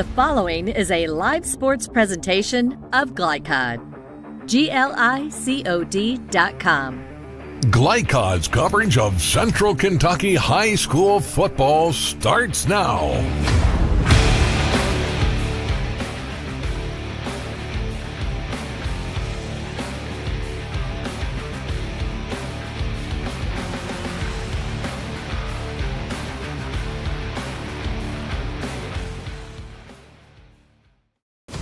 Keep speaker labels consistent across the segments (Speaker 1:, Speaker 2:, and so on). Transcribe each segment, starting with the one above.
Speaker 1: The following is a live sports presentation of Glycod. GLICOD.com.
Speaker 2: Glycod's coverage of Central Kentucky high school football starts now.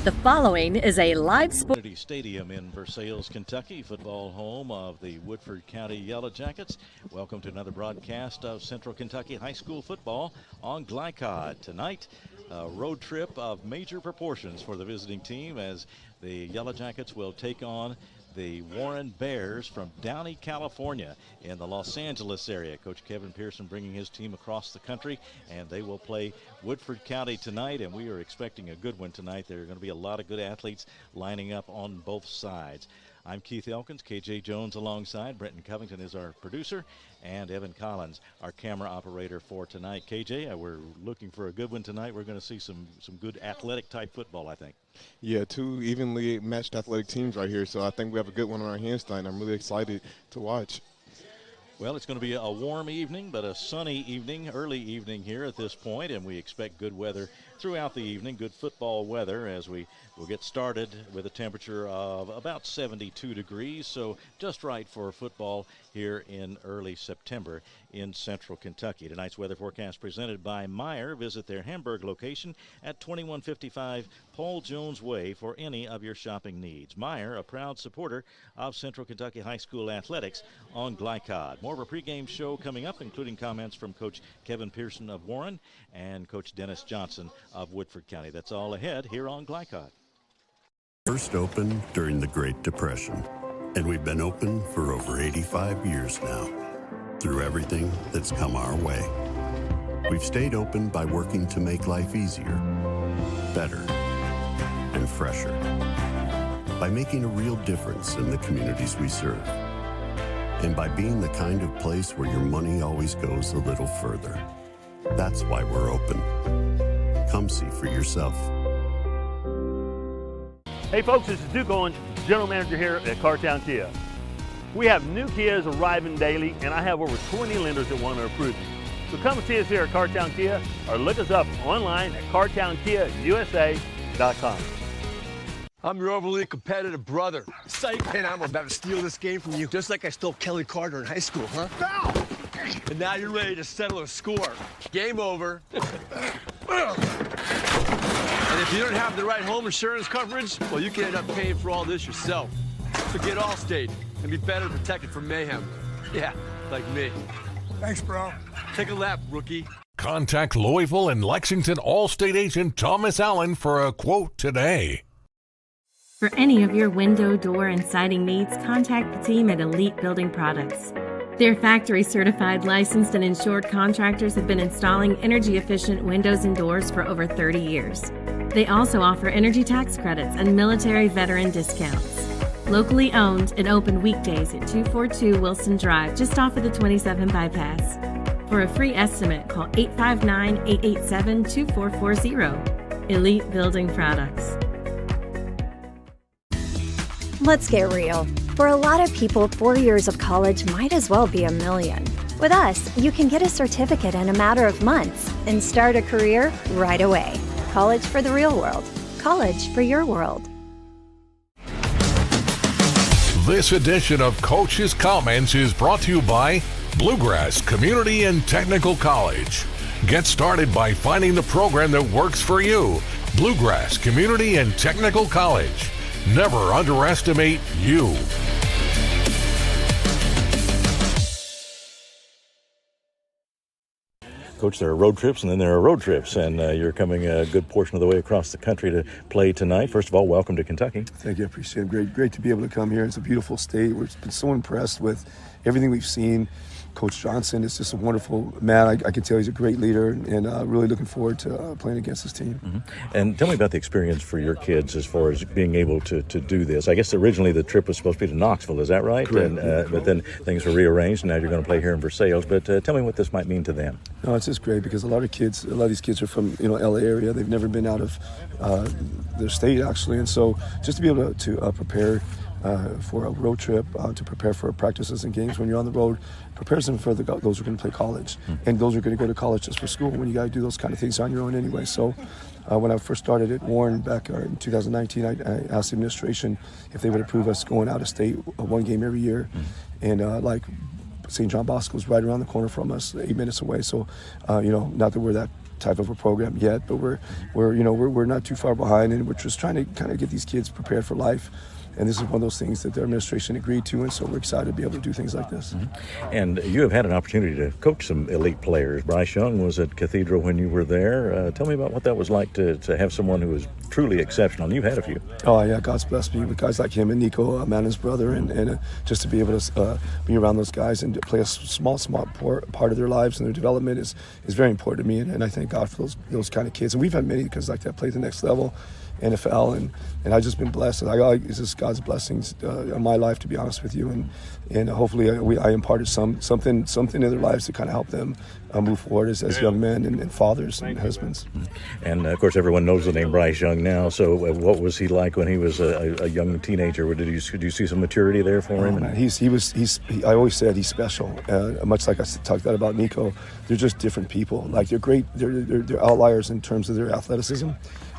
Speaker 1: The following is a live sports
Speaker 3: Stadium in Versailles, Kentucky, football home of the Woodford County Yellow Jackets. Welcome to another broadcast of Central Kentucky high school football on Glycod. Tonight, a road trip of major proportions for the visiting team as the Yellow Jackets will take on the Warren Bears from Downey, California in the Los Angeles area. Coach Kevin Pearson bringing his team across the country, and they will play Woodford County tonight, and we are expecting a good one tonight. There are going to be a lot of good athletes lining up on both sides. I'm Keith Elkins, KJ Jones alongside. Brenton Covington is our producer, and Evan Collins, our camera operator for tonight. KJ, we're looking for a good one tonight. We're going to see some good athletic-type football, I think.
Speaker 4: Yeah, two evenly matched athletic teams right here, so I think we have a good one on our hands tonight, and I'm really excited to watch.
Speaker 3: Well, it's going to be a warm evening, but a sunny evening, early evening here at this point, and we expect good weather throughout the evening, good football weather as we will get started with a temperature of about 72 degrees, so just right for football here in early September in Central Kentucky. Tonight's weather forecast presented by Meyer. Visit their Hamburg location at 2155 Paul Jones Way for any of your shopping needs. Meyer, a proud supporter of Central Kentucky high school athletics on Glycod. More of a pregame show coming up, including comments from Coach Kevin Pearson of Warren and Coach Dennis Johnson of Woodford County. That's all ahead here on Glycod.
Speaker 5: First opened during the Great Depression, and we've been open for over 85 years now. Through everything that's come our way, we've stayed open by working to make life easier, better, and fresher. By making a real difference in the communities we serve. And by being the kind of place where your money always goes a little further. That's why we're open. Come see for yourself.
Speaker 6: Hey folks, this is Duke Owens, General Manager here at Cartown Kia. We have new Kias arriving daily, and I have over 20 lenders that want to approve you. So come and see us here at Cartown Kia, or look us up online at cartownkiausa.com.
Speaker 7: I'm your overly competitive brother. Psych, and I'm about to steal this game from you, just like I stole Kelly Carter in high school, huh? Foul! And now you're ready to settle a score. Game over. And if you don't have the right home insurance coverage, well, you can end up paying for all this yourself. So get Allstate and be better protected from mayhem. Yeah, like me.
Speaker 8: Thanks, bro.
Speaker 7: Take a lap, rookie.
Speaker 2: Contact Louisville and Lexington Allstate agent Thomas Allen for a quote today.
Speaker 9: For any of your window, door, and siding needs, contact the team at Elite Building Products. Their factory-certified, licensed, and insured contractors have been installing energy-efficient windows and doors for over 30 years. They also offer energy tax credits and military veteran discounts. Locally owned and open weekdays at 242 Wilson Drive, just off of the 27 bypass. For a free estimate, call 859-887-2440. Elite Building Products.
Speaker 10: Let's get real. For a lot of people, 4 years of college might as well be a million. With us, you can get a certificate in a matter of months and start a career right away. College for the real world. College for your world.
Speaker 2: This edition of Coach's Comments is brought to you by Bluegrass Community and Technical College. Get started by finding the program that works for you. Bluegrass Community and Technical College. Never underestimate you.
Speaker 3: Coach, there are road trips and then there are road trips, and you're coming a good portion of the way across the country to play tonight. First of all, welcome to Kentucky.
Speaker 8: Thank you. I appreciate it. Great to be able to come here. It's a beautiful state. We've been so impressed with everything we've seen. Coach Johnson is just a wonderful man. I can tell he's a great leader, and really looking forward to playing against his team.
Speaker 3: Mm-hmm. And tell me about the experience for your kids as far as being able to do this. I guess originally the trip was supposed to be to Knoxville, is that right?
Speaker 8: Correct.
Speaker 3: But then things were rearranged, and now you're going to play here in Versailles. But tell me what this might mean to them.
Speaker 8: No, it's just great because a lot of these kids are from LA area. They've never been out of their state actually, and so just to be able to prepare for a road trip, to prepare for practices and games when you're on the road, prepares them for those who are going to play college, and those who are going to go to college just for school. When you got to do those kind of things on your own anyway. So when I first started at Warren back in 2019, I asked the administration if they would approve us going out of state one game every year, and like St. John Bosco is right around the corner from us, 8 minutes away. So not that we're that type of a program yet, but we're not too far behind, and we're just trying to kind of get these kids prepared for life. And this is one of those things that the administration agreed to, and so we're excited to be able to do things like this.
Speaker 3: Mm-hmm. And you have had an opportunity to coach some elite players. Bryce Young was at Cathedral when you were there. Tell me about what that was like to have someone who was truly exceptional. And you've had a few.
Speaker 8: Oh, yeah, God's blessed me with guys like him and Nico, Mannon's brother, and just to be able to be around those guys and to play a small part of their lives and their development is very important to me, and I thank God for those kind of kids. And we've had many kids like that play the next level. NFL, and I've just been blessed. It's just God's blessings in my life, to be honest with you, and hopefully I imparted something in their lives to kind of help them move forward as young men and fathers and husbands.
Speaker 3: And of course, everyone knows the name Bryce Young now. So, what was he like when he was a young teenager? Did you see some maturity there for him?
Speaker 8: I always said he's special. Much like I talked about Nico, they're just different people. Like they're great. They're outliers in terms of their athleticism,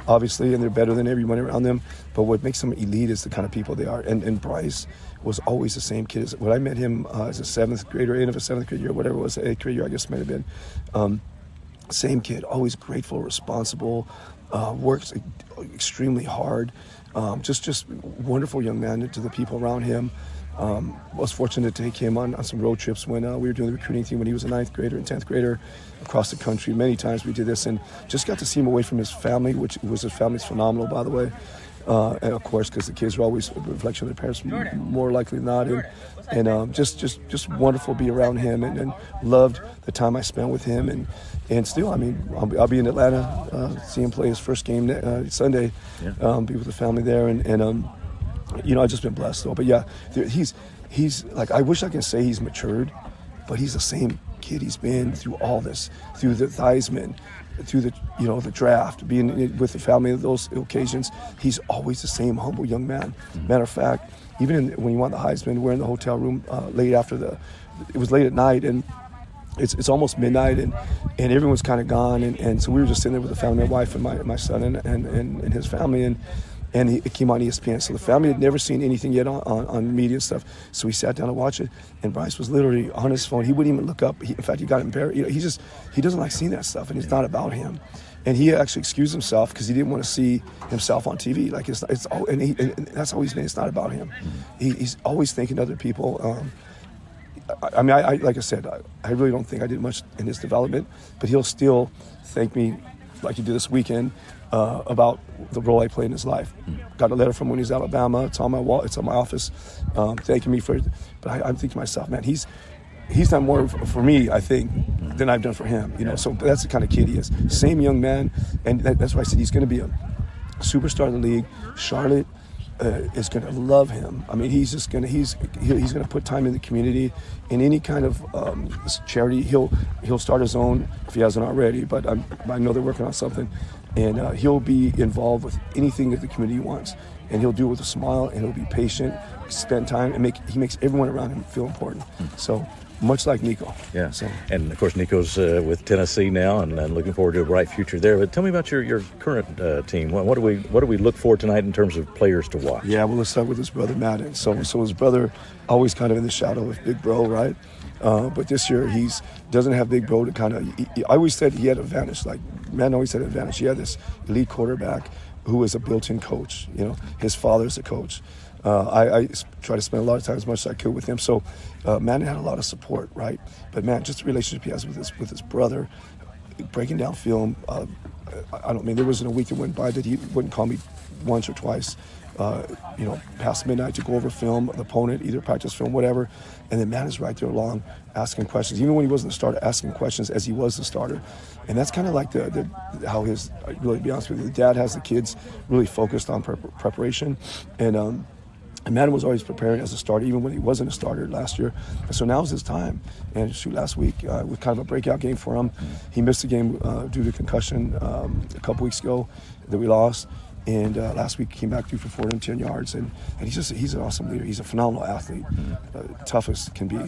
Speaker 8: obviously, and they're better than everyone around them. But what makes them elite is the kind of people they are. And Bryce was always the same kid. When I met him as a seventh grader, end of a seventh grade year, whatever it was, eighth grade year, I guess it might have been. Same kid, always grateful, responsible, works extremely hard. Just wonderful young man to the people around him. Was fortunate to take him on some road trips when we were doing the recruiting team when he was a 9th grader and 10th grader across the country. Many times we did this and just got to see him away from his family, which was his family's phenomenal, by the way. And of course, because the kids are always a reflection of their parents, more likely than not. And just wonderful to be around him, and loved the time I spent with him. And still, I mean, I'll be in Atlanta, see him play his first game Sunday, be with the family there, and I've just been blessed though. But yeah, he's like, I wish I could say he's matured, but he's the same kid he's been through all this, through the Theismann, through the draft, being with the family at those occasions. He's always the same humble young man. Matter of fact, even when he won the Heisman, we're in the hotel room it was late at night, and it's almost midnight, and everyone's kind of gone, and so we were just sitting there with the family, my wife and my son and his family, and it came on ESPN. So the family had never seen anything yet on media and stuff. So we sat down to watch it, and Bryce was literally on his phone. He wouldn't even look up. In fact, he got embarrassed. He doesn't like seeing that stuff, and it's not about him. And he actually excused himself because he didn't want to see himself on TV. Like and that's always been. It's not about him. He's always thinking other people. I mean, like I said, I really don't think I did much in his development, but he'll still thank me, like he did this weekend, about the role I played in his life. Got a letter from when he was in Alabama. It's on my wall. It's on my office, thanking me for it. But I'm thinking to myself, man, he's done more for me, I think, than I've done for him. So that's the kind of kid he is. Same young man, and that's why I said he's going to be a superstar in the league. Charlotte is going to love him. I mean, he's going to put time in the community, in any kind of charity. He'll start his own if he hasn't already. But I know they're working on something, and he'll be involved with anything that the community wants, and he'll do it with a smile, and he'll be patient, spend time, and he makes everyone around him feel important. So. Much like Nico.
Speaker 3: Yeah. So. And, of course, Nico's with Tennessee now and looking forward to a bright future there. But tell me about your current team. What do we look for tonight in terms of players to watch?
Speaker 8: Yeah, well, let's start with his brother, Madden. So his brother always kind of in the shadow of Big Bro, right? But this year he doesn't have Big Bro to kind of – I always said he had advantage. Like, Madden always had advantage. He had this elite quarterback who was a built-in coach. His father's a coach. I try to spend a lot of time as much as I could with him. So Madden had a lot of support, right? But man, just the relationship he has with his brother, breaking down film. There wasn't a week that went by that he wouldn't call me once or twice past midnight to go over film, the opponent, either practice film, whatever. And then man is right there along asking questions, even when he wasn't the starter, asking questions as he was the starter. And that's kind of like how his, really to be honest with you, the dad has the kids really focused on preparation. And Madden was always preparing as a starter, even when he wasn't a starter last year. And so now's his time. And last week was kind of a breakout game for him. He missed a game due to concussion a couple weeks ago that we lost. And last week he came back through for 410 yards, and he's an awesome leader. He's a phenomenal athlete, tough as can be.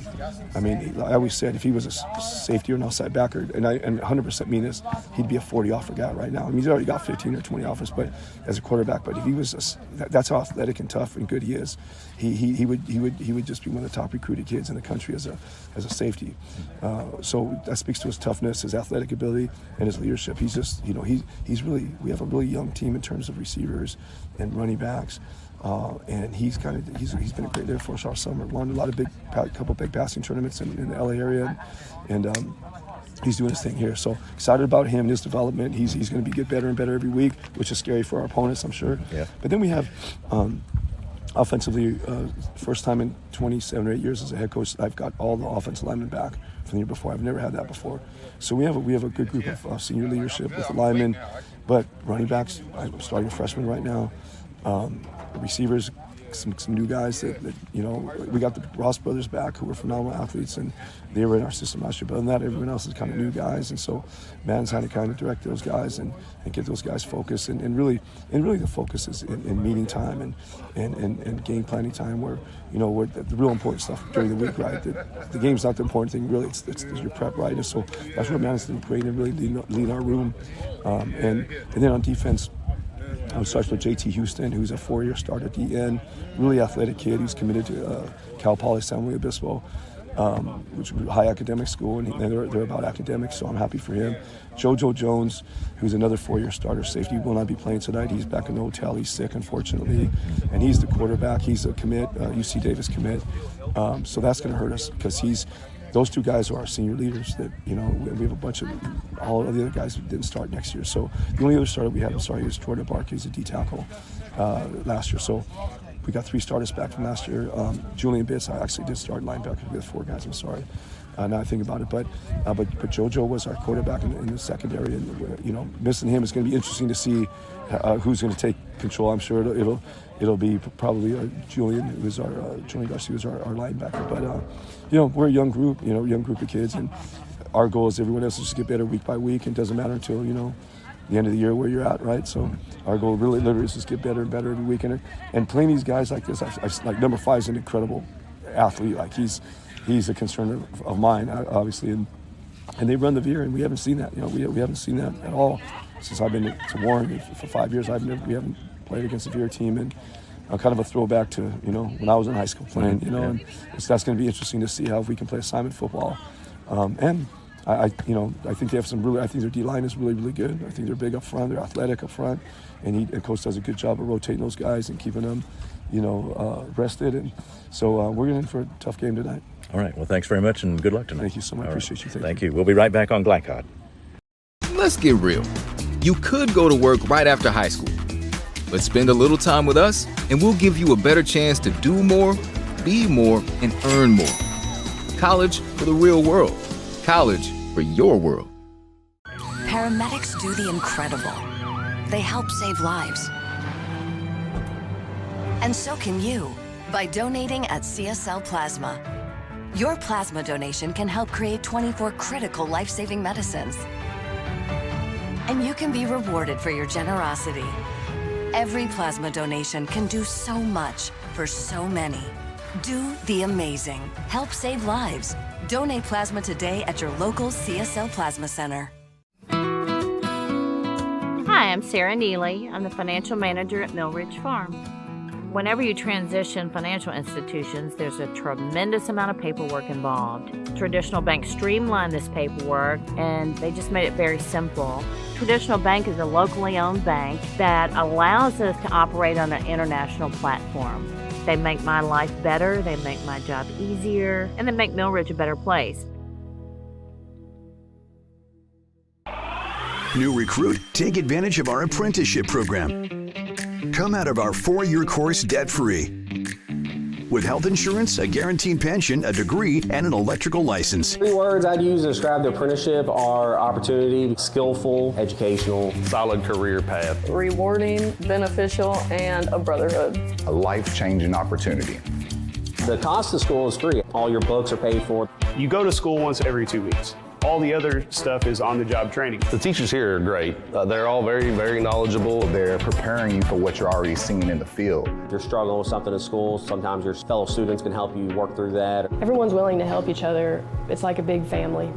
Speaker 8: I mean, I always said if he was a safety or an outside backer, and 100% mean this, he'd be a 40 offer guy right now. I mean, he's already got 15 or 20 offers, but as a quarterback. But if he was, that's how athletic and tough and good he is. He would just be one of the top recruited kids in the country as a safety. So that speaks to his toughness, his athletic ability, and his leadership. He's just, he's really, we have a really young team in terms of receivers and running backs, and he's been a great leader for us all summer. Won a couple big passing tournaments in the LA area, and he's doing his thing here. So excited about him and his development. He's going to get better and better every week, which is scary for our opponents, I'm sure. Yeah. But then we have offensively, first time in 27 or 8 years as a head coach, I've got all the offensive linemen back from the year before. I've never had that before. So we have a good group of senior leadership with the linemen, but running backs, I'm starting a freshman right now. Receivers, some new guys that we got the Ross brothers back, who were phenomenal athletes, and they were in our system last year. But other than that, everyone else is kind of new guys, and so Madden's had to kind of direct those guys and get those guys focused, and really the focus is in meeting time and game planning time, where where the real important stuff during the week, right? The game's not the important thing, really. It's your prep, right? And so that's where Madden's doing great and really lead our room, and then on defense. I was starting with JT Houston, who's a 4-year starter at the end, really athletic kid. He's committed to Cal Poly San Luis Obispo, which is a high academic school, and they're about academics, so I'm happy for him. JoJo Jones, who's another 4-year starter safety, will not be playing tonight. He's back in the hotel. He's sick, unfortunately, and he's the quarterback. He's a commit, UC Davis commit, so that's going to hurt us because those two guys are our senior leaders that, we have a bunch of, all of the other guys who didn't start next year. So the only other starter we have, was Jordan Barker. He's a D tackle last year. So we got 3 starters back from last year. Julian Bitts, I actually did start linebacker with 4 guys, I'm sorry. Now I think about it, but JoJo was our quarterback in the secondary, and missing him is going to be interesting to see who's going to take control. I'm sure it'll be probably Julian Garcia, who's our linebacker. But we're a young group, of kids, and our goal is everyone else is just get better week by week. And it doesn't matter until the end of the year where you're at, right? So our goal really literally is just get better and better every week. And playing these guys like this, like number 5 is an incredible athlete. Like he's a concern of mine, obviously, and they run the veer, and we haven't seen that. We haven't seen that at all since I've been to Warren for 5 years. We haven't played against a veer team, and kind of a throwback to when I was in high school playing. And that's going to be interesting to see how if we can play assignment football. And I think they have I think their D line is really, really good. I think they're big up front, they're athletic up front, and Coach does a good job of rotating those guys and keeping them, rested. And so we're in for a tough game tonight.
Speaker 3: All right. Well, thanks very much, and good luck tonight.
Speaker 8: Thank you so much. Appreciate you.
Speaker 3: Thank you. We'll be right back on Glycod.
Speaker 11: Let's get real. You could go to work right after high school, but spend a little time with us, and we'll give you a better chance to do more, be more, and earn more. College for the real world. College for your world.
Speaker 12: Paramedics do the incredible. They help save lives. And so can you by donating at CSL Plasma. Your plasma donation can help create 24 critical life-saving medicines. And you can be rewarded for your generosity. Every plasma donation can do so much for so many. Do the amazing. Help save lives. Donate plasma today at your local CSL Plasma Center.
Speaker 13: Hi, I'm Sarah Neely. I'm the financial manager at Mill Ridge Farm. Whenever you transition financial institutions, there's a tremendous amount of paperwork involved. Traditional banks streamlined this paperwork, and they just made it very simple. Traditional Bank is a locally owned bank that allows us to operate on an international platform. They make my life better, they make my job easier, and they make Mill Ridge a better place.
Speaker 14: New recruit, take advantage of our apprenticeship program. Come out of our 4-year course debt-free. With health insurance, a guaranteed pension, a degree, and an electrical license.
Speaker 15: 3 words I'd use to describe the apprenticeship are opportunity, skillful, educational,
Speaker 16: solid career path,
Speaker 17: rewarding, beneficial, and a brotherhood.
Speaker 18: A life-changing opportunity.
Speaker 15: The cost of school is free. All your books are paid for.
Speaker 19: You go to school once every 2 weeks. All the other stuff is on-the-job training.
Speaker 16: The teachers here are great. They're all very, very knowledgeable.
Speaker 18: They're preparing you for what you're already seeing in the field.
Speaker 15: If you're struggling with something in school, sometimes your fellow students can help you work through that.
Speaker 17: Everyone's willing to help each other. It's like a big family.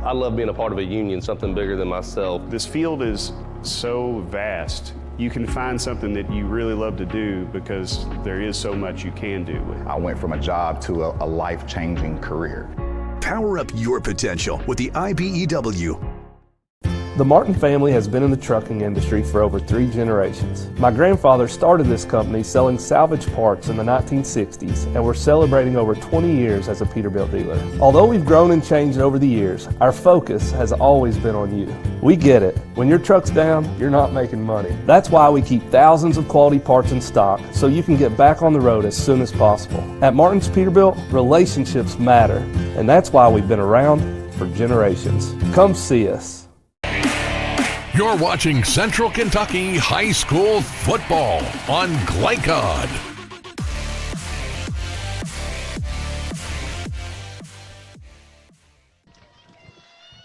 Speaker 16: I love being a part of a union, something bigger than myself.
Speaker 19: This field is so vast. You can find something that you really love to do because there is so much you can do.
Speaker 18: I went from a job to a life-changing career.
Speaker 14: Power up your potential with the IBEW.
Speaker 20: The Martin family has been in the trucking industry for over 3 generations. My grandfather started this company selling salvage parts in the 1960s, and we're celebrating over 20 years as a Peterbilt dealer. Although we've grown and changed over the years, our focus has always been on you. We get it. When your truck's down, you're not making money. That's why we keep thousands of quality parts in stock so you can get back on the road as soon as possible. At Martin's Peterbilt, relationships matter, and that's why we've been around for generations. Come see us.
Speaker 2: You're watching Central Kentucky High School Football on Glycod.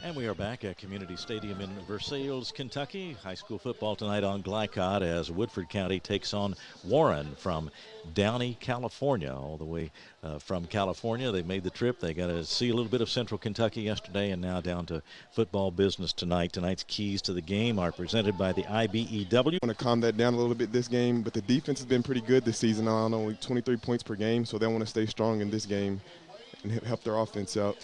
Speaker 3: And we are back at Community Stadium in Versailles, Kentucky. High school football tonight on Glycod as Woodford County takes on Warren from Downey, California. All the way from California. They made the trip. They got to see a little bit of Central Kentucky yesterday and now down to football business tonight. Tonight's keys to the game are presented by the IBEW.
Speaker 4: I want to calm that down a little bit this game, but the defense has been pretty good this season. I don't know, only 23 points per game, so they want to stay strong in this game and help their offense out.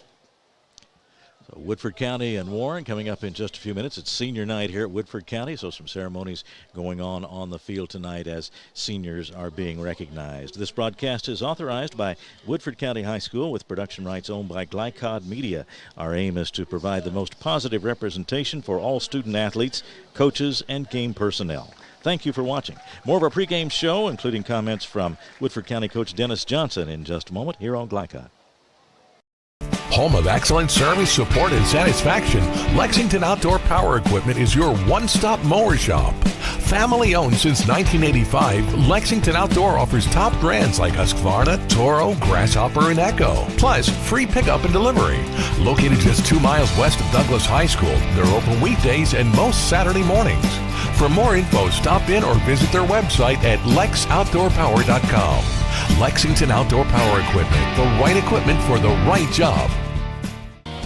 Speaker 3: So Woodford County and Warren coming up in just a few minutes. It's senior night here at Woodford County, so some ceremonies going on the field tonight as seniors are being recognized. This broadcast is authorized by Woodford County High School with production rights owned by Glycod Media. Our aim is to provide the most positive representation for all student athletes, coaches, and game personnel. Thank you for watching. More of our pregame show, including comments from Woodford County coach Dennis Johnson in just a moment here on Glycod.
Speaker 2: Home of excellent service, support, and satisfaction, Lexington Outdoor Power Equipment is your one-stop mower shop. Family owned since 1985, Lexington Outdoor offers top brands like Husqvarna, Toro, Grasshopper, and Echo. Plus, free pickup and delivery. Located just 2 miles west of Douglas High School, they're open weekdays and most Saturday mornings. For more info, stop in or visit their website at lexoutdoorpower.com. Lexington Outdoor Power Equipment, the right equipment for the right job.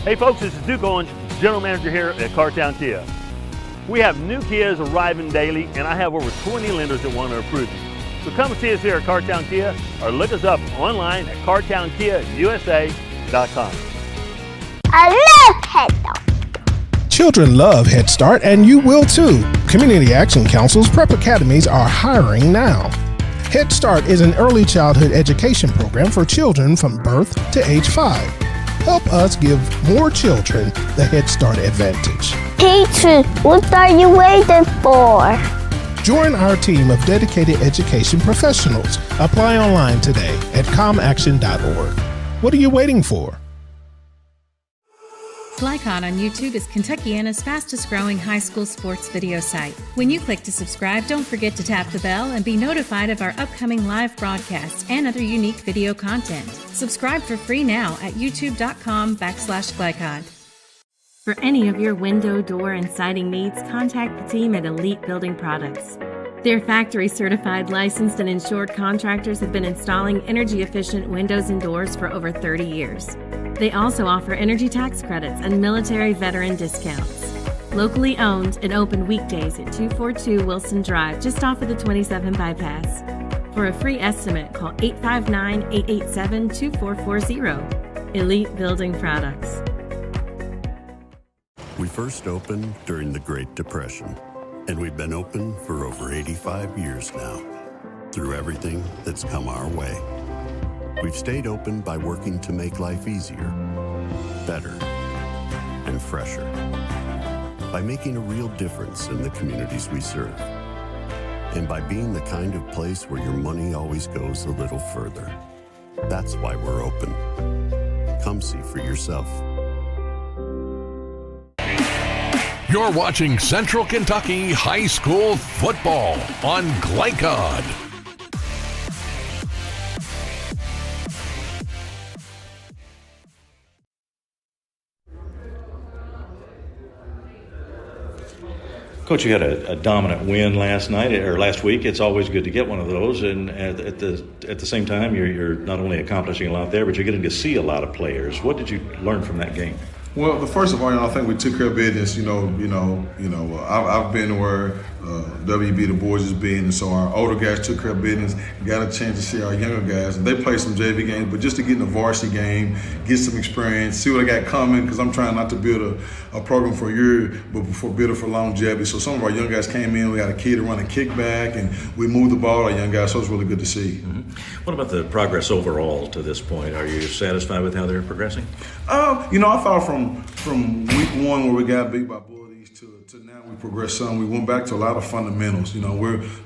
Speaker 6: Hey folks, this is Duke Owens, General Manager here at Cartown Kia. We have new Kias arriving daily, and I have over 20 lenders that want to approve you. So come see us here at Cartown Kia or look us up online at cartownkiausa.com.
Speaker 21: I love Head Start. Children love Head Start, and you will too. Community Action Council's prep academies are hiring now. Head Start is an early childhood education program for children from birth to age 5. Help us give more children the Head Start advantage. Teacher, what are you waiting for? Join our team of dedicated education professionals. Apply online today at comaction.org. What are you waiting for?
Speaker 9: Glycod on YouTube is Kentuckiana's fastest growing high school sports video site. When you click to subscribe, don't forget to tap the bell and be notified of our upcoming live broadcasts and other unique video content. Subscribe for free now at youtube.com/Glycod. For any of your window, door, and siding needs, contact the team at Elite Building Products. Their factory certified, licensed, and insured contractors have been installing energy efficient windows and doors for over 30 years. They also offer energy tax credits and military veteran discounts. Locally owned and open weekdays at 242 Wilson Drive, just off of the 27 bypass. For a free estimate, call 859-887-2440. Elite Building Products.
Speaker 5: We first opened during the Great Depression, and we've been open for over 85 years now. Through everything that's come our way, we've stayed open by working to make life easier, better, and fresher. By making a real difference in the communities we serve. and by being the kind of place where your money always goes a little further. That's why we're open. Come see for yourself.
Speaker 2: You're watching Central Kentucky High School Football on Glycod.
Speaker 3: Coach, you had a dominant win last week. It's always good to get one of those, and at the same time, you're not only accomplishing a lot there, but you're getting to see a lot of players. What did you learn from that game?
Speaker 1: Well, first of all, I think we took care of business. I've been where WB the boys has been, and so our older guys took care of business. Got a chance to see our younger guys, and they played some JV games, but just to get in the varsity game, get some experience, see what I got coming, because I'm trying not to build a program for a year, but build it for longevity. So some of our young guys came in. We got a kid to run a kickback, and we moved the ball. Our young guys, so it's really good to see.
Speaker 3: Mm-hmm. What about the progress overall to this point? Are you satisfied with how they're progressing?
Speaker 1: I thought from week one where we got beat by Bullies to now we progressed some. We went back to a lot of fundamentals.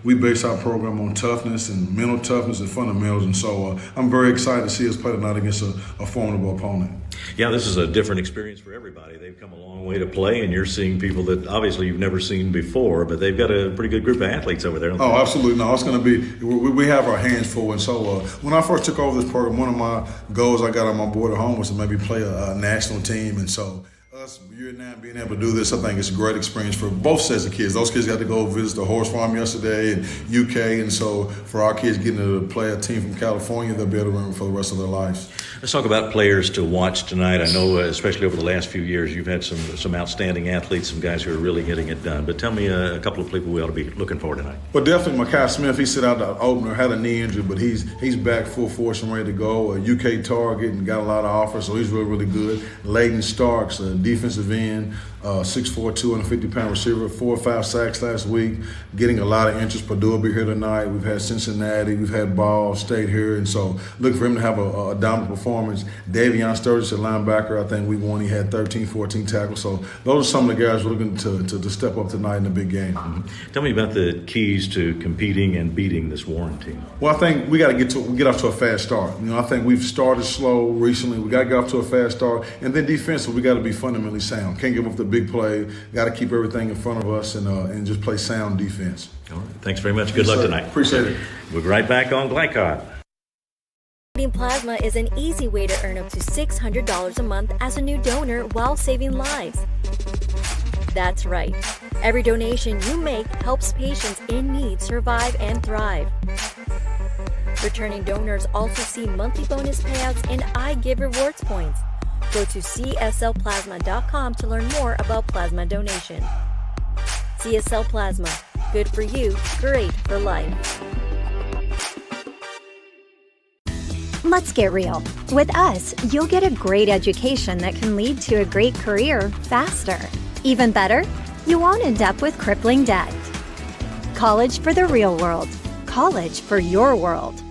Speaker 1: We base our program on toughness and mental toughness and fundamentals, and so I'm very excited to see us play tonight against a formidable opponent.
Speaker 3: Yeah, this is a different experience for everybody. They've come a long way to play, and you're seeing people that obviously you've never seen before, but they've got a pretty good group of athletes over there.
Speaker 1: Oh, absolutely. No, it's going to be, we have our hands full. And so when I first took over this program, one of my goals I got on my board at home was to maybe play a national team. And so us, year now, being able to do this, I think it's a great experience for both sets of kids. Those kids got to go visit the horse farm yesterday in UK, and so for our kids getting to play a team from California, they'll be able to remember for the rest of their lives.
Speaker 3: Let's talk about players to watch tonight. I know, especially over the last few years, you've had some outstanding athletes, some guys who are really getting it done. But tell me a couple of people we ought to be looking for tonight.
Speaker 1: Well, definitely Makai Smith. He sit out the opener, had a knee injury, but he's back full force and ready to go. A UK target and got a lot of offers, so he's really, really good. Layden Starks, a defensive end, 6'4", 250-pound receiver, 4 or 5 sacks last week, getting a lot of interest. Purdue will be here tonight. We've had Cincinnati, we've had Ball State here, and so looking for him to have a dominant performance. Davion Sturgis, a linebacker, I think week one he had 13, 14 tackles. So those are some of the guys we're looking to step up tonight in the big game.
Speaker 3: Mm-hmm. Tell me about the keys to competing and beating this Warren team.
Speaker 1: Well, I think we got to get off to a fast start. I think we've started slow recently. We got to get off to a fast start, and then defensively we got to be fundamentally sound. Can't give up the big play. Got to keep everything in front of us and just play sound defense.
Speaker 3: All right. Thanks very much. Good luck tonight.
Speaker 1: Appreciate it.
Speaker 3: We'll be right back on Glycod.
Speaker 10: Donating plasma is an easy way to earn up to $600 a month as a new donor while saving lives. That's right. Every donation you make helps patients in need survive and thrive. Returning donors also see monthly bonus payouts and I Give rewards points. Go to cslplasma.com to learn more about plasma donation. CSL Plasma. Good for you, great for life. Let's get real. With us, you'll get a great education that can lead to a great career faster. Even better, you won't end up with crippling debt. College for the real world. College for your world.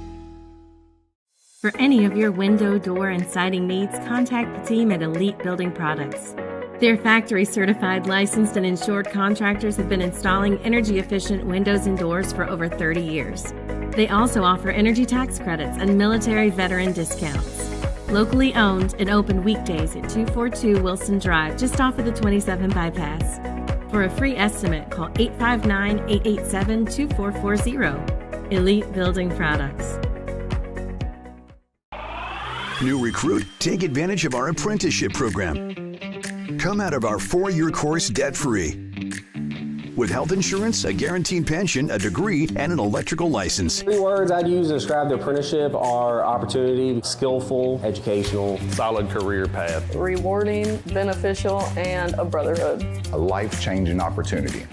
Speaker 9: For any of your window, door, and siding needs, contact the team at Elite Building Products. Their factory-certified, licensed, and insured contractors have been installing energy-efficient windows and doors for over 30 years. They also offer energy tax credits and military veteran discounts. Locally owned and open weekdays at 242 Wilson Drive, just off of the 27 bypass. For a free estimate, call 859-887-2440. Elite Building Products.
Speaker 14: New recruit, take advantage of our apprenticeship program. Come out of our 4-year course debt-free. With health insurance, a guaranteed pension, a degree, and an electrical license.
Speaker 15: 3 words I'd use to describe the apprenticeship are opportunity, skillful, educational,
Speaker 16: solid career path,
Speaker 17: rewarding, beneficial, and a brotherhood.
Speaker 18: A life-changing opportunity.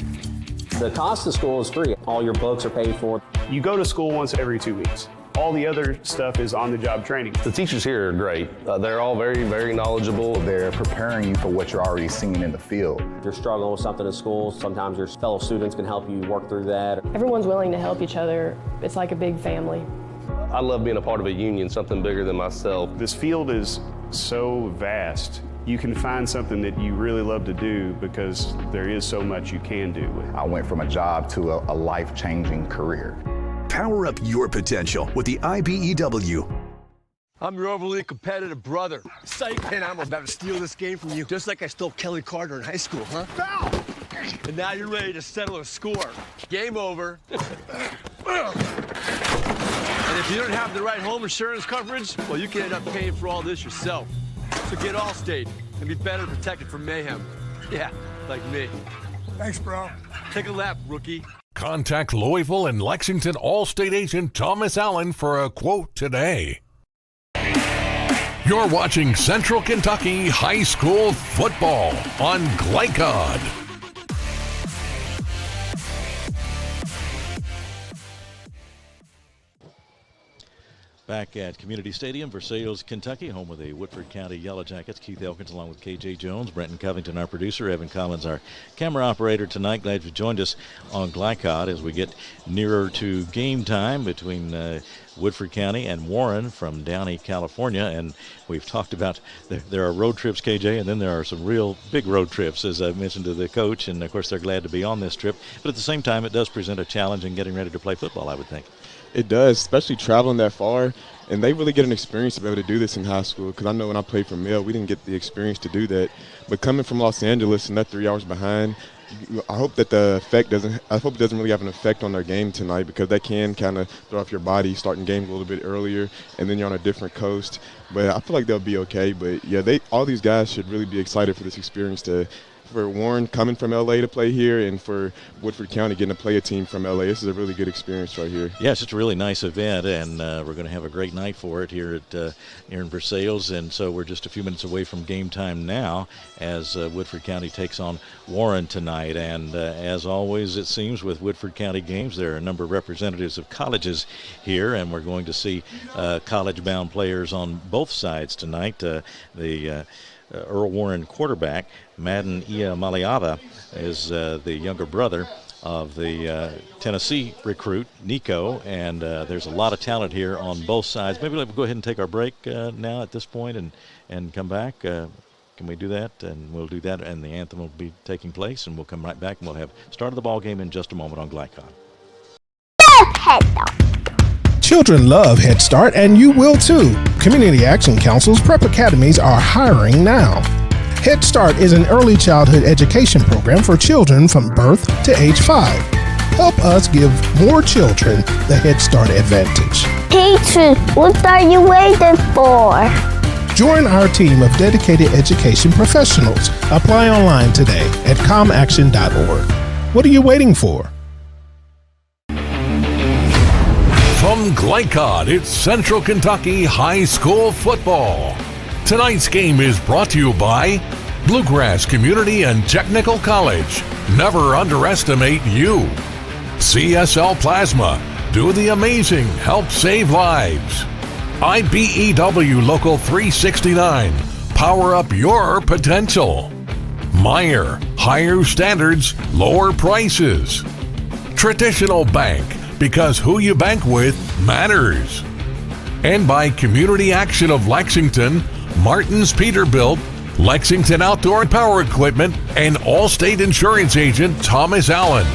Speaker 15: The cost of school is free. All your books are paid for.
Speaker 19: You go to school once every 2 weeks. All the other stuff is on-the-job training.
Speaker 16: The teachers here are great. They're all very, very knowledgeable.
Speaker 18: They're preparing you for what you're already seeing in the field.
Speaker 15: If you're struggling with something in school, sometimes your fellow students can help you work through that.
Speaker 17: Everyone's willing to help each other. It's like a big family.
Speaker 16: I love being a part of a union, something bigger than myself.
Speaker 19: This field is so vast. you can find something that you really love to do because there is so much you can do with it.
Speaker 18: I went from a job to a life-changing career.
Speaker 14: Power up your potential with the IBEW.
Speaker 7: I'm your overly competitive brother. Psych, and I'm about to steal this game from you, just like I stole Kelly Carter in high school, huh? Foul! And now you're ready to settle a score. Game over. And if you don't have the right home insurance coverage, well, you can end up paying for all this yourself. So get Allstate and be better protected from mayhem. Yeah, like me.
Speaker 22: Thanks, bro.
Speaker 7: Take a lap, rookie.
Speaker 2: Contact Louisville and Lexington Allstate agent Thomas Allen for a quote today. You're watching Central Kentucky High School Football on Glycod.
Speaker 3: Back at Community Stadium, Versailles, Kentucky, home of the Woodford County Yellow Jackets. Keith Elkins along with KJ Jones, Brenton Covington, our producer, Evan Collins, our camera operator tonight. Glad you joined us on Glycod as we get nearer to game time between Woodford County and Warren from Downey, California. And we've talked about there are road trips, KJ, and then there are some real big road trips, as I mentioned to the coach. And, of course, they're glad to be on this trip. But at the same time, it does present a challenge in getting ready to play football, I would think.
Speaker 4: It does, especially traveling that far. And they really get an experience to be able to do this in high school, because I know when I played for Mill, we didn't get the experience to do that. But coming from Los Angeles and that 3 hours behind, I hope that it doesn't really have an effect on their game tonight, because that can kind of throw off your body, starting games a little bit earlier, and then you're on a different coast. But I feel like they'll be okay. But, yeah, all these guys should really be excited for this experience for Warren coming from L.A. to play here, and for Woodford County getting to play a team from L.A. This is a really good experience right here.
Speaker 3: Yeah, it's just a really nice event, and we're going to have a great night for it here in Versailles. And so we're just a few minutes away from game time now as Woodford County takes on Warren tonight. And as always, it seems with Woodford County games, there are a number of representatives of colleges here, and we're going to see college-bound players on both sides tonight. Earl Warren quarterback, Madden Maliava, is the younger brother of the Tennessee recruit, Nico, and there's a lot of talent here on both sides. Maybe let's go ahead and take our break now at this point and come back. Can we do that? And we'll do that, and the anthem will be taking place, and we'll come right back, and we'll have start of the ball game in just a moment on Glycod.
Speaker 21: Children love Head Start, and you will too. Community Action Council's prep academies are hiring now. Head Start is an early childhood education program for children from birth to age 5. Help us give more children the Head Start advantage.
Speaker 23: Teacher, what are you waiting for?
Speaker 21: Join our team of dedicated education professionals. Apply online today at comaction.org. What are you waiting for?
Speaker 2: From Glycod, it's Central Kentucky High School Football. Tonight's game is brought to you by Bluegrass Community and Technical College. Never underestimate you. CSL Plasma. Do the amazing. Help save lives. IBEW Local 369. Power up your potential. Meyer. Higher standards, lower prices. Traditional Bank. Because who you bank with matters. And by Community Action of Lexington, Martin's Peterbilt, Lexington Outdoor Power Equipment, and Allstate Insurance Agent Thomas Allen.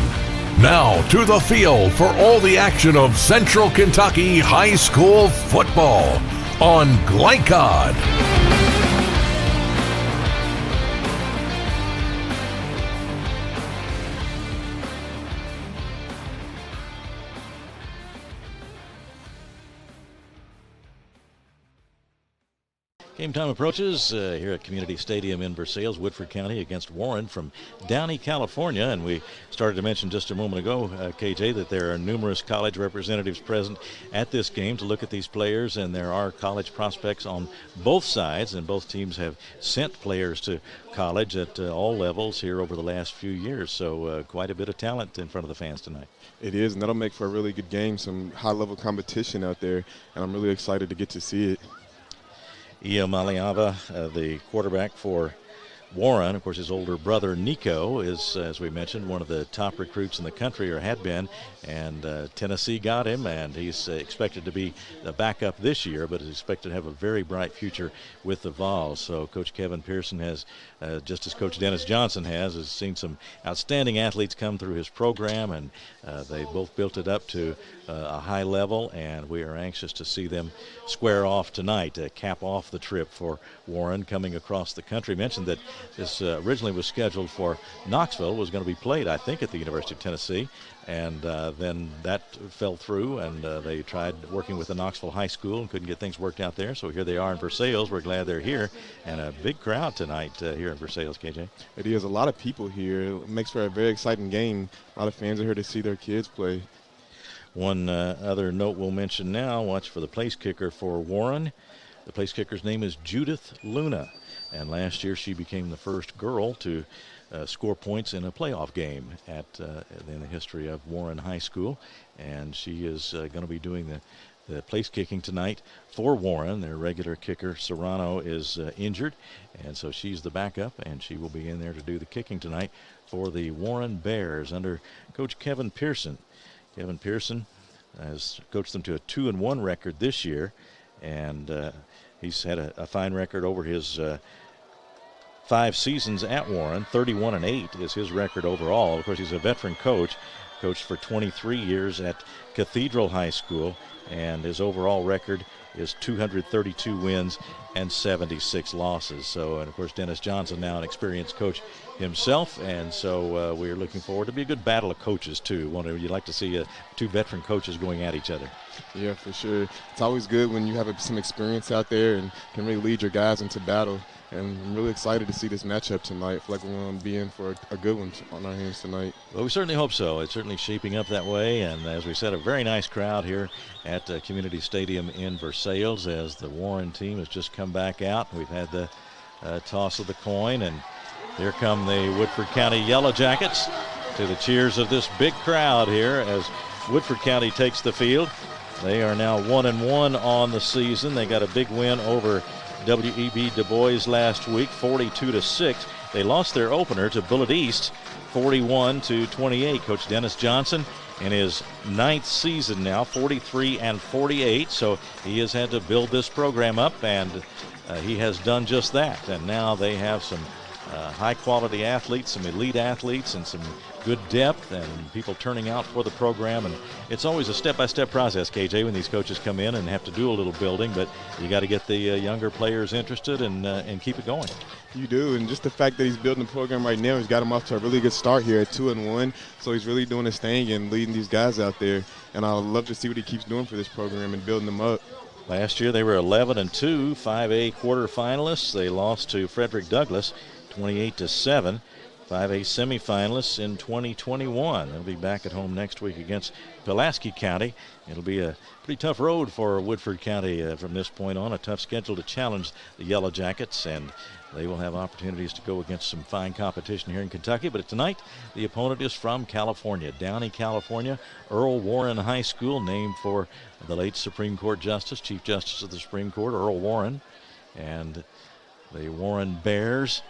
Speaker 2: Now to the field for all the action of Central Kentucky High School Football on Glycod.
Speaker 3: Game time approaches here at Community Stadium in Versailles, Woodford County against Warren from Downey, California. And we started to mention just a moment ago, KJ, that there are numerous college representatives present at this game to look at these players, and there are college prospects on both sides, and both teams have sent players to college at all levels here over the last few years. So quite a bit of talent in front of the fans tonight.
Speaker 4: It is, and that'll make for a really good game, some high-level competition out there, and I'm really excited to get to see it.
Speaker 3: Ia Maliava, the quarterback for Warren, of course, his older brother Nico is, as we mentioned, one of the top recruits in the country, or had been, and Tennessee got him, and he's expected to be the backup this year, but is expected to have a very bright future with the Vols. So Coach Kevin Pearson has, just as Coach Dennis Johnson has seen some outstanding athletes come through his program, and they both built it up to a high level, and we are anxious to see them square off tonight, cap off the trip for Warren coming across the country. Mentioned that this originally was scheduled for Knoxville, was going to be played, I think, at the University of Tennessee, and then that fell through, and they tried working with the Knoxville High School and couldn't get things worked out there, so here they are in Versailles. We're glad they're here, and a big crowd tonight here in Versailles, KJ.
Speaker 4: It is. A lot of people here. It makes for a very exciting game. A lot of fans are here to see their kids play.
Speaker 3: One other note we'll mention now, watch for the place kicker for Warren. The place kicker's name is Judith Luna, and last year she became the first girl to score points in a playoff game in the history of Warren High School, and she is going to be doing the place kicking tonight for Warren. Their regular kicker, Serrano, is injured, and so she's the backup, and she will be in there to do the kicking tonight for the Warren Bears under Coach Kevin Pearson. Kevin Pearson has coached them to a 2-1 record this year, and he's had a fine record over his 5 seasons at Warren. 31-8 is his record overall. Of course, he's a veteran coach, coached for 23 years at Cathedral High School, and his overall record is 232 wins and 76 losses. So, and of course, Dennis Johnson, now an experienced coach himself, and so we're looking forward to be a good battle of coaches too. You'd like to see 2 veteran coaches going at each other.
Speaker 4: Yeah, for sure. It's always good when you have some experience out there and can really lead your guys into battle. And I'm really excited to see this matchup tonight. I feel like we're going to be in for a good one on our hands tonight.
Speaker 3: Well, we certainly hope so. It's certainly shaping up that way. And as we said, a very nice crowd here at Community Stadium in Versailles as the Warren team has just come back out. We've had the toss of the coin, and here come the Woodford County Yellow Jackets to the cheers of this big crowd here as Woodford County takes the field. They are now 1-1 on the season. They got a big win over W.E.B. Du Bois last week, 42-6. They lost their opener to Bullitt East, 41-28. Coach Dennis Johnson in his 9th season now, 43-48. So he has had to build this program up, and he has done just that. And now they have some high-quality athletes, some elite athletes, and some good depth, and people turning out for the program. And it's always a step-by-step process, KJ, when these coaches come in and have to do a little building, but you got to get the younger players interested and keep it going.
Speaker 4: You do, and just the fact that he's building the program right now, he's got him off to a really good start here at 2-1, so he's really doing his thing and leading these guys out there, and I'd love to see what he keeps doing for this program and building them up.
Speaker 3: Last year they were 11-2, 5A quarterfinalists. They lost to Frederick Douglass 28-7. 5A semifinalists in 2021. They'll be back at home next week against Pulaski County. It'll be a pretty tough road for Woodford County from this point on, a tough schedule to challenge the Yellow Jackets, and they will have opportunities to go against some fine competition here in Kentucky. But tonight, the opponent is from California, Downey, California. Earl Warren High School, named for the late Supreme Court Justice, Chief Justice of the Supreme Court, Earl Warren. And the Warren Bears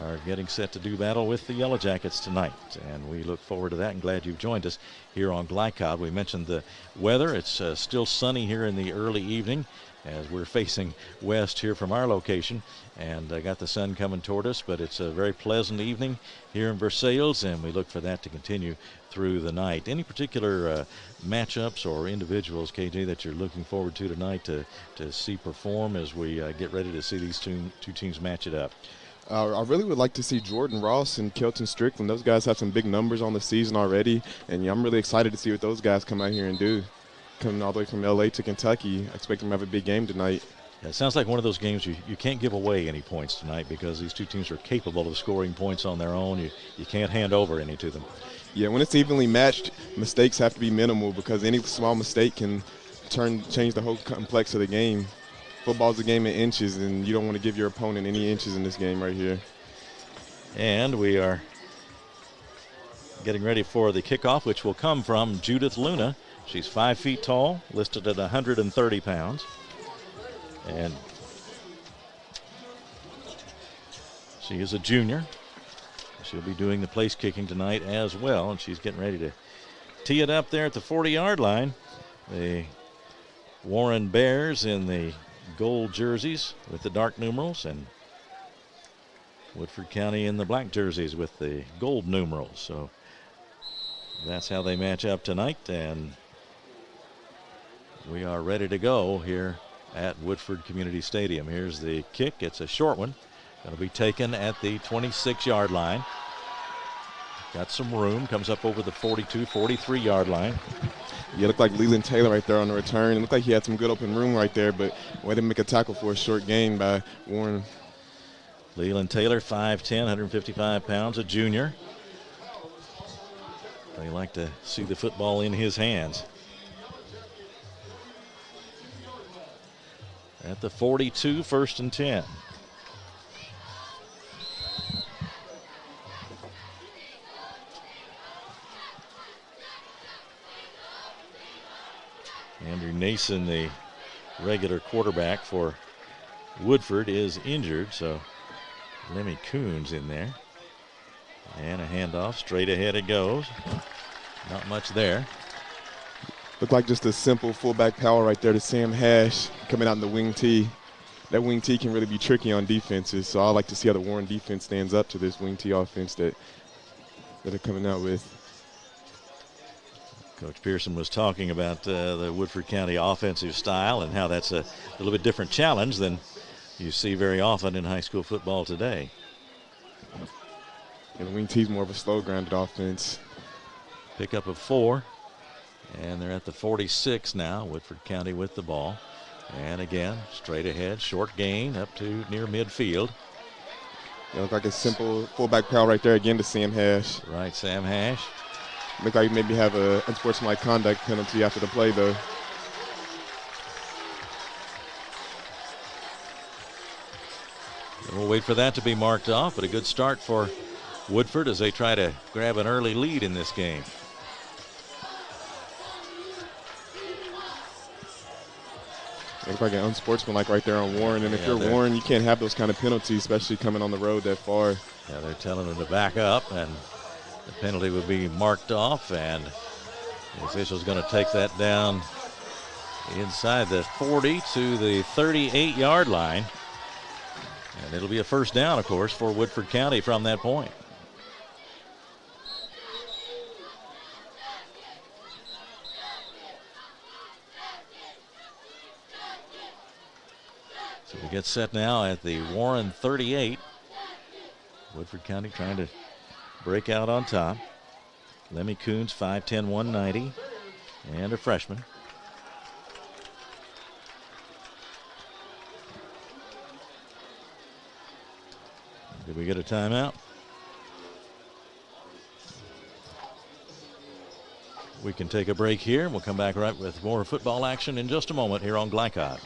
Speaker 3: are getting set to do battle with the Yellow Jackets tonight, and we look forward to that and glad you've joined us here on Glycod. We mentioned the weather. It's still sunny here in the early evening as we're facing west here from our location, and got the sun coming toward us, but it's a very pleasant evening here in Versailles, and we look for that to continue through the night. Any particular matchups or individuals, KJ, that you're looking forward to tonight to see perform as we get ready to see these two teams match it up?
Speaker 4: I really would like to see Jordan Ross and Kelton Strickland. Those guys have some big numbers on the season already, and I'm really excited to see what those guys come out here and do. Coming all the way from L.A. to Kentucky, I expect them to have a big game tonight.
Speaker 3: Yeah, it sounds like one of those games you can't give away any points tonight because these two teams are capable of scoring points on their own. You can't hand over any to them.
Speaker 4: Yeah, when it's evenly matched, mistakes have to be minimal because any small mistake can change the whole complex of the game. Football's a game of inches, and you don't want to give your opponent any inches in this game right here.
Speaker 3: And we are getting ready for the kickoff, which will come from Judith Luna. She's 5 feet tall, listed at 130 pounds. And She is a junior. She'll be doing the place kicking tonight as well, and she's getting ready to tee it up there at the 40-yard line. The Warren Bears in the gold jerseys with the dark numerals, and Woodford County in the black jerseys with the gold numerals. So that's how they match up tonight, and we are ready to go here at Woodford Community Stadium. Here's the kick. It's a short one. Going to be taken at the 26-yard line. Got some room. Comes up over the 42, 43-yard line.
Speaker 4: Yeah, looked like Leland Taylor right there on the return. It looked like he had some good open room right there, but way to make a tackle for a short gain by Warren.
Speaker 3: Leland Taylor, 5'10", 155 pounds, a junior. They like to see the football in his hands. At the 42, 1st and 10. Andrew Nason, the regular quarterback for Woodford, is injured, so Lemmy Coons in there. And a handoff, straight ahead it goes. Not much there.
Speaker 4: Looked like just a simple fullback power right there to Sam Hash coming out in the wing tee. That wing tee can really be tricky on defenses, so I like to see how the Warren defense stands up to this wing tee offense that they're coming out with.
Speaker 3: Coach Pearson was talking about the Woodford County offensive style and how that's a little bit different challenge than you see very often in high school football today.
Speaker 4: And the wing tee's more of a slow grounded offense.
Speaker 3: Pickup of 4. And they're at the 46 now. Woodford County with the ball. And again, straight ahead, short gain up to near midfield.
Speaker 4: It looked like a simple fullback power right there again to Sam Hash.
Speaker 3: Right, Sam Hash.
Speaker 4: Looked like maybe have a unsportsmanlike conduct penalty after the play, though.
Speaker 3: We'll wait for that to be marked off, but a good start for Woodford as they try to grab an early lead in this game.
Speaker 4: It looked like an unsportsmanlike right there on Warren, and if you're Warren, you can't have those kind of penalties, especially coming on the road that far.
Speaker 3: Yeah, they're telling them to back up, and the penalty would be marked off, and the official's going to take that down inside the 40 to the 38-yard line. And it'll be a first down, of course, for Woodford County from that point. So we get set now at the Warren 38. Woodford County trying to break out on top. Lemmy Coons, 5'10", 190, and a freshman. Did we get a timeout? We can take a break here. We'll come back right with more football action in just a moment here on Glycod.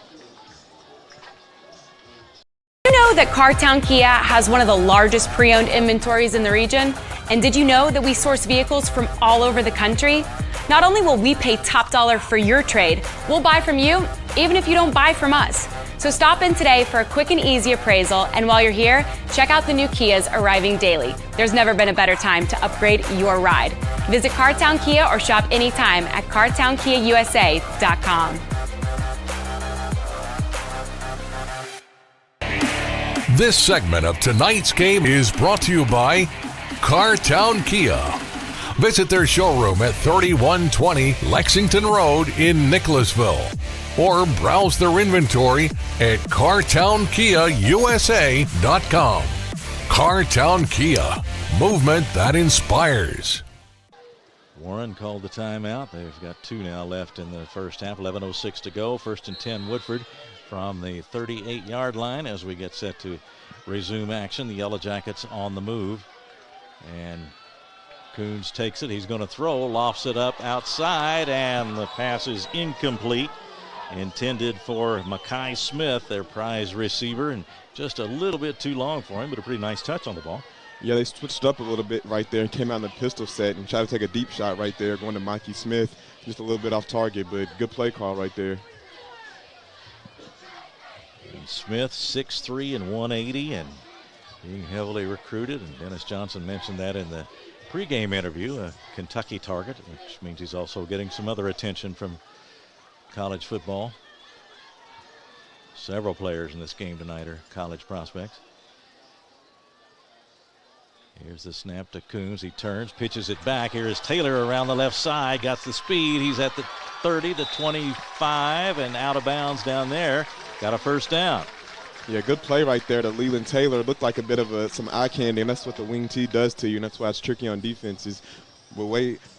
Speaker 8: Did you know that Cartown Kia has one of the largest pre-owned inventories in the region? And did you know that we source vehicles from all over the country? Not only will we pay top dollar for your trade, we'll buy from you even if you don't buy from us. So stop in today for a quick and easy appraisal, and while you're here, check out the new Kias arriving daily. There's never been a better time to upgrade your ride. Visit Cartown Kia or shop anytime at cartownkiausa.com.
Speaker 2: This segment of tonight's game is brought to you by Cartown Kia. Visit their showroom at 3120 Lexington Road in Nicholasville, or browse their inventory at cartownkiausa.com. Cartown Kia, movement that inspires.
Speaker 3: Warren called the timeout. They've got 2 now left in the first half. 11:06 to go. 1st and 10 Woodford from the 38-yard line as we get set to resume action. The Yellow Jackets on the move. And Coons takes it. He's going to throw, lofts it up outside, and the pass is incomplete. Intended for Makai Smith, their prize receiver, and just a little bit too long for him, but a pretty nice touch on the ball.
Speaker 4: Yeah, they switched up a little bit right there and came out in the pistol set and tried to take a deep shot right there, going to Mikey Smith. Just a little bit off target, but good play call right there.
Speaker 3: And Smith, 6'3" and 180, and being heavily recruited, and Dennis Johnson mentioned that in the pregame interview, a Kentucky target, which means he's also getting some other attention from college football. Several players in this game tonight are college prospects. Here's the snap to Coons. He turns, pitches it back. Here is Taylor around the left side. Got the speed. He's at the 30 to 25 and out of bounds down there. Got a first down.
Speaker 4: Yeah, good play right there to Leland Taylor. Looked like a bit of some eye candy, and that's what the wing T does to you, and that's why it's tricky on defenses. But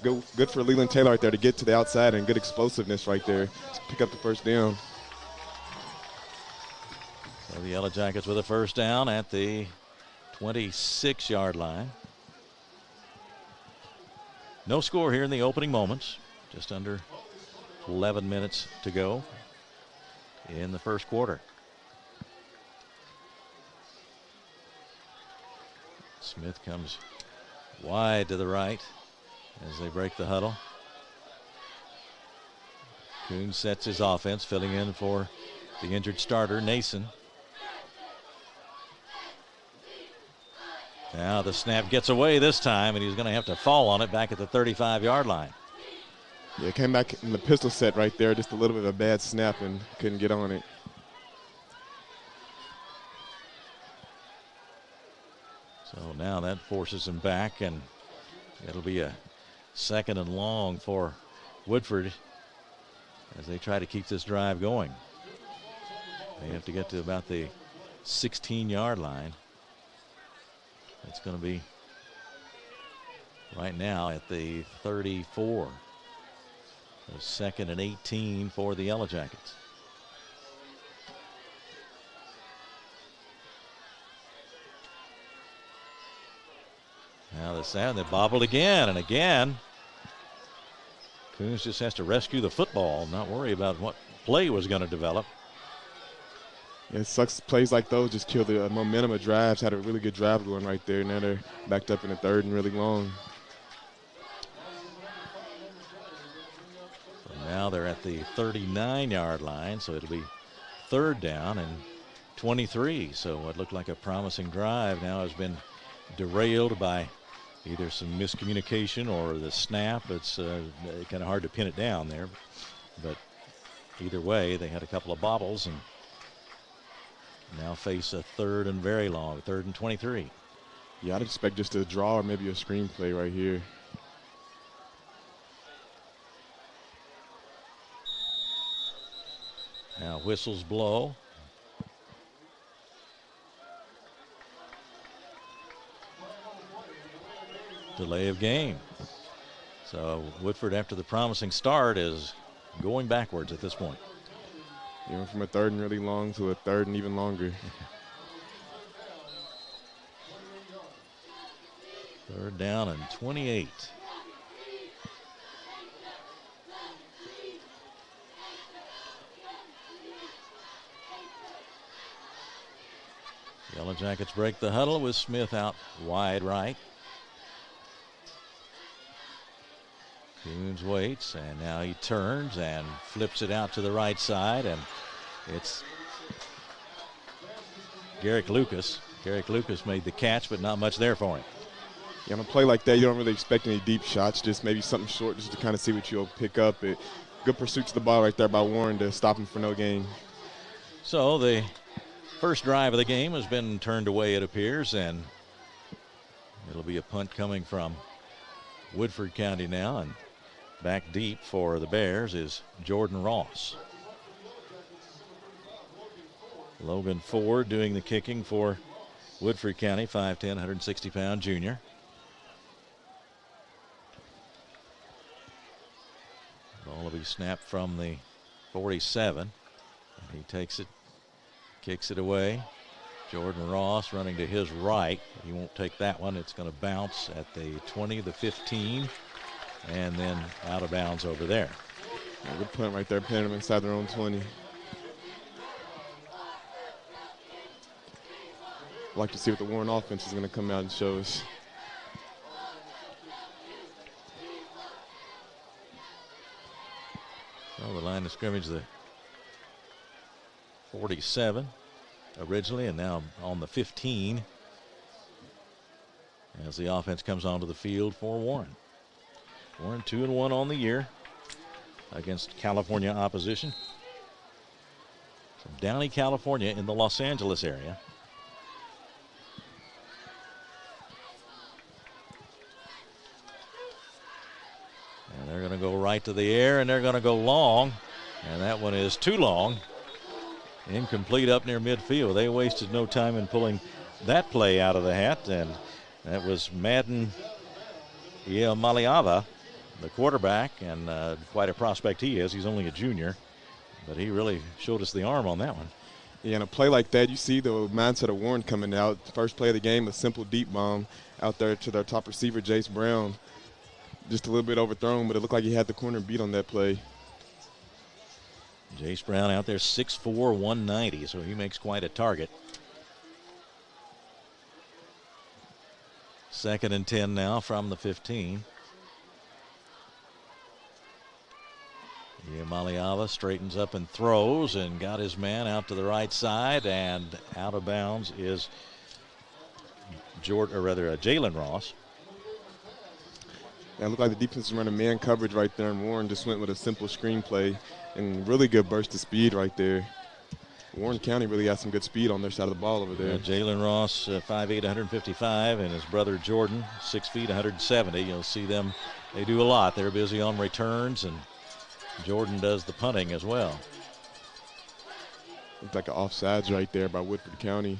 Speaker 4: good for Leland Taylor right there to get to the outside, and good explosiveness right there to pick up the first down.
Speaker 3: So the Yellow Jackets with a first down at the 26-yard line. No score here in the opening moments. Just under 11 minutes to go in the first quarter. Smith comes wide to the right as they break the huddle. Coons sets his offense, filling in for the injured starter, Nason. Now the snap gets away this time, and he's going to have to fall on it back at the 35-yard line.
Speaker 4: Yeah, came back in the pistol set right there, just a little bit of a bad snap and couldn't get on it.
Speaker 3: So now that forces him back, and it'll be a second and long for Woodford as they try to keep this drive going. They have to get to about the 16-yard line. It's going to be right now at the 34. So second and 18 for the Yellow Jackets. Now the sound, they bobbled again and again. Coons just has to rescue the football, not worry about what play was going to develop.
Speaker 4: Yeah, it sucks. Plays like those just kill the momentum of drives. Had a really good drive going right there. Now they're backed up in the third and really long.
Speaker 3: So now they're at the 39-yard line, so it'll be third down and 23. So what looked like a promising drive now has been derailed by either some miscommunication or the snap. It's kind of hard to pin it down there. But either way, they had a couple of bobbles and now face a third and very long, third and 23.
Speaker 4: Yeah, I'd expect just a draw or maybe a screenplay right here.
Speaker 3: Now whistles blow. Delay of game. So Woodford, after the promising start, is going backwards at this point.
Speaker 4: You went from a third and really long to a third and even longer.
Speaker 3: Third down and 28. Yellow Jackets break the huddle with Smith out wide right. Coons waits, and now he turns and flips it out to the right side, and it's Garrick Lucas. Garrick Lucas made the catch, but not much there for him.
Speaker 4: Yeah, on a play like that, you don't really expect any deep shots, just maybe something short just to kind of see what you'll pick up. Good pursuit to the ball right there by Warren to stop him for no gain.
Speaker 3: So the first drive of the game has been turned away, it appears, and it'll be a punt coming from Woodford County now, and back deep for the Bears is Jordan Ross. Logan Ford doing the kicking for Woodford County, 5'10", 160-pound junior. Ball will be snapped from the 47. He takes it, kicks it away. Jordan Ross running to his right. He won't take that one. It's going to bounce at the 20, the 15, and then out of bounds over there.
Speaker 4: Yeah, good punt right there, pinning them inside their own 20. I'd like to see what the Warren offense is going to come out and show us.
Speaker 3: Well, the line of scrimmage, the 47 originally, and now on the 15. as the offense comes onto the field for Warren. Warren 2-1 on the year against California opposition from Downey, California in the Los Angeles area. And they're going to go right to the air, and they're going to go long, and that one is too long. Incomplete up near midfield. They wasted no time in pulling that play out of the hat, and that was Madden Maliava, the quarterback, and quite a prospect he is. He's only a junior, but he really showed us the arm on that one.
Speaker 4: Yeah, in a play like that, you see the mindset of Warren coming out. First play of the game, a simple deep bomb out there to their top receiver, Jace Brown. Just a little bit overthrown, but it looked like he had the corner beat on that play.
Speaker 3: Jace Brown out there, 6'4", 190, so he makes quite a target. 2nd and 10 now from the 15. Maliava straightens up and throws and got his man out to the right side, and out of bounds is Jalen Ross.
Speaker 4: Yeah, it looked like the defense was running man coverage right there, and Warren just went with a simple screen play and really good burst of speed right there. Warren County really has some good speed on their side of the ball over there.
Speaker 3: Jalen Ross, 5'8", 155, and his brother Jordan, 6 feet, 170. You'll see them, they do a lot. They're busy on returns, and Jordan does the punting as well.
Speaker 4: Looks like an offsides right there by Woodford County.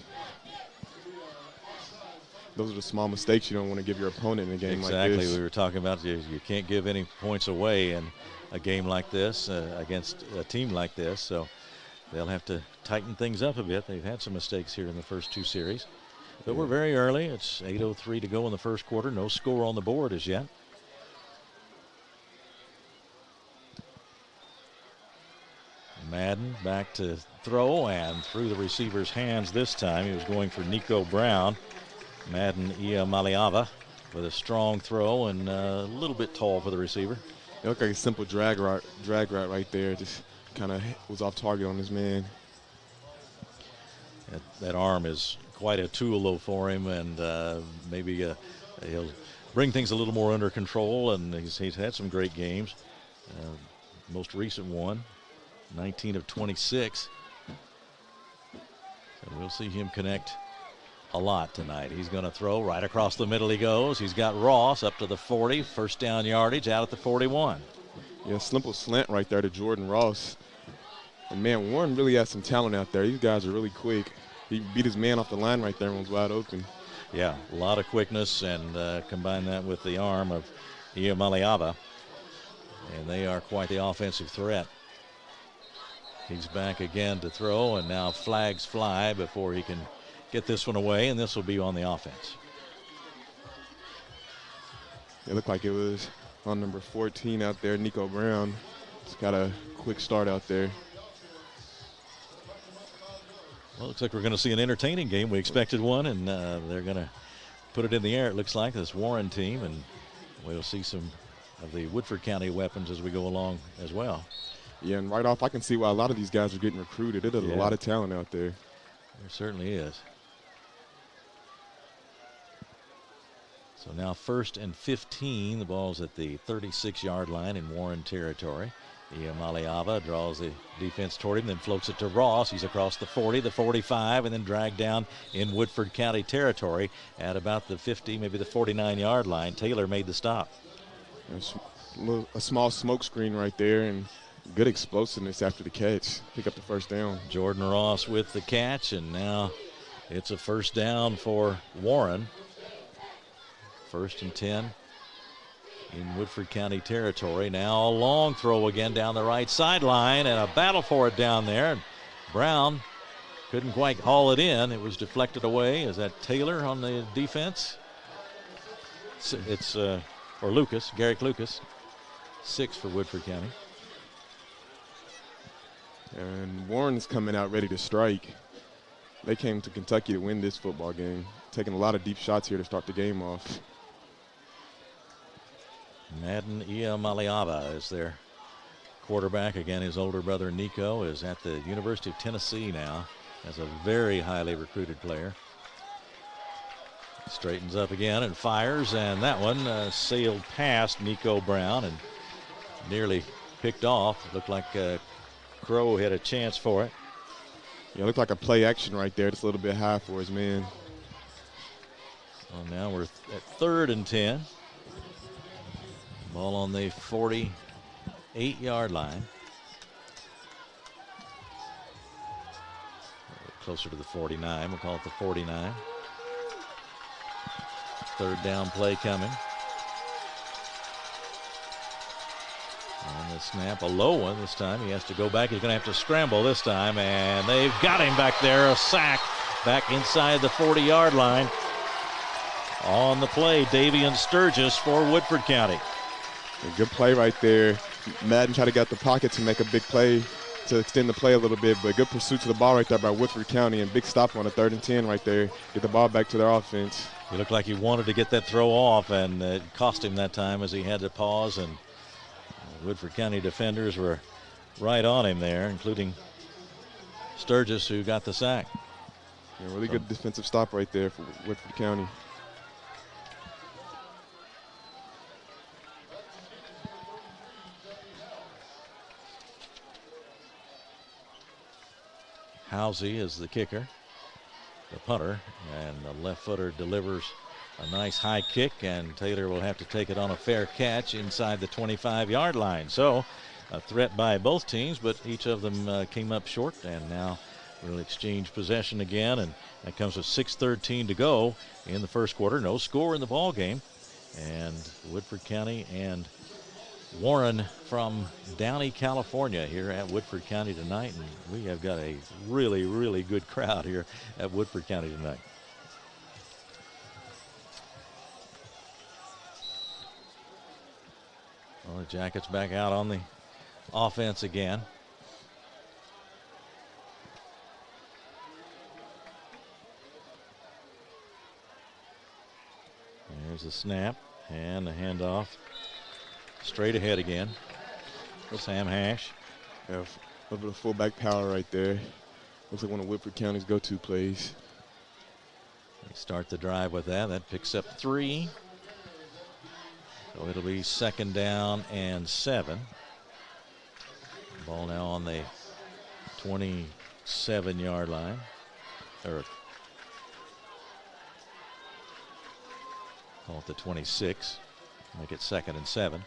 Speaker 4: Those are the small mistakes you don't want to give your opponent in a game like this.
Speaker 3: Exactly. We were talking about you can't give any points away in a game like this against a team like this, so they'll have to tighten things up a bit. They've had some mistakes here in the first 2 series, but we're very early. It's 8:03 to go in the first quarter. No score on the board as yet. Madden back to throw, and through the receiver's hands this time. He was going for Nico Brown. Madden Maliava with a strong throw and a little bit tall for the receiver.
Speaker 4: It looked like a simple drag route right there. Just kind of was off target on his man.
Speaker 3: That arm is quite a tool, though, for him, and maybe he'll bring things a little more under control, and he's had some great games. Most recent one, 19 of 26. So we'll see him connect a lot tonight. He's going to throw right across the middle. He goes. He's got Ross up to the 40. First down yardage out at the 41.
Speaker 4: Yeah, simple slant right there to Jordan Ross. And man, Warren really has some talent out there. These guys are really quick. He beat his man off the line right there and was wide open.
Speaker 3: Yeah, a lot of quickness, and combine that with the arm of Maliava, and they are quite the offensive threat. He's back again to throw, and now flags fly before he can get this one away, and this will be on the offense.
Speaker 4: It looked like it was on number 14 out there, Nico Brown. He's got a quick start out there.
Speaker 3: Well, looks like we're going to see an entertaining game. We expected one, and they're going to put it in the air, it looks like, this Warren team, and we'll see some of the Woodford County weapons as we go along as well.
Speaker 4: Yeah, and right off, I can see why a lot of these guys are getting recruited. There's a lot of talent out there.
Speaker 3: There certainly is. So now 1st and 15. The ball's at the 36-yard line in Warren territory. Maliava draws the defense toward him, then floats it to Ross. He's across the 40, the 45, and then dragged down in Woodford County territory at about the 50, maybe the 49-yard line. Taylor made the stop.
Speaker 4: A small smoke screen right there, and good explosiveness after the catch. Pick up the first down.
Speaker 3: Jordan Ross with the catch, and now it's a first down for Warren. 1st and 10 in Woodford County territory. Now a long throw again down the right sideline, and a battle for it down there. And Brown couldn't quite haul it in. It was deflected away. Is that Taylor on the defense? It's or Lucas, Garrick Lucas. 6 for Woodford County.
Speaker 4: And Warren's coming out ready to strike. They came to Kentucky to win this football game, taking a lot of deep shots here to start the game off.
Speaker 3: Madden Maliava is their quarterback. Again, his older brother Nico is at the University of Tennessee now as a very highly recruited player. Straightens up again and fires, and that one sailed past Nico Brown and nearly picked off. Looked like Crow had a chance for it.
Speaker 4: Yeah, looked like a play action right there. Just a little bit high for his man.
Speaker 3: Well, now we're at 3rd and 10. Ball on the 48-yard line. Closer to the 49. We'll call it the 49. 3rd down play coming. On the snap, a low one this time. He has to go back. He's going to have to scramble this time, and they've got him back there. A sack back inside the 40-yard line. On the play, Davian Sturgis for Woodford County.
Speaker 4: A good play right there. Madden tried to get the pocket to make a big play to extend the play a little bit, but good pursuit to the ball right there by Woodford County, and big stop on a 3rd and 10 right there. Get the ball back to their offense.
Speaker 3: He looked like he wanted to get that throw off, and it cost him that time as he had to pause, and Woodford County defenders were right on him there, including Sturgis, who got the sack.
Speaker 4: Yeah, really good defensive stop right there for Woodford County.
Speaker 3: Housey is the kicker, the punter, and the left footer delivers a nice high kick, and Taylor will have to take it on a fair catch inside the 25-yard line. So a threat by both teams, but each of them came up short, and now we'll exchange possession again, and that comes with 6:13 to go in the first quarter. No score in the ball game, and Woodford County and Warren from Downey, California here at Woodford County tonight, and we have got a really, really good crowd here at Woodford County tonight. Well, the Jackets back out on the offense again. There's the snap and the handoff. Straight ahead again. Sam Hash.
Speaker 4: Yeah, a little bit of fullback power right there. Looks like one of Woodford County's go-to plays.
Speaker 3: They start the drive with that. That picks up 3. So it'll be 2nd down and 7. Ball now on the 27-yard line. Or call it the 26. Make it 2nd and 7.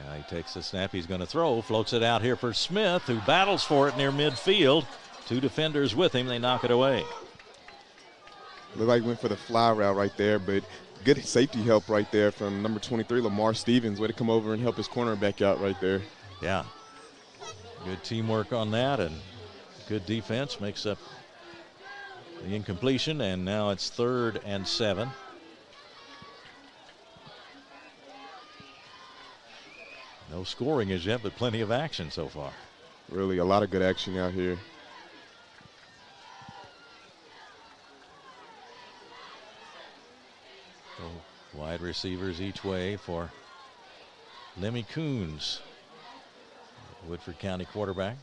Speaker 3: Now he takes the snap. He's going to throw. Floats it out here for Smith, who battles for it near midfield. 2 defenders with him. They knock it away.
Speaker 4: Looked like he went for the fly route right there, but good safety help right there from number 23, Lamar Stevens. Way to come over and help his cornerback out right there.
Speaker 3: Yeah. Good teamwork on that, and good defense makes up the incompletion, and now it's 3rd and 7. No scoring as yet, but plenty of action so far.
Speaker 4: Really, a lot of good action out here.
Speaker 3: So wide receivers each way for Lemmy Coons, Woodford County quarterback.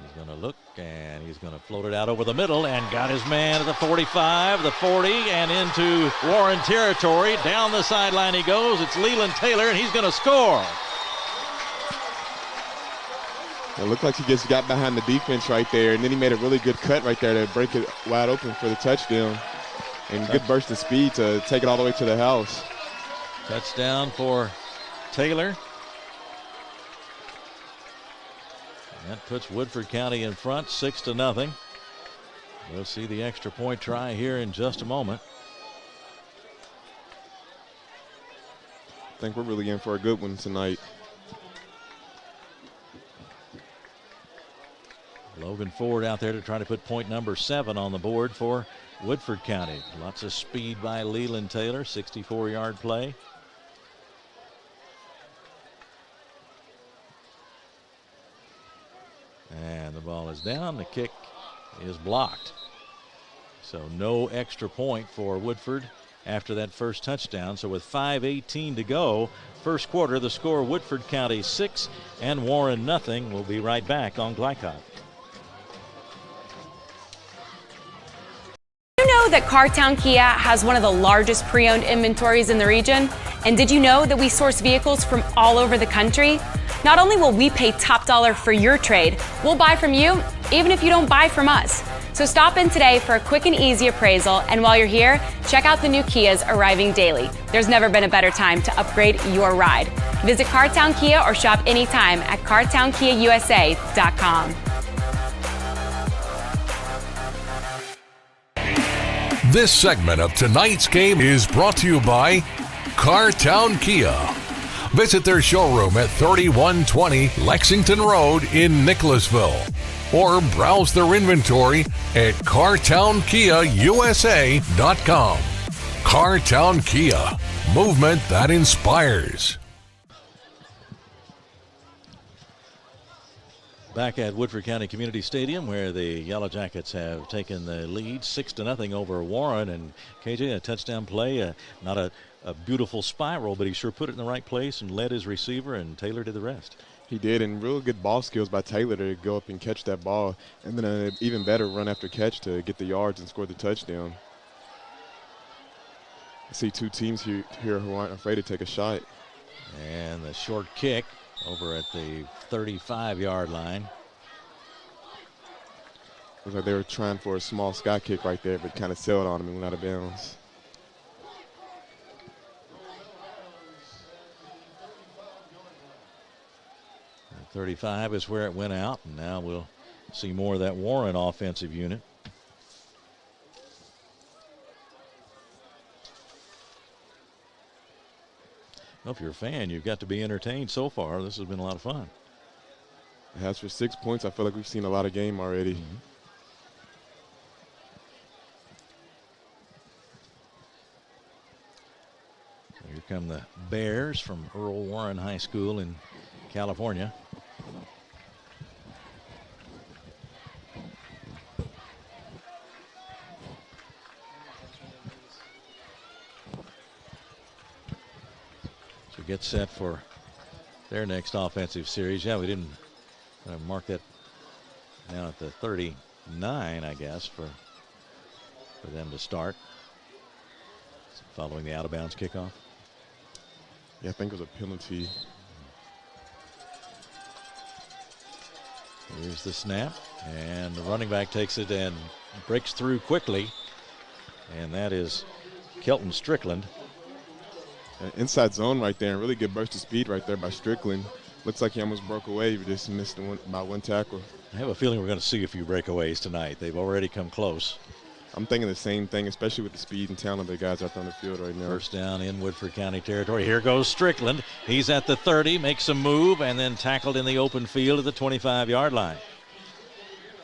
Speaker 3: He's going to look, and he's going to float it out over the middle, and got his man at the 45, the 40, and into Warren territory. Down the sideline he goes. It's Leland Taylor, and he's going to score.
Speaker 4: It looked like he just got behind the defense right there, and then he made a really good cut right there to break it wide open for the touchdown. And good burst of speed to take it all the way to the house.
Speaker 3: Touchdown for Taylor. That puts Woodford County in front, 6-0. We'll see the extra point try here in just a moment.
Speaker 4: I think we're really in for a good one tonight.
Speaker 3: Logan Ford out there to try to put point number 7 on the board for Woodford County. Lots of speed by Leland Taylor, 64-yard play. And the ball is down. The kick is blocked. So no extra point for Woodford after that first touchdown. So with 5:18 to go, first quarter, the score Woodford County 6 and Warren 0. We'll be right back on Glycott.
Speaker 8: know that Cartown Kia has one of the largest pre-owned inventories in the region? And did you know that we source vehicles from all over the country? Not only will we pay top dollar for your trade, we'll buy from you even if you don't buy from us. So stop in today for a quick and easy appraisal, and while you're here, check out the new Kias arriving daily. There's never been a better time to upgrade your ride. Visit Cartown Kia or shop anytime at cartownkiausa.com.
Speaker 2: This segment of tonight's game is brought to you by Cartown Kia. Visit their showroom at 3120 Lexington Road in Nicholasville, or browse their inventory at cartownkiausa.com. Cartown Kia, movement that inspires.
Speaker 3: Back at Woodford County Community Stadium, where the Yellow Jackets have taken the lead 6-0 over Warren. And KJ, a touchdown play, not a beautiful spiral, but he sure put it in the right place and led his receiver, and Taylor did the rest.
Speaker 4: He did, and real good ball skills by Taylor to go up and catch that ball, and then an even better run after catch to get the yards and score the touchdown. I see two teams here who aren't afraid to take a shot.
Speaker 3: And the short kick over at the 35-yard line.
Speaker 4: Looks like they were trying for a small sky kick right there, but kind of sailed on him and went out of bounds.
Speaker 3: And 35 is where it went out, and now we'll see more of that Warren offensive unit. Well, if you're a fan, you've got to be entertained so far. This has been a lot of fun.
Speaker 4: As for 6 points, I feel like we've seen a lot of game already.
Speaker 3: Mm-hmm. So here come the Bears from Earl Warren High School in California. Get set for their next offensive series. Yeah, we didn't mark that down at the 39, I guess, for them to start following the out-of-bounds kickoff.
Speaker 4: Yeah, I think it was a penalty.
Speaker 3: Here's the snap, and the running back takes it and breaks through quickly, and that is Kelton Strickland.
Speaker 4: Inside zone right there, and really good burst of speed right there by Strickland. Looks like he almost broke away, but just missed by one tackle.
Speaker 3: I have a feeling we're going to see a few breakaways tonight. They've already come close.
Speaker 4: I'm thinking the same thing, especially with the speed and talent of the guys out there on the field right now.
Speaker 3: First down in Woodford County territory. Here goes Strickland. He's at the 30, makes a move, and then tackled in the open field at the 25-yard line.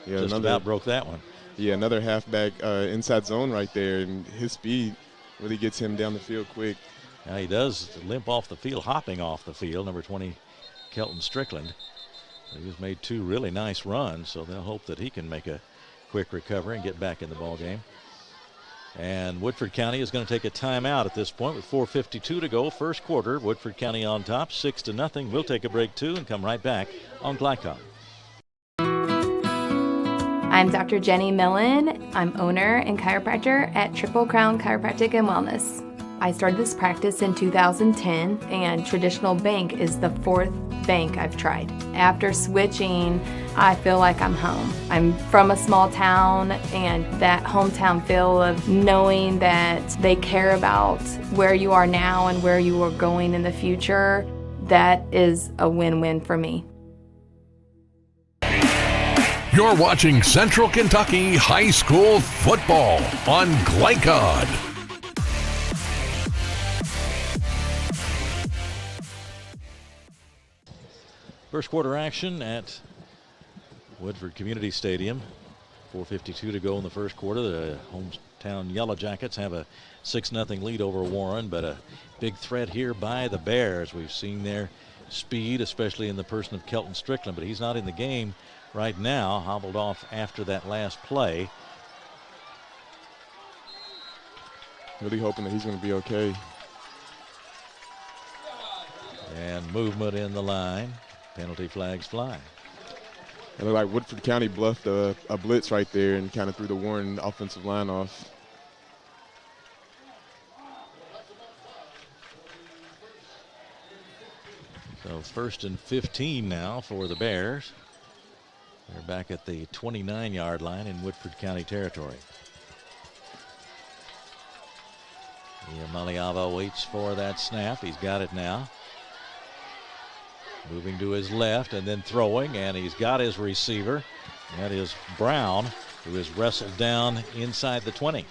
Speaker 4: Yeah,
Speaker 3: just about broke that one.
Speaker 4: Yeah, another halfback inside zone right there, and his speed really gets him down the field quick.
Speaker 3: Now he does limp off the field, hopping off the field, number 20, Kelton Strickland. He just made two really nice runs, so they'll hope that he can make a quick recovery and get back in the ball game. And Woodford County is going to take a timeout at this point with 4:52 to go, first quarter. Woodford County on top, 6-0. We'll take a break too and come right back on Glycon.
Speaker 11: I'm Dr. Jenny Millen. I'm owner and chiropractor at Triple Crown Chiropractic and Wellness. I started this practice in 2010, and Traditional Bank is the fourth bank I've tried. After switching, I feel like I'm home. I'm from a small town, and that hometown feel of knowing that they care about where you are now and where you are going in the future, that is a win-win for me.
Speaker 2: You're watching Central Kentucky High School football on Glycod.
Speaker 3: First quarter action at Woodford Community Stadium. 4:52 to go in the first quarter. The hometown Yellow Jackets have a 6-0 lead over Warren, but a big threat here by the Bears. We've seen their speed, especially in the person of Kelton Strickland, but he's not in the game right now, hobbled off after that last play.
Speaker 4: Really hoping that he's going to be okay.
Speaker 3: And movement in the line. Penalty flags fly.
Speaker 4: It looked like Woodford County bluffed a blitz right there and kind of threw the Warren offensive line off.
Speaker 3: So 1st and 15 now for the Bears. They're back at the 29-yard line in Woodford County territory. Maliava waits for that snap. He's got it now. Moving to his left and then throwing, and he's got his receiver. That is Brown, who is wrestled down inside the 20.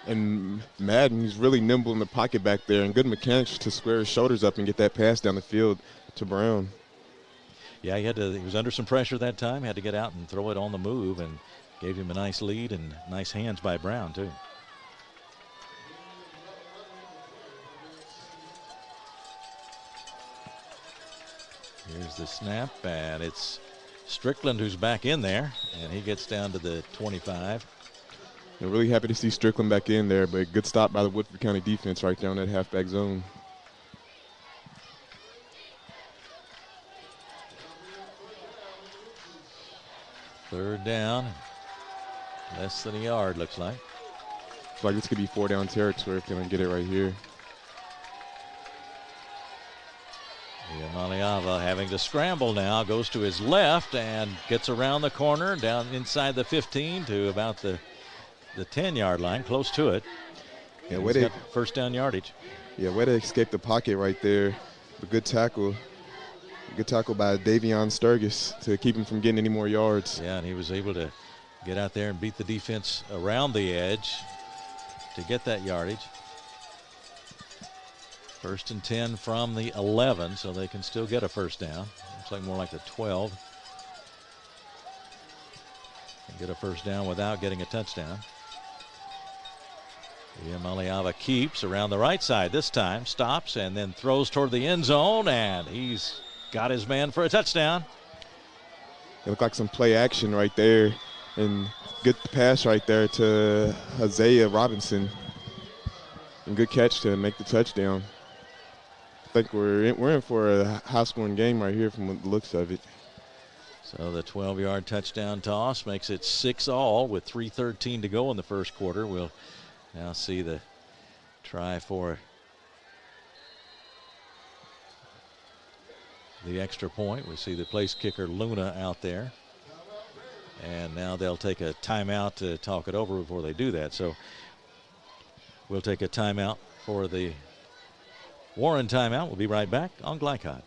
Speaker 4: And Madden, he's really nimble in the pocket back there, and good mechanics to square his shoulders up and get that pass down the field to Brown.
Speaker 3: Yeah, he was under some pressure that time, had to get out and throw it on the move, and gave him a nice lead and nice hands by Brown too. Here's the snap, and it's Strickland who's back in there, and he gets down to the 25.
Speaker 4: They're really happy to see Strickland back in there, but good stop by the Woodford County defense right down that halfback zone.
Speaker 3: Third down, less than a yard looks like.
Speaker 4: Looks like this could be 4-down territory if they don't get it right here.
Speaker 3: Maliava having to scramble now, goes to his left and gets around the corner down inside the 15 to about the 10-yard line, close to it.
Speaker 4: Yeah,
Speaker 3: he's got first down yardage.
Speaker 4: Yeah, way to escape the pocket right there. A good tackle. Good tackle by Davion Sturgis to keep him from getting any more yards.
Speaker 3: Yeah, and he was able to get out there and beat the defense around the edge to get that yardage. 1st and 10 from the 11, so they can still get a first down. Looks like more like the 12. And get a first down without getting a touchdown. Maliava keeps around the right side this time, stops, and then throws toward the end zone, and he's got his man for a touchdown.
Speaker 4: It looked like some play action right there, and good pass right there to Isaiah Robinson. And good catch to make the touchdown. I think we're in for a high-scoring game right here from the looks of it.
Speaker 3: So the 12-yard touchdown toss makes it 6-all with 3:13 to go in the first quarter. We'll now see the try for the extra point. We see the place kicker Luna out there. And now they'll take a timeout to talk it over before they do that. So we'll take a timeout for the Warren timeout. We'll be right back on Glycod.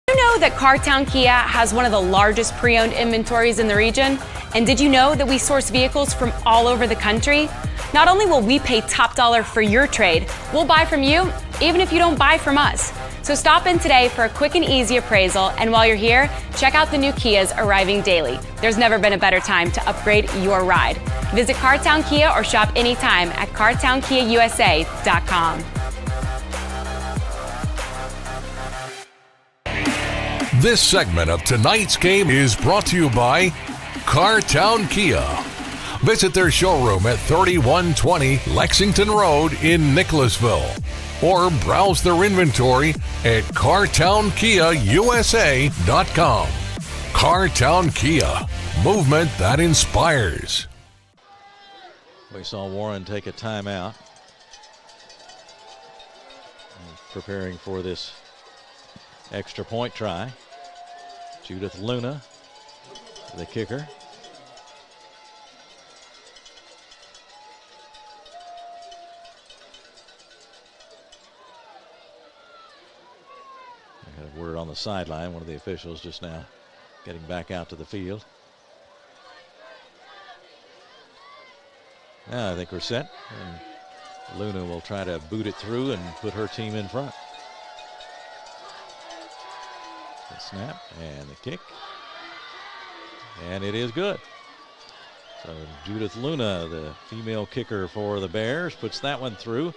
Speaker 8: Did you know that Cartown Kia has one of the largest pre-owned inventories in the region? And did you know that we source vehicles from all over the country? Not only will we pay top dollar for your trade, we'll buy from you even if you don't buy from us. So stop in today for a quick and easy appraisal, and while you're here, check out the new Kias arriving daily. There's never been a better time to upgrade your ride. Visit Cartown Kia or shop anytime at cartownkiausa.com.
Speaker 2: This segment of tonight's game is brought to you by Cartown Kia. Visit their showroom at 3120 Lexington Road in Nicholasville, or browse their inventory at cartownkiausa.com. Cartown Kia, movement that inspires.
Speaker 3: We saw Warren take a timeout, preparing for this extra point try. Judith Luna, the kicker. I had a word on the sideline. One of the officials just now getting back out to the field. Now I think we're set. And Luna will try to boot it through and put her team in front. The snap and the kick. And it is good. So Judith Luna, the female kicker for the Bears, puts that one through.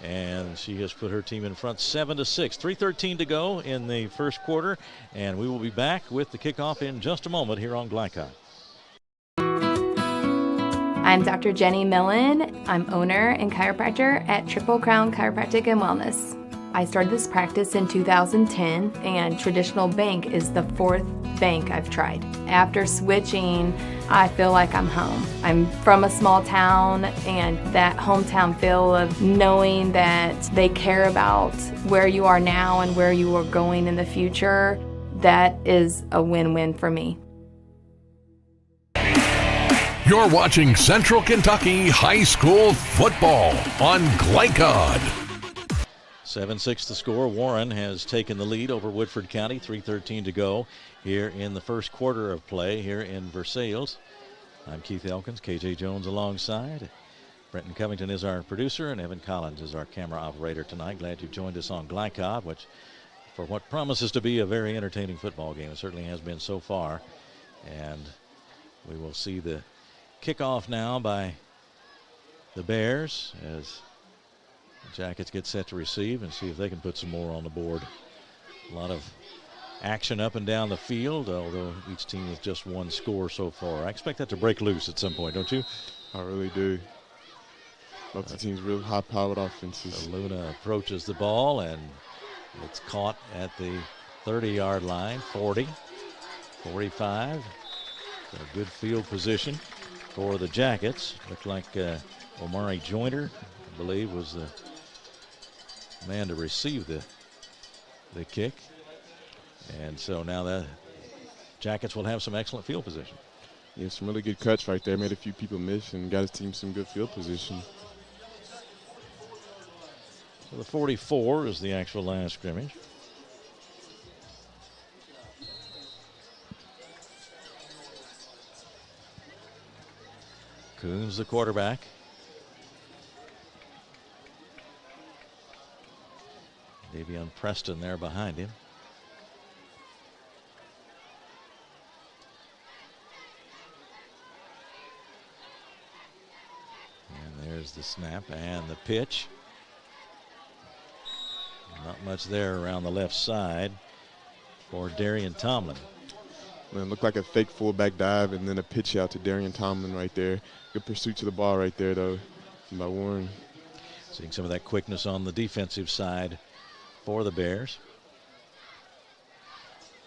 Speaker 3: And she has put her team in front 7-6. 3:13 to go in the first quarter. And we will be back with the kickoff in just a moment here on Glycod.
Speaker 11: I'm Dr. Jenny Millen. I'm owner and chiropractor at Triple Crown Chiropractic and Wellness. I started this practice in 2010, and traditional bank is the 4th bank I've tried. After switching, I feel like I'm home. I'm from a small town, and that hometown feel of knowing that they care about where you are now and where you are going in the future, that is a win-win for me.
Speaker 2: You're watching Central Kentucky High School football on Glycod.
Speaker 3: 7-6 the score. Warren has taken the lead over Woodford County. 3:13 to go here in the first quarter of play here in Versailles. I'm Keith Elkins, KJ Jones alongside. Brenton Covington is our producer, and Evan Collins is our camera operator tonight. Glad you've joined us on Glycod, which for what promises to be a very entertaining football game. It certainly has been so far. And we will see the kickoff now by the Bears as the Jackets get set to receive and see if they can put some more on the board. A lot of action up and down the field, although each team with just one score so far. I expect that to break loose at some point, don't you?
Speaker 4: I really do. Both the teams real high-powered offenses.
Speaker 3: So Luna approaches the ball, and it's caught at the 30-yard line, 40, 45. So a good field position for the Jackets. Looked like Omari Joyner, I believe, was the man to receive the kick. And so now the Jackets will have some excellent field position.
Speaker 4: Yeah, some really good cuts right there. Made a few people miss and got his team some good field position.
Speaker 3: So the 44 is the actual line of scrimmage. Coons, the quarterback. Davion Preston there behind him. And there's the snap and the pitch. Not much there around the left side for Darian Tomlin.
Speaker 4: Man, looked like a fake fullback dive and then a pitch out to Darian Tomlin right there. Good pursuit to the ball right there, though, by Warren.
Speaker 3: Seeing some of that quickness on the defensive side for the Bears.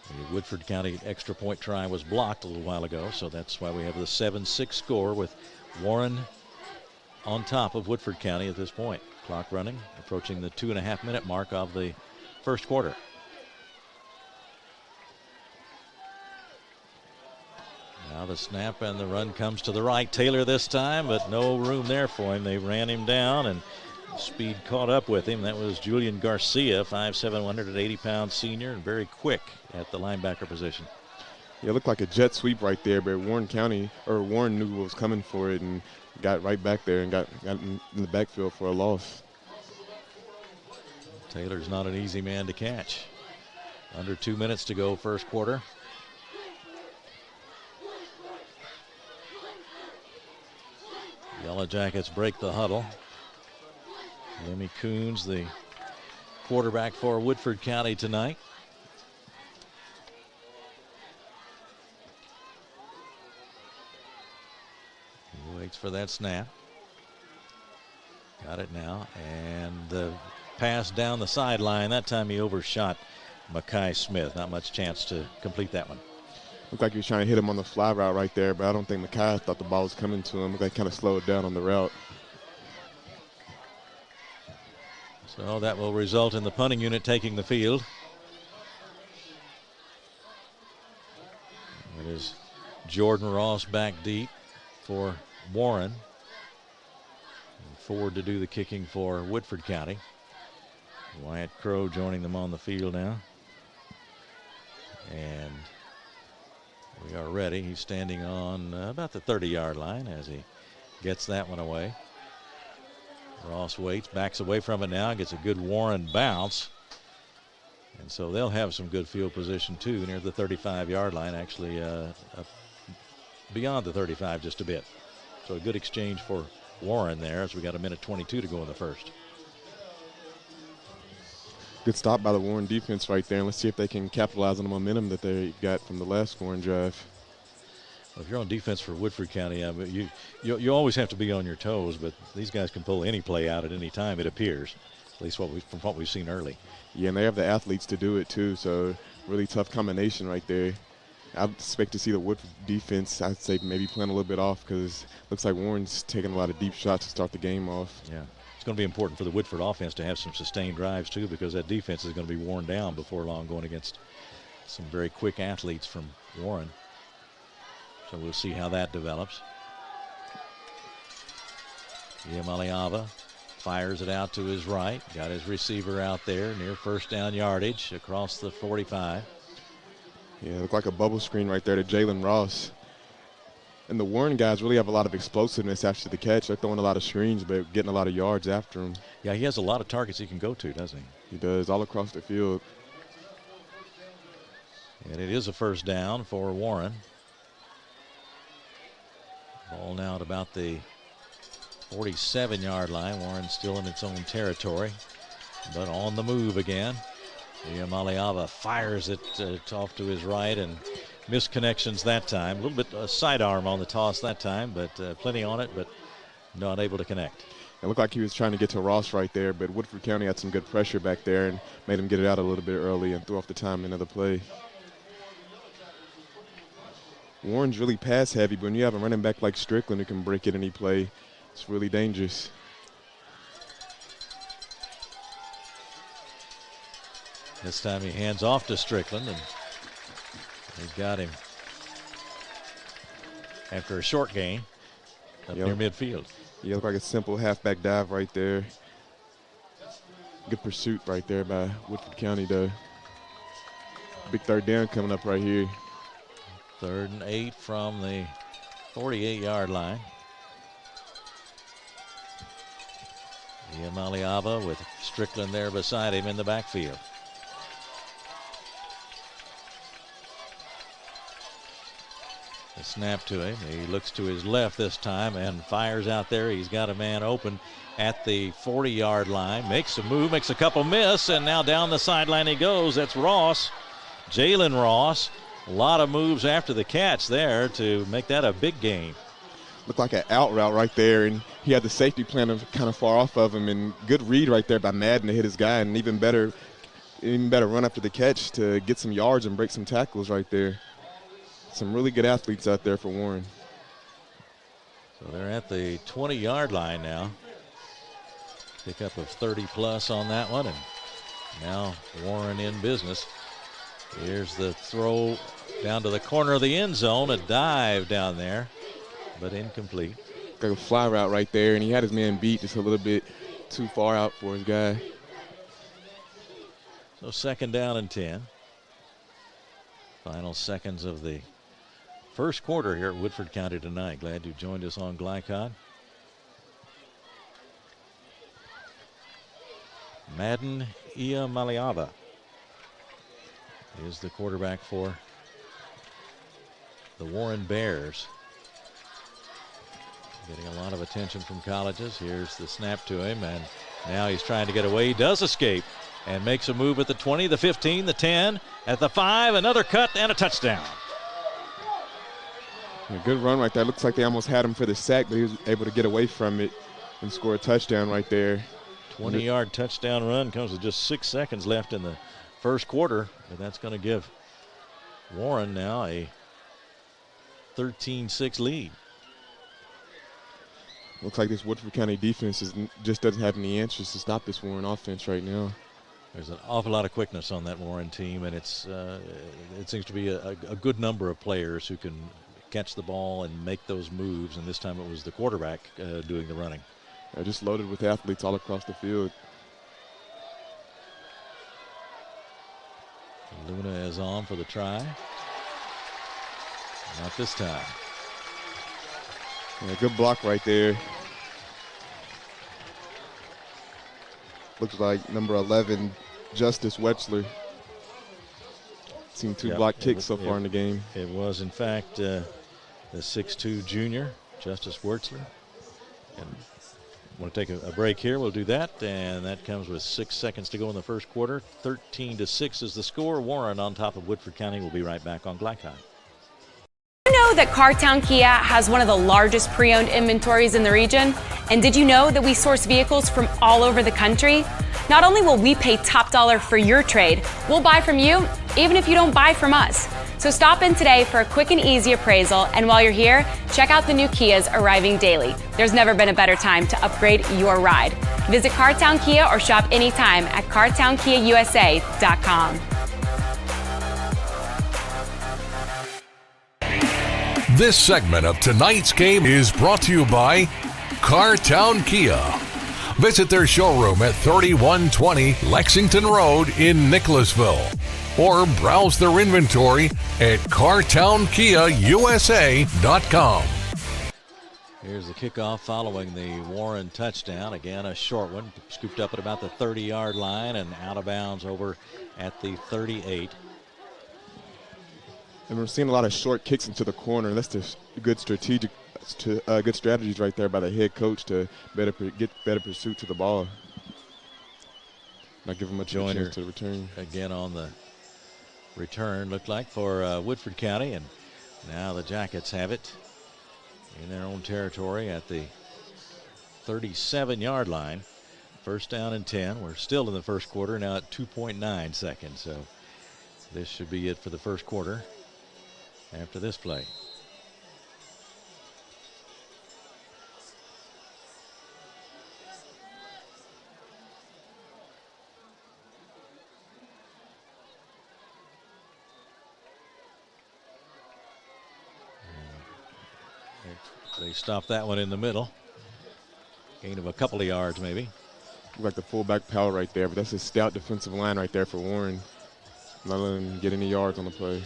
Speaker 3: The Woodford County extra point try was blocked a little while ago, so that's why we have the 7-6 score with Warren on top of Woodford County at this point. Clock running, approaching the 2.5-minute mark of the first quarter. Now the snap and the run comes to the right. Taylor this time, but no room there for him. They ran him down, and speed caught up with him. That was Julian Garcia, 5'7", 180-pound senior, and very quick at the linebacker position.
Speaker 4: Yeah, it looked like a jet sweep right there, but Warren knew what was coming for it and got right back there and got in the backfield for a loss.
Speaker 3: Taylor's not an easy man to catch. Under 2 minutes to go, first quarter. Yellow Jackets break the huddle. Lemmy Coons, the quarterback for Woodford County tonight. He waits for that snap. Got it now, and the pass down the sideline. That time he overshot Makai Smith. Not much chance to complete that one.
Speaker 4: Looked like he was trying to hit him on the fly route right there, but I don't think Makai thought the ball was coming to him. Looked like he kind of slowed down on the route.
Speaker 3: So that will result in the punting unit taking the field. It is Jordan Ross back deep for Warren. And Ford to do the kicking for Woodford County. Wyatt Crow joining them on the field now. And we are ready. He's standing on about the 30-yard line as he gets that one away. Ross waits, backs away from it now, gets a good Warren bounce. And so they'll have some good field position too near the 35-yard line, actually beyond the 35 just a bit. So a good exchange for Warren there as we got 1:22 to go in the first.
Speaker 4: Good stop by the Warren defense right there. And let's see if they can capitalize on the momentum that they got from the last scoring drive.
Speaker 3: Well, if you're on defense for Woodford County, you always have to be on your toes, but these guys can pull any play out at any time, it appears, at least from what we've seen early.
Speaker 4: Yeah, and they have the athletes to do it too, so really tough combination right there. I expect to see the Woodford defense, I'd say, maybe playing a little bit off because it looks like Warren's taking a lot of deep shots to start the game off.
Speaker 3: Yeah. It's going to be important for the Woodford offense to have some sustained drives, too, because that defense is going to be worn down before long going against some very quick athletes from Warren. So we'll see how that develops. Maliava fires it out to his right. Got his receiver out there near first down yardage across the 45.
Speaker 4: Yeah, it looked like a bubble screen right there to Jalen Ross. And the Warren guys really have a lot of explosiveness after the catch. They're throwing a lot of screens, but getting a lot of yards after him.
Speaker 3: Yeah, he has a lot of targets he can go to, doesn't he?
Speaker 4: He does, all across the field.
Speaker 3: And it is a first down for Warren. Ball now at about the 47-yard line. Warren still in its own territory, but on the move again. Maliava fires it off to his right and missed connections that time. A little bit sidearm on the toss that time, but plenty on it, but not able to connect.
Speaker 4: It looked like he was trying to get to Ross right there, but Woodford County had some good pressure back there and made him get it out a little bit early and threw off the timing of the play. Warren's really pass heavy, but when you have a running back like Strickland who can break it any play, it's really dangerous.
Speaker 3: This time he hands off to Strickland, and he's got him after a short gain up near midfield.
Speaker 4: Yeah, looked like a simple halfback dive right there. Good pursuit right there by Woodford County, though. Big third down coming up right here.
Speaker 3: 3rd and 8 from the 48-yard line. Maliava with Strickland there beside him in the backfield. The snap to him. He looks to his left this time and fires out there. He's got a man open at the 40-yard line. Makes a move, makes a couple miss, and now down the sideline he goes. That's Ross, Jalen Ross. A lot of moves after the catch there to make that a big gain.
Speaker 4: Looked like an out route right there, and he had the safety plan kind of far off of him, and good read right there by Madden to hit his guy, and even better run after the catch to get some yards and break some tackles right there. Some really good athletes out there for Warren.
Speaker 3: So they're at the 20-yard line now. Pickup of 30-plus on that one, and now Warren in business. Here's the throw down to the corner of the end zone, a dive down there, but incomplete.
Speaker 4: Got a fly route right there, and he had his man beat just a little bit too far out for his guy.
Speaker 3: So 2nd down and 10. Final seconds of the first quarter here at Woodford County tonight. Glad you joined us on Glycod. Madden Maliava is the quarterback for the Warren Bears. Getting a lot of attention from colleges. Here's the snap to him, and now he's trying to get away. He does escape and makes a move at the 20, the 15, the 10, at the 5, another cut and a touchdown.
Speaker 4: A good run right there. Looks like they almost had him for the sack, but he was able to get away from it and score a touchdown right there.
Speaker 3: 20-yard touchdown run comes with just 6 seconds left in the first quarter, but that's going to give Warren now a 13-6 lead.
Speaker 4: Looks like this Woodford County defense just doesn't have any answers to stop this Warren offense right now.
Speaker 3: There's an awful lot of quickness on that Warren team, and it seems to be a good number of players who can catch the ball and make those moves, and this time it was the quarterback doing the running.
Speaker 4: They're just loaded with athletes all across the field.
Speaker 3: Luna is on for the try. Not this time.
Speaker 4: Yeah, good block right there. Looks like number 11, Justice Wechsler. Seen 2 block kicks so far in the game.
Speaker 3: It was, in fact, the 6'2 junior, Justice Wechsler. And want to take a break here. We'll do that, and that comes with 6 seconds to go in the first quarter. 13-6 is the score. Warren on top of Woodford County. We'll be right back on Glycod.
Speaker 8: Did you know that Cartown Kia has one of the largest pre-owned inventories in the region? And did you know that we source vehicles from all over the country? Not only will we pay top dollar for your trade, we'll buy from you even if you don't buy from us. So stop in today for a quick and easy appraisal, and while you're here, check out the new Kias arriving daily. There's never been a better time to upgrade your ride. Visit Cartown Kia or shop anytime at cartownkiausa.com.
Speaker 2: This segment of tonight's game is brought to you by Cartown Kia. Visit their showroom at 3120 Lexington Road in Nicholasville, or browse their inventory at cartownkiausa.com.
Speaker 3: Here's the kickoff following the Warren touchdown. Again, a short one, scooped up at about the 30-yard line and out of bounds over at the 38.
Speaker 4: And we're seeing a lot of short kicks into the corner. That's just good strategic, good strategies right there by the head coach to get better pursuit to the ball. Not give him a chance to return.
Speaker 3: Again on the return, looked like, for Woodford County. And now the Jackets have it in their own territory at the 37-yard line. First down and 10. We're still in the first quarter, now at 2.9 seconds. So this should be it for the first quarter after this play. They stopped that one in the middle. Gain of a couple of yards, maybe.
Speaker 4: Like the fullback power right there, but that's a stout defensive line right there for Warren. Not letting him get any yards on the play.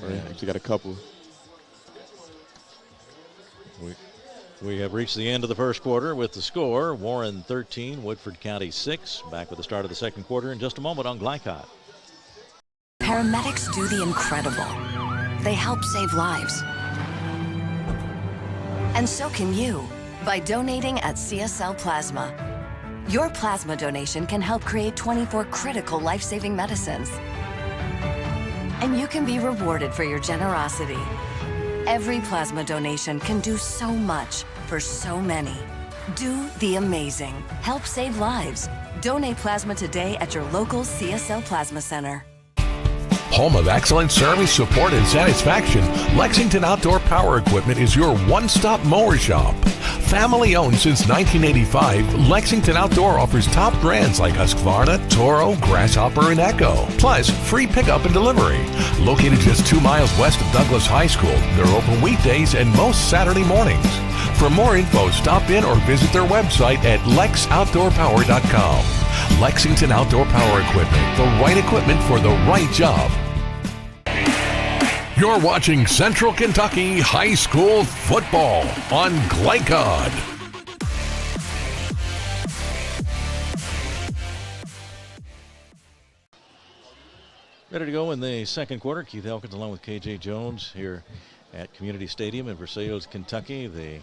Speaker 4: Yeah. Actually got a couple.
Speaker 3: We have reached the end of the first quarter with the score. Warren 13, Woodford County 6. Back with the start of the second quarter in just a moment on Glycod.
Speaker 12: Paramedics do the incredible. They help save lives. And so can you by donating at CSL Plasma. Your plasma donation can help create 24 critical life-saving medicines. And you can be rewarded for your generosity. Every plasma donation can do so much for so many. Do the amazing. Help save lives. Donate plasma today at your local CSL Plasma Center.
Speaker 2: Home of excellent service, support, and satisfaction, Lexington Outdoor Power Equipment is your one-stop mower shop. Family owned since 1985, Lexington Outdoor offers top brands like Husqvarna, Toro, Grasshopper, and Echo. Plus, free pickup and delivery. Located just 2 miles west of Douglas High School, they're open weekdays and most Saturday mornings. For more info, stop in or visit their website at lexoutdoorpower.com. Lexington Outdoor Power Equipment, the right equipment for the right job. You're watching Central Kentucky High School Football on Glycod.
Speaker 3: Ready to go in the second quarter. Keith Elkins along with KJ Jones here at Community Stadium in Versailles, Kentucky. The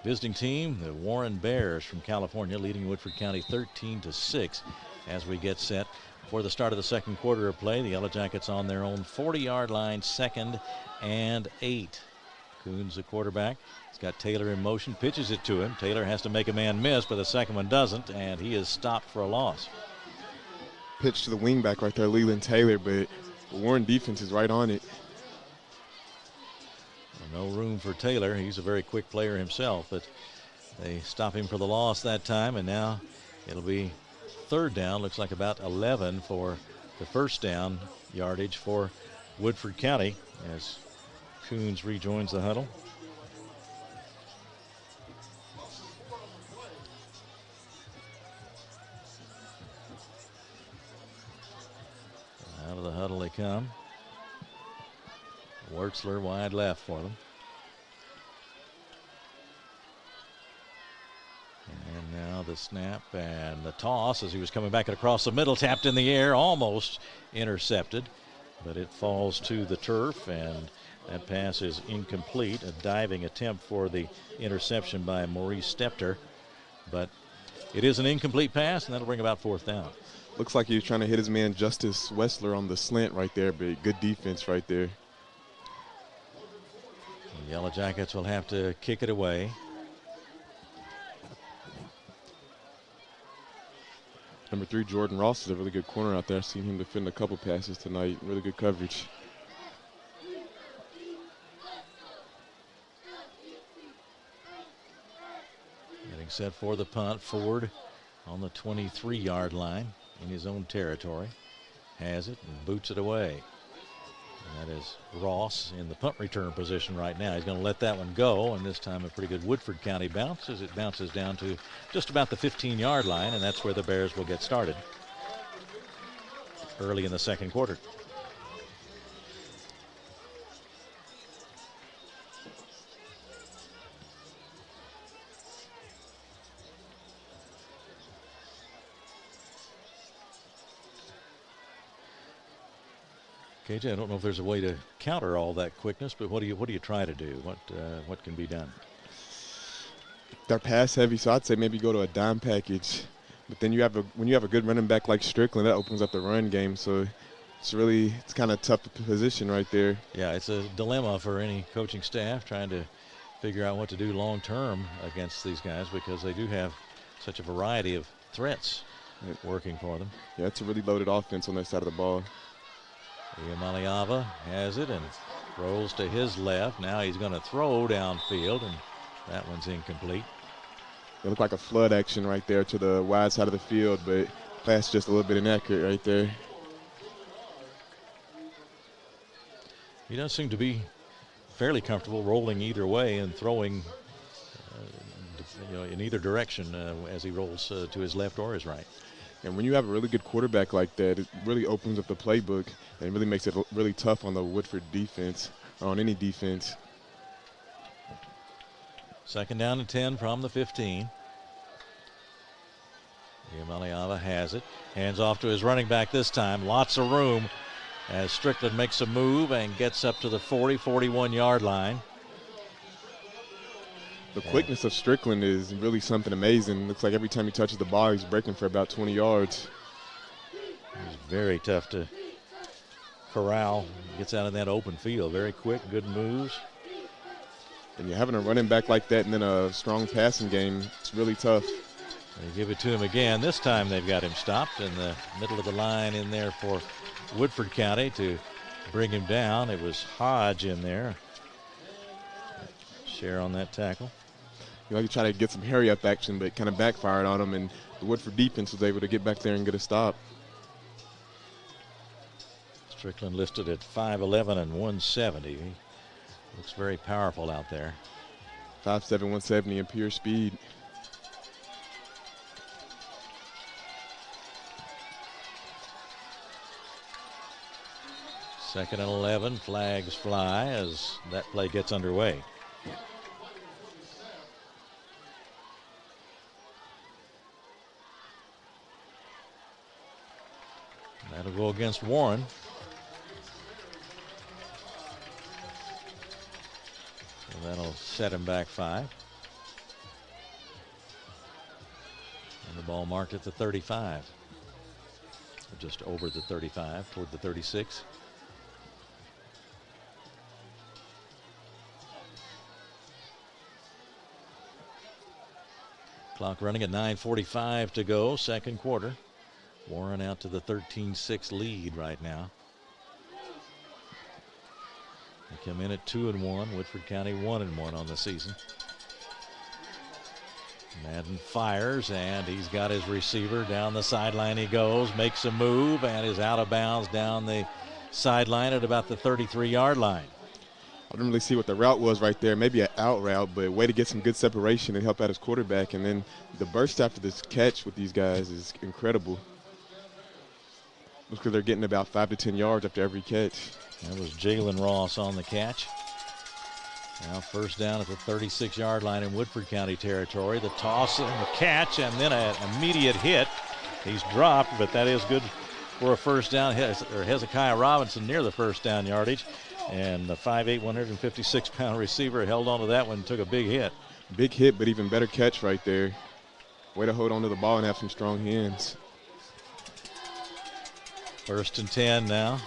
Speaker 3: visiting team, the Warren Bears from California, leading Woodford County 13-6 as we get set for the start of the second quarter of play. The Yellow Jackets on their own 40-yard line, 2nd and 8. Coons, the quarterback, he's got Taylor in motion, pitches it to him. Taylor has to make a man miss, but the second one doesn't, and he is stopped for a loss.
Speaker 4: Pitch to the wingback right there, Leland Taylor, but the Warren defense is right on it.
Speaker 3: No room for Taylor. He's a very quick player himself, but they stop him for the loss that time, and now it'll be third down. Looks like about 11 for the first down yardage for Woodford County as Coons rejoins the huddle. Out of the huddle they come. Wertzler wide left for them. And now the snap and the toss as he was coming back across the middle, tapped in the air, almost intercepted, but it falls to the turf, and that pass is incomplete. A diving attempt for the interception by Maurice Stepter, but it is an incomplete pass, and that'll bring about fourth down.
Speaker 4: Looks like he was trying to hit his man Justice Wessler on the slant right there, but good defense right there.
Speaker 3: The Yellow Jackets will have to kick it away.
Speaker 4: Number 3, Jordan Ross, is a really good corner out there. I've seen him defend a couple passes tonight. Really good coverage.
Speaker 3: Getting set for the punt. Ford on the 23-yard line in his own territory. Has it and boots it away. And that is Ross in the punt return position right now. He's going to let that one go, and this time a pretty good Woodford County bounce as it bounces down to just about the 15-yard line, and that's where the Bears will get started early in the second quarter. KJ, I don't know if there's a way to counter all that quickness, but what do you try to do? What can be done?
Speaker 4: They're pass heavy, so I'd say maybe go to a dime package. But then when you have a good running back like Strickland, that opens up the run game. So it's kind of tough position right there.
Speaker 3: Yeah, it's a dilemma for any coaching staff trying to figure out what to do long term against these guys because they do have such a variety of threats working for them.
Speaker 4: Yeah, it's a really loaded offense on their side of the ball.
Speaker 3: Maliava has it and rolls to his left. Now he's going to throw downfield, and that one's incomplete.
Speaker 4: It looked like a flood action right there to the wide side of the field, but pass just a little bit inaccurate right there.
Speaker 3: He does seem to be fairly comfortable rolling either way and throwing in either direction as he rolls to his left or his right.
Speaker 4: And when you have a really good quarterback like that, it really opens up the playbook and really makes it really tough on the Woodford defense, or on any defense.
Speaker 3: Second down and 10 from the 15. Maliava has it. Hands off to his running back this time. Lots of room as Strickland makes a move and gets up to the 41-yard line.
Speaker 4: The quickness of Strickland is really something amazing. Looks like every time he touches the ball, he's breaking for about 20 yards.
Speaker 3: He's very tough to corral. Gets out of that open field. Very quick, good moves.
Speaker 4: And you're having a running back like that and then a strong passing game, it's really tough.
Speaker 3: They give it to him again. This time they've got him stopped in the middle of the line in there for Woodford County to bring him down. It was Hodge in there. Share on that tackle.
Speaker 4: You know, he tried to get some hurry-up action, but kind of backfired on him, and the Woodford defense was able to get back there and get a stop.
Speaker 3: Strickland listed at 5'11" and 170. He looks very powerful out there.
Speaker 4: 5'7", 170 in pure speed.
Speaker 3: Second and 11, flags fly as that play gets underway. That'll go against Warren. So that'll set him back 5. And the ball marked at the 35. Or just over the 35, toward the 36. Clock running at 9:45 to go, second quarter. Warren out to the 13-6 lead right now. They come in at 2-1. Woodford County 1-1 on the season. Madden fires, and he's got his receiver. Down the sideline he goes, makes a move, and is out of bounds down the sideline at about the 33-yard line.
Speaker 4: I didn't really see what the route was right there. Maybe an out route, but a way to get some good separation and help out his quarterback. And then the burst after this catch with these guys is incredible. Looks like they're getting about 5 to 10 yards after every catch.
Speaker 3: That was Jalen Ross on the catch. Now first down at the 36-yard line in Woodford County territory. The toss and the catch, and then an immediate hit. He's dropped, but that is good for a first down. Hezekiah Robinson near the first down yardage. And the 5'8", 156-pound receiver held on to that one and took a big hit.
Speaker 4: Big hit, but even better catch right there. Way to hold on to the ball and have some strong hands.
Speaker 3: First and 10 now.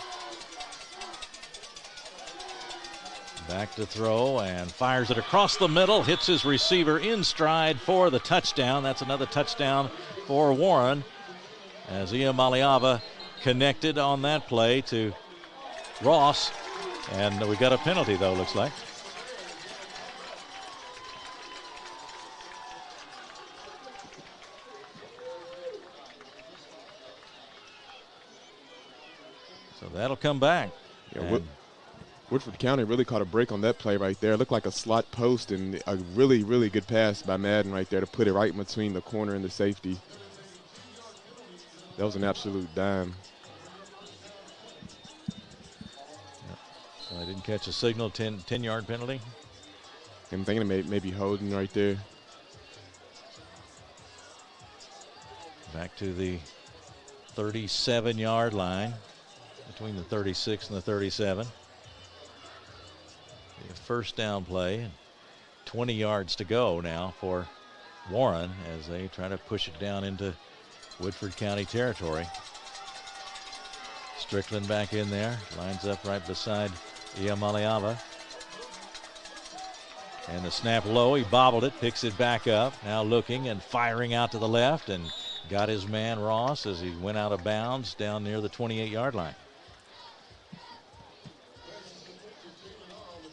Speaker 3: Back to throw and fires it across the middle. Hits his receiver in stride for the touchdown. That's another touchdown for Warren. As Maliava connected on that play to Ross. And we got a penalty, though, looks like. So that'll come back.
Speaker 4: Yeah, Woodford County really caught a break on that play right there. It looked like a slot post, and a really, really good pass by Madden right there to put it right in between the corner and the safety. That was an absolute dime.
Speaker 3: So I didn't catch a signal, 10-yard penalty.
Speaker 4: I'm thinking maybe holding right there.
Speaker 3: Back to the 37-yard line, between the 36 and the 37. The first down play, 20 yards to go now for Warren as they try to push it down into Woodford County territory. Strickland back in there, lines up right beside Iamaleava. And the snap low, he bobbled it, picks it back up, now looking and firing out to the left, and got his man Ross as he went out of bounds down near the 28-yard line.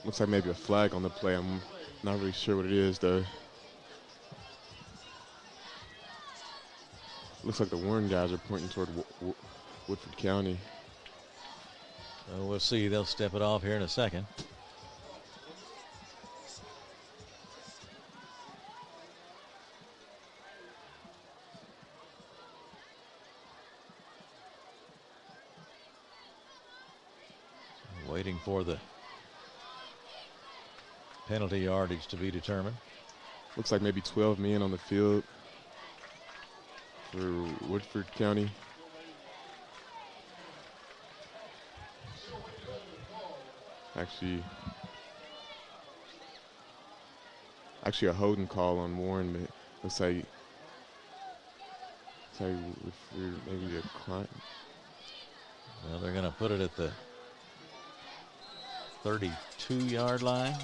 Speaker 4: Looks like maybe a flag on the play. I'm not really sure what it is, though. Looks like the Warren guys are pointing toward Woodford County.
Speaker 3: So we'll see. They'll step it off here in a second. Waiting for the penalty yardage to be determined.
Speaker 4: Looks like maybe 12 men on the field for Woodford County. Actually a holding call on Warren, but looks like maybe a client.
Speaker 3: Well, they're going to put it at the 32-yard line.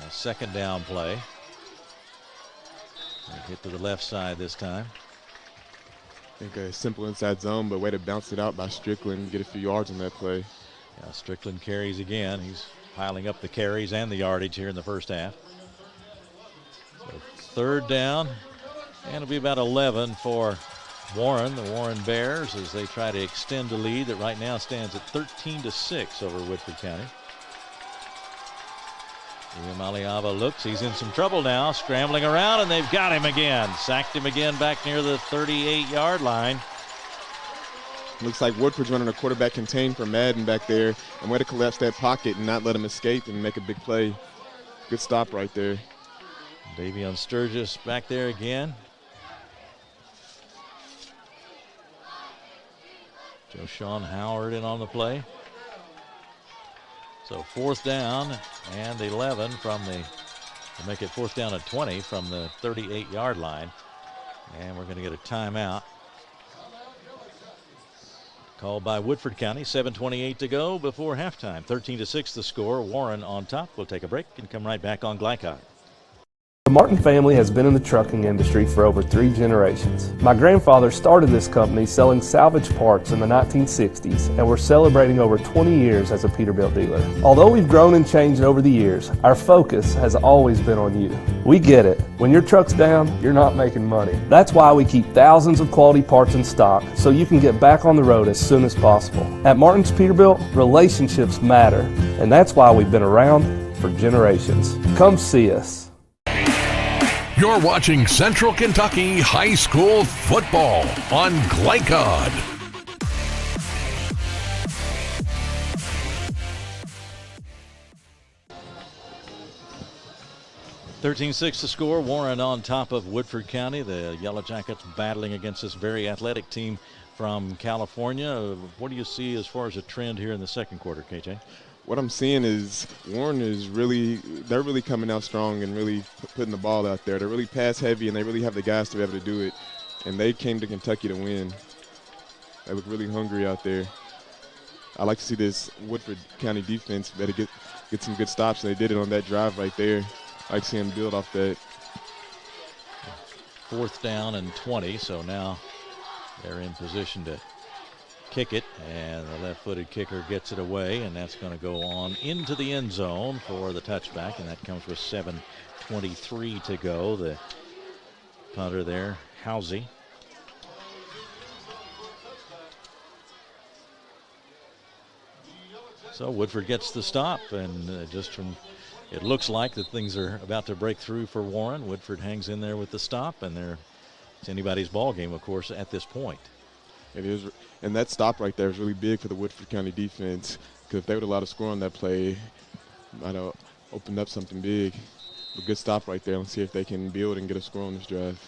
Speaker 3: A second down play. They hit to the left side this time.
Speaker 4: I think a simple inside zone, but way to bounce it out by Strickland, get a few yards on that play.
Speaker 3: Yeah, Strickland carries again. He's piling up the carries and the yardage here in the first half. So third down, and it'll be about 11 for Warren, the Warren Bears, as they try to extend the lead that right now stands at 13-6 over Woodford County. Iamaleava looks, he's in some trouble now, scrambling around, and they've got him again. Sacked him again back near the 38-yard line.
Speaker 4: Looks like Woodford's running a quarterback contain for Madden back there, and way to collapse that pocket and not let him escape and make a big play. Good stop right there.
Speaker 3: Davion Sturgis back there again. Joshawn Howard in on the play. So fourth down and 11 from to make it fourth down and 20 from the 38-yard line. And we're going to get a timeout called by Woodford County. 7:28 to go before halftime. 13-6 the score. Warren on top. We'll take a break and come right back on Glycod.
Speaker 13: The Martin family has been in the trucking industry for over 3 generations. My grandfather started this company selling salvage parts in the 1960s, and we're celebrating over 20 years as a Peterbilt dealer. Although we've grown and changed over the years, our focus has always been on you. We get it. When your truck's down, you're not making money. That's why we keep thousands of quality parts in stock so you can get back on the road as soon as possible. At Martin's Peterbilt, relationships matter, and that's why we've been around for generations. Come see us.
Speaker 2: You're watching Central Kentucky High School Football on Glycod.
Speaker 3: (13-6) the score. Warren on top of Woodford County. The Yellow Jackets battling against this very athletic team from California. What do you see as far as a trend here in the second quarter, KJ?
Speaker 4: What I'm seeing is Warren they're really coming out strong and really putting the ball out there. They're really pass heavy, and they really have the guys to be able to do it. And they came to Kentucky to win. They look really hungry out there. I like to see this Woodford County defense better get some good stops, and they did it on that drive right there. I like to see them build off that.
Speaker 3: Fourth down and 20, so now they're in position to kick it, and the left-footed kicker gets it away, and that's going to go on into the end zone for the touchback, and that comes with 7:23 to go. The Punter there, Housey. So Woodford gets the stop, and just from, it looks like that things are about to break through for Warren. Woodford hangs in there with the stop, and it's anybody's ball game, of course, at this point.
Speaker 4: It is, and that stop right there is really big for the Woodford County defense, because if they would allow a score on that play, might have opened up something big. A good stop right there. Let's see if they can build and get a score on this drive.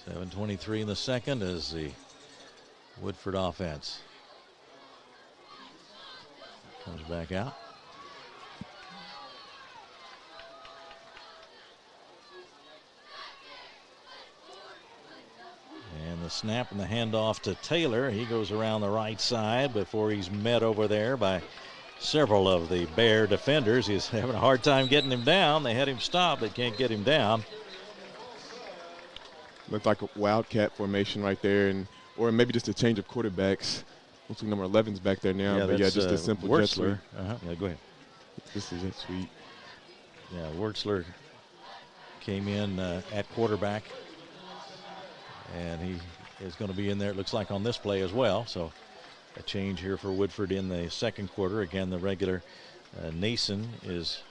Speaker 3: 7:23 in the second is the Woodford offense. Comes back out. And the snap and the handoff to Taylor. He goes around the right side before he's met over there by several of the Bear defenders. He's having a hard time getting him down. They had him stopped, but can't get him down.
Speaker 4: Looked like a wildcat formation right there, or maybe just a change of quarterbacks. Looks like number 11's back there now, but yeah, just a simple jet sweep.
Speaker 3: Yeah, go ahead.
Speaker 4: This is jet sweep.
Speaker 3: Yeah, Wertzler came in at quarterback, and he is going to be in there, it looks like, on this play as well. So a change here for Woodford in the second quarter. Again, the regular Nason is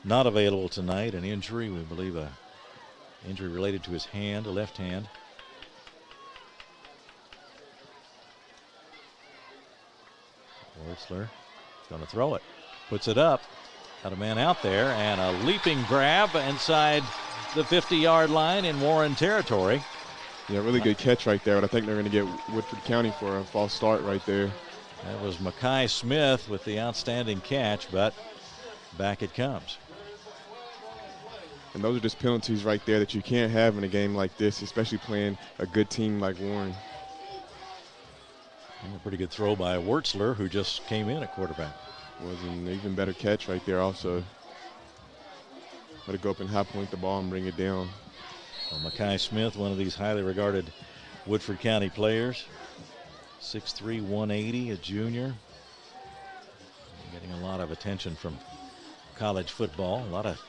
Speaker 3: not available tonight. An injury, we believe a injury related to his hand, a left hand. Wertzler is going to throw it. Puts it up. Got a man out there, and a leaping grab inside the 50-yard line in Warren territory.
Speaker 4: Yeah, really good catch right there, but I think they're going to get Woodford County for a false start right there.
Speaker 3: That was Mackay Smith with the outstanding catch, but back it comes.
Speaker 4: And those are just penalties right there that you can't have in a game like this, especially playing a good team like Warren.
Speaker 3: And a pretty good throw by Wertzler, who just came in at quarterback.
Speaker 4: Was an even better catch right there also. Let it go up and high point the ball and bring it down.
Speaker 3: Well, Mackay Smith, one of these highly regarded Woodford County players. 6'3", 180, a junior. Getting a lot of attention from college football. A lot of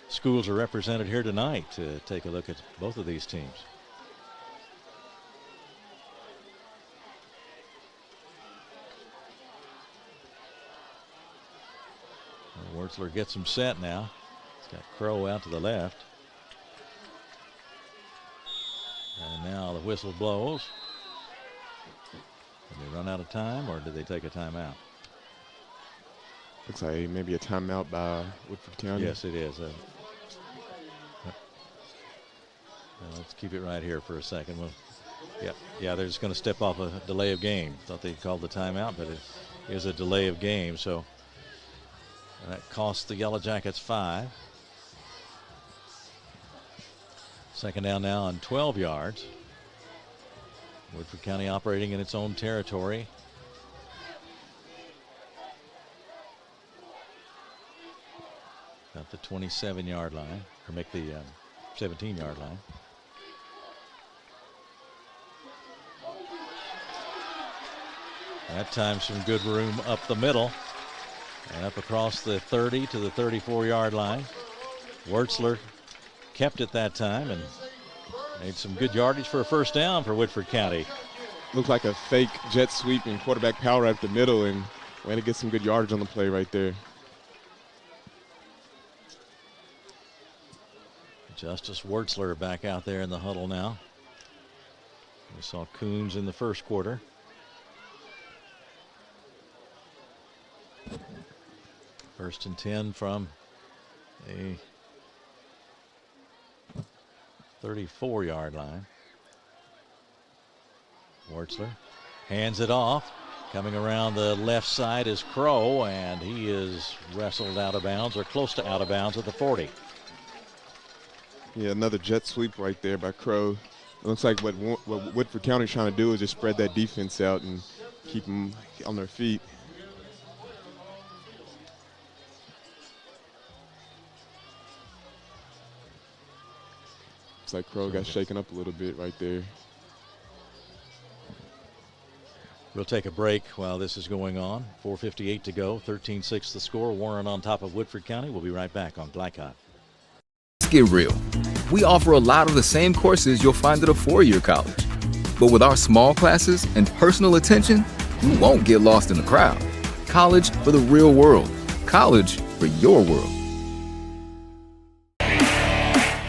Speaker 3: schools are represented here tonight to take a look at both of these teams. Wertzler gets him set now. He's got Crow out to the left. And now the whistle blows. Did they run out of time, or did they take a timeout?
Speaker 4: Looks like maybe a timeout by Woodford County.
Speaker 3: Yes, it is. Let's keep it right here for a second. Yeah, they're just going to step off a delay of game. Thought they called the timeout, but it is a delay of game. So that costs the Yellow Jackets 5. Second down now on 12 yards. Woodford County operating in its own territory. Got the 27-yard line, or make the 17-yard line. That time some good room up the middle and up across the 30 to the 34-yard line. Wertzler kept it that time and made some good yardage for a first down for Woodford County.
Speaker 4: Looked like a fake jet sweep and quarterback power at the middle, and way to get some good yardage on the play right there.
Speaker 3: Justice Wertzler back out there in the huddle now. We saw Coons in the first quarter. First and 10 from a 34-yard line. Wertzler hands it off. Coming around the left side is Crow, and he is wrestled out of bounds, or close to out of bounds at the 40.
Speaker 4: Yeah, another jet sweep right there by Crow. It looks like what Woodford County is trying to do is just spread that defense out and keep them on their feet. Looks like Crow got shaken up a little bit right there.
Speaker 3: We'll take a break while this is going on. 4:58 to go, 13-6 the score. Warren on top of Woodford County. We'll be right back on Glycott.
Speaker 6: Let's get real. we offer a lot of the same courses you'll find at a four-year college. But with our small classes and personal attention, you won't get lost in the crowd. College for the real world. College for your world.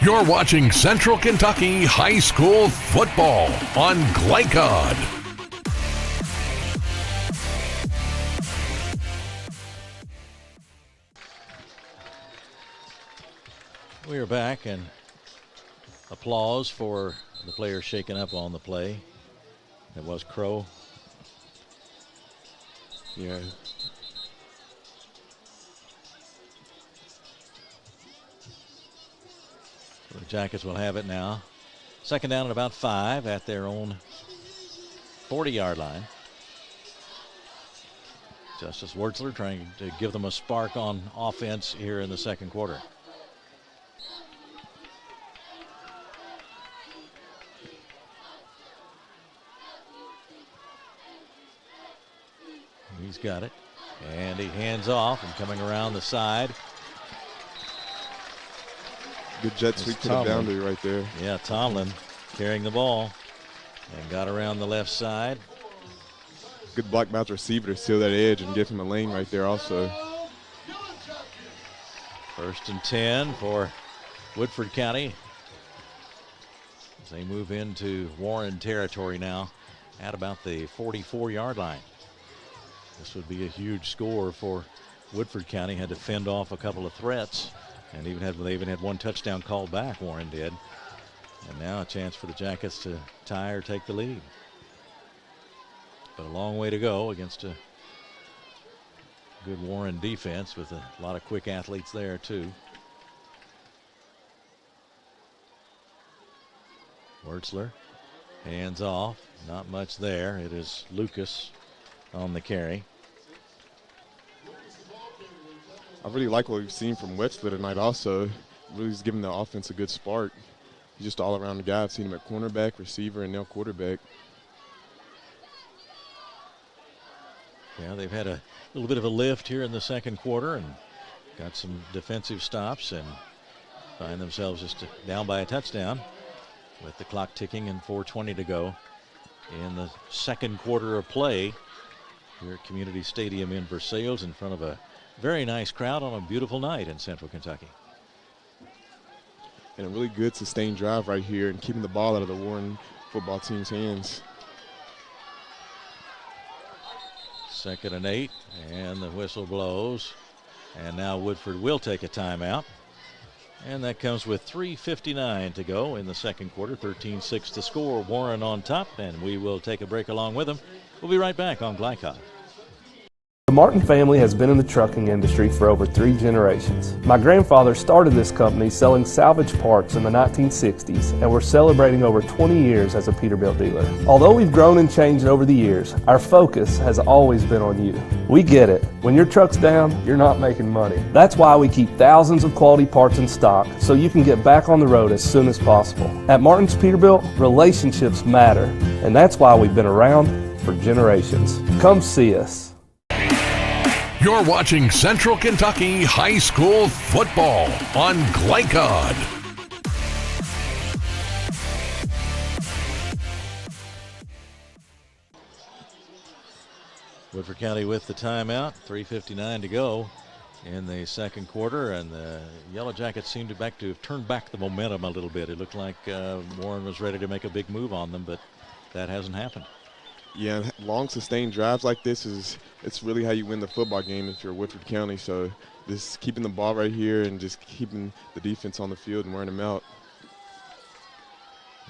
Speaker 2: You're watching Central Kentucky High School football on Glycod.
Speaker 3: We are back, and applause for the players shaking up on the play. It was Crow.
Speaker 4: Yeah.
Speaker 3: The Jackets will have it now. Second down at about 5 at their own 40-yard line. Justice Wurtzler trying to give them a spark on offense here in the second quarter. He's got it. And he hands off and coming around the side.
Speaker 4: Good jet sweep to the boundary right there.
Speaker 3: Yeah, Tomlin carrying the ball and got around the left side.
Speaker 4: Good block mouth receiver to seal that edge and give him a lane right there also.
Speaker 3: 1st and 10 for Woodford County as they move into Warren territory now at about the 44-yard line. This would be a huge score for Woodford County. Had to fend off a couple of threats, and they even had one touchdown called back, Warren did. And now a chance for the Jackets to tie or take the lead. But a long way to go against a good Warren defense with a lot of quick athletes there too. Wurtzler, hands off, not much there. It is Lucas on the carry.
Speaker 4: I really like what we've seen from Wurtzler tonight also. Really is giving the offense a good spark. He's just all around the guy. I've seen him at cornerback, receiver, and now quarterback.
Speaker 3: Yeah, they've had a little bit of a lift here in the second quarter and got some defensive stops and find themselves just down by a touchdown with the clock ticking and 4:20 to go in the second quarter of play here at Community Stadium in Versailles in front of a very nice crowd on a beautiful night in Central Kentucky.
Speaker 4: And a really good sustained drive right here and keeping the ball out of the Warren football team's hands.
Speaker 3: 2nd and 8, and the whistle blows. And now Woodford will take a timeout. And that comes with 3:59 to go in the second quarter. 13-6 to score. Warren on top, and we will take a break along with them. We'll be right back on Glycod.
Speaker 13: The Martin family has been in the trucking industry for over 3 generations. My grandfather started this company selling salvage parts in the 1960s, and we're celebrating over 20 years as a Peterbilt dealer. Although we've grown and changed over the years, our focus has always been on you. We get it. When your truck's down, you're not making money. That's why we keep thousands of quality parts in stock so you can get back on the road as soon as possible. At Martin's Peterbilt, relationships matter, and that's why we've been around for generations. Come see us.
Speaker 2: You're watching Central Kentucky High School football on Glycod.
Speaker 3: Woodford County with the timeout. 3:59 to go in the second quarter, and the Yellow Jackets seemed to have turned back the momentum a little bit. It looked like Warren was ready to make a big move on them, but that hasn't happened.
Speaker 4: Yeah, long sustained drives like this it's really how you win the football game if you're Woodford County. So just keeping the ball right here and just keeping the defense on the field and wearing them out.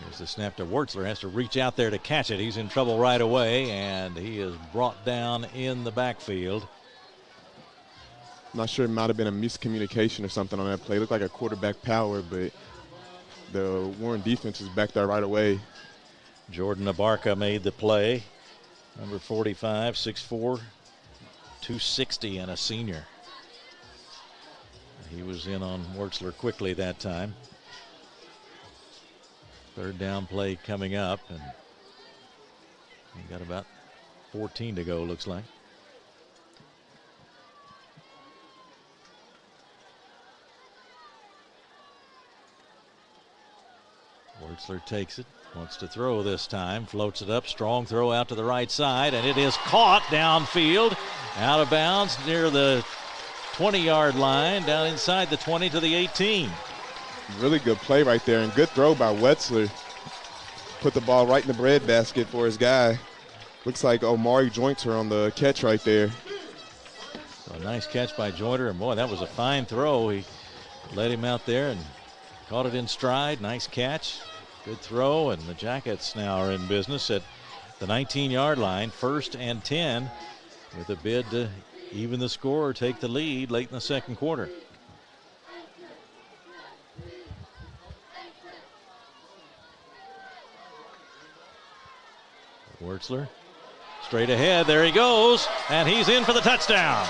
Speaker 3: Here's the snap to Wurtzler. Has to reach out there to catch it. He's in trouble right away, and he is brought down in the backfield.
Speaker 4: I'm not sure, it might have been a miscommunication or something on that play. It looked like a quarterback power, but the Warren defense is back there right away.
Speaker 3: Jordan Abarca made the play. Number 45, 6'4", 260, and a senior. He was in on Wurtzler quickly that time. Third down play coming up, and we got about 14 to go, looks like. Wurtzler takes it, wants to throw this time, floats it up, strong throw out to the right side, and it is caught downfield, out of bounds near the 20-yard line, down inside the 20 to the 18.
Speaker 4: Really good play right there, and good throw by Wurtzler. Put the ball right in the breadbasket for his guy. Looks like Omari joints her on the catch right there.
Speaker 3: So a nice catch by Joyner, and boy, that was a fine throw. He led him out there and caught it in stride. Nice catch, good throw, and the Jackets now are in business at the 19-yard line, 1st and 10, with a bid to even the score or take the lead late in the second quarter. Wurtzler straight ahead, there he goes, and he's in for the touchdown.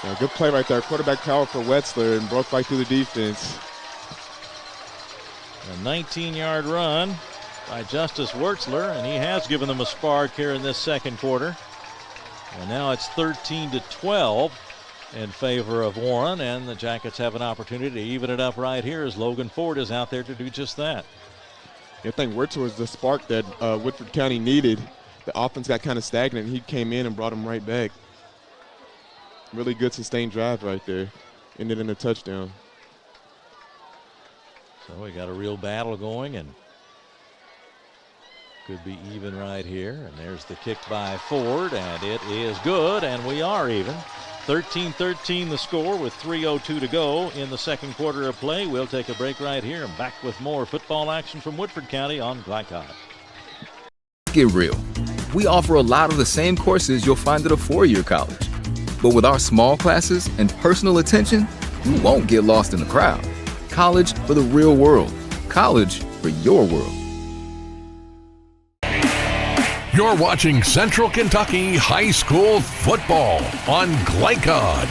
Speaker 4: Yeah, good play right there. Quarterback power for Wurtzler and broke right through the defense.
Speaker 3: A 19-yard run by Justice Wurtzler, and he has given them a spark here in this second quarter. And now it's 13-12 in favor of Warren, and the Jackets have an opportunity to even it up right here as Logan Ford is out there to do just that.
Speaker 4: I think Wurtzler was the spark that Woodford County needed. The offense got kind of stagnant, and he came in and brought them right back. Really good sustained drive right there. Ended in a touchdown.
Speaker 3: So we got a real battle going, and could be even right here. And there's the kick by Ford, and it is good, and we are even. 13-13 the score with 3:02 to go in the second quarter of play. We'll take a break right here and back with more football action from Woodford County on Glycod.
Speaker 6: Get real. We offer a lot of the same courses you'll find at a four-year college. But with our small classes and personal attention, you won't get lost in the crowd. College for the real world. College for your world.
Speaker 2: You're watching Central Kentucky High School football on Glycod.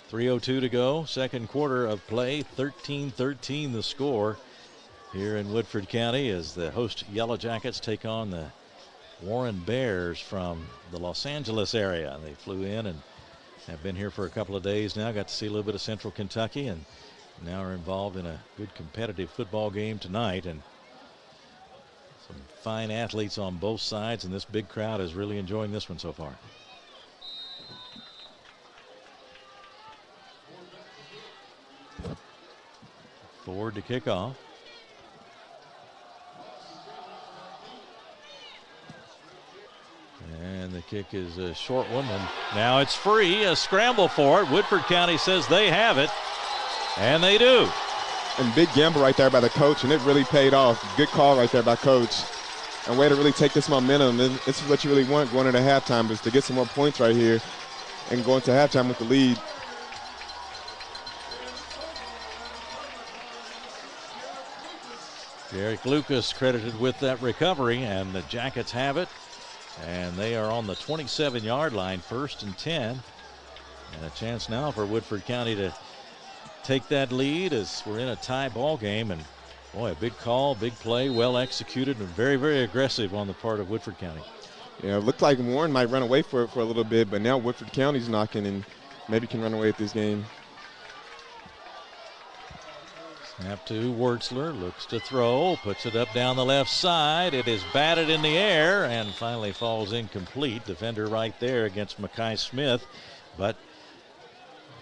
Speaker 3: .302 to go, second quarter of play, 13-13 the score here in Woodford County as the host Yellow Jackets take on the Warren Bears from the Los Angeles area. They flew in and have been here for a couple of days now, got to see a little bit of Central Kentucky, and now are involved in a good competitive football game tonight. And some fine athletes on both sides, and this big crowd is really enjoying this one so far. Ford to kick off. And the kick is a short one, and now it's free. A scramble for it. Woodford County says they have it, and they do.
Speaker 4: And big gamble right there by the coach, and it really paid off. Good call right there by coach. And way to really take this momentum. And this is what you really want going into halftime, is to get some more points right here and go into halftime with the lead.
Speaker 3: Derek Lucas credited with that recovery, and the Jackets have it. And they are on the 27-yard line, 1st and 10. And a chance now for Woodford County to take that lead as we're in a tie ball game. And boy, a big call, big play, well executed, and very, very aggressive on the part of Woodford County.
Speaker 4: Yeah, it looked like Warren might run away for it for a little bit, but now Woodford County's knocking and maybe can run away with this game.
Speaker 3: Snap to Wurtzler, looks to throw, puts it up down the left side. It is batted in the air and finally falls incomplete. Defender right there against Mackay Smith, but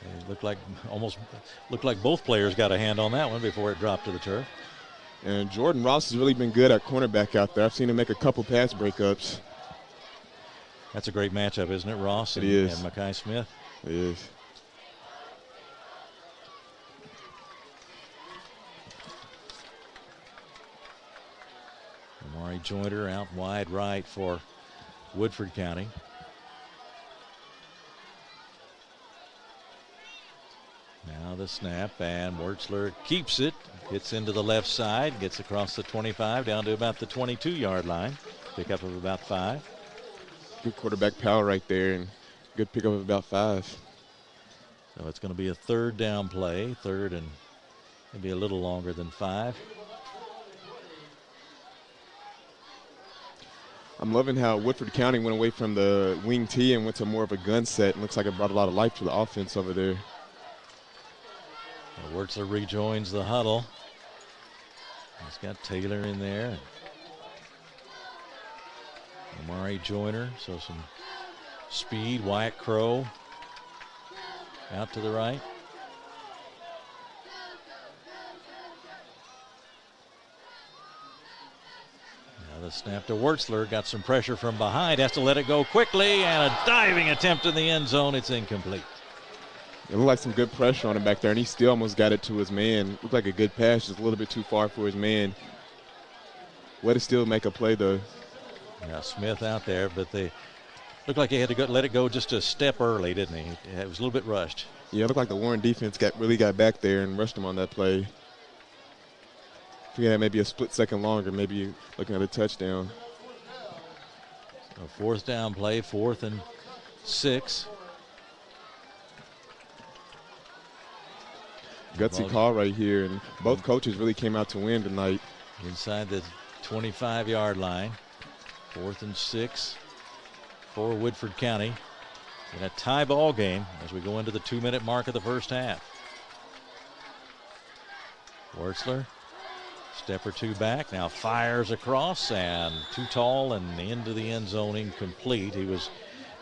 Speaker 3: it looked like both players got a hand on that one before it dropped to the turf.
Speaker 4: And Jordan Ross has really been good at cornerback out there. I've seen him make a couple pass breakups.
Speaker 3: That's a great matchup, isn't it, Ross and Mackay Smith?
Speaker 4: It is.
Speaker 3: Amari Jointer out wide right for Woodford County. Now the snap, and Wurtzler keeps it, gets into the left side, gets across the 25 down to about the 22-yard line. Pickup of about 5.
Speaker 4: Good quarterback power right there, and good pickup of about 5.
Speaker 3: So it's going to be a third down play, third and maybe a little longer than 5.
Speaker 4: I'm loving how Woodford County went away from the wing tee and went to more of a gun set. And looks like it brought a lot of life to the offense over there.
Speaker 3: Wertzler rejoins the huddle. He's got Taylor in there. Amari Joyner, so some speed. Wyatt Crow out to the right. Now the snap to Wertzler, got some pressure from behind, has to let it go quickly, and a diving attempt in the end zone. It's incomplete.
Speaker 4: It looked like some good pressure on him back there, and he still almost got it to his man. Looked like a good pass, just a little bit too far for his man. Way to still make a play, though.
Speaker 3: Yeah, Smith out there, but they looked like he had to let it go just a step early, didn't he? It was a little bit rushed.
Speaker 4: Yeah, it looked like the Warren defense really got back there and rushed him on that play. If we had maybe a split second longer, maybe looking at a touchdown.
Speaker 3: A 4th down play, 4th and 6.
Speaker 4: Gutsy call right here, and both coaches really came out to win tonight.
Speaker 3: Inside the 25-yard line, 4th and 6 for Woodford County in a tie ball game as we go into the 2-minute mark of the first half. Wertzler, step or two back, now fires across and too tall and into the end zone, incomplete. He was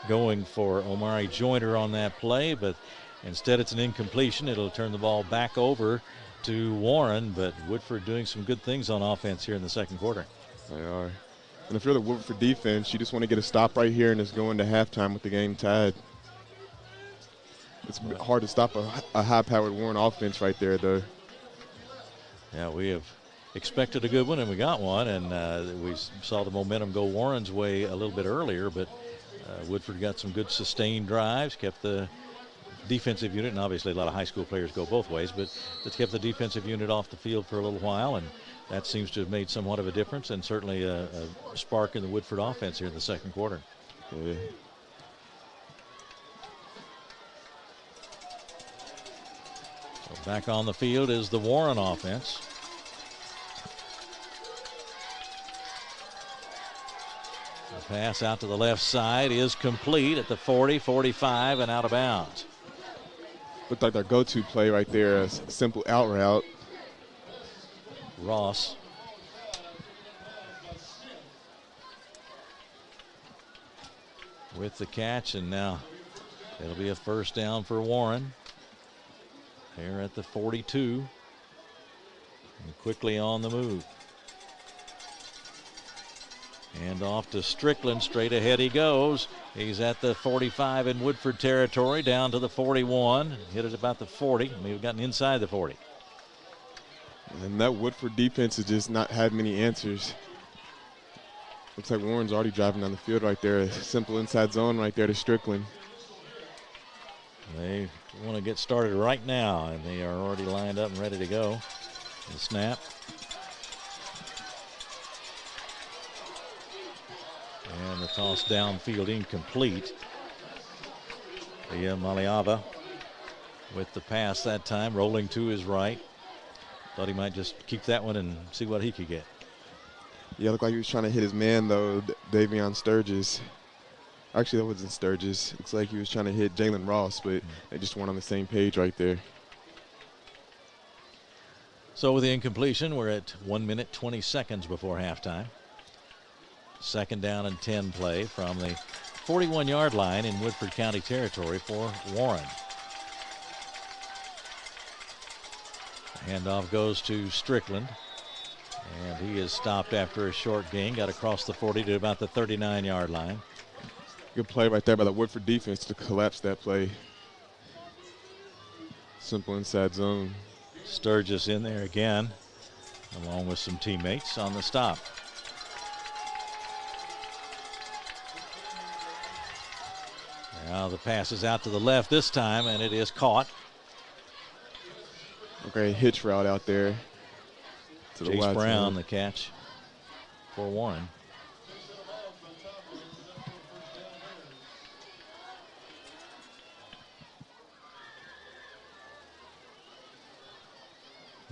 Speaker 3: going for Omari Joyner on that play, but instead it's an incompletion. It'll turn the ball back over to Warren, but Woodford doing some good things on offense here in the second quarter.
Speaker 4: They are. And if you're the Woodford defense, you just want to get a stop right here and just go into halftime with the game tied. It's hard to stop a high-powered Warren offense right there, though.
Speaker 3: Yeah, we have expected a good one, and we got one, and we saw the momentum go Warren's way a little bit earlier, but Woodford got some good sustained drives, kept the defensive unit, and obviously a lot of high school players go both ways, but it's kept the defensive unit off the field for a little while, and that seems to have made somewhat of a difference, and certainly a spark in the Woodford offense here in the second quarter.
Speaker 4: Yeah.
Speaker 3: So back on the field is the Warren offense. The pass out to the left side is complete at the 40, 45, and out of bounds.
Speaker 4: Looked like their go-to play right there, a simple out route.
Speaker 3: Ross. With the catch, and now it'll be a first down for Warren. Here at the 42. And quickly on the move. And off to Strickland, straight ahead he goes. He's at the 45 in Woodford territory, down to the 41. Hit it about the 40, and we've gotten inside the 40.
Speaker 4: And that Woodford defense has just not had many answers. Looks like Warren's already driving down the field right there. A simple inside zone right there to Strickland.
Speaker 3: They want to get started right now, and they are already lined up and ready to go. The snap. And the toss downfield incomplete. Maliava with the pass that time, rolling to his right. Thought he might just keep that one and see what he could get.
Speaker 4: Yeah, looked like he was trying to hit his man, though, Davion Sturgis. Actually, that wasn't Sturgis. Looks like he was trying to hit Jalen Ross, but they just weren't on the same page right there.
Speaker 3: So with the incompletion, we're at 1 minute, 20 seconds before halftime. Second down and 10 play from the 41-yard line in Woodford County territory for Warren. Handoff goes to Strickland. And he is stopped after a short gain. Got across the 40 to about the 39-yard line.
Speaker 4: Good play right there by the Woodford defense to collapse that play. Simple inside zone.
Speaker 3: Sturgis in there again, along with some teammates on the stop. Now the pass is out to the left this time, and it is caught.
Speaker 4: Okay, hitch route out there. To
Speaker 3: Chase Brown, the catch for Warren.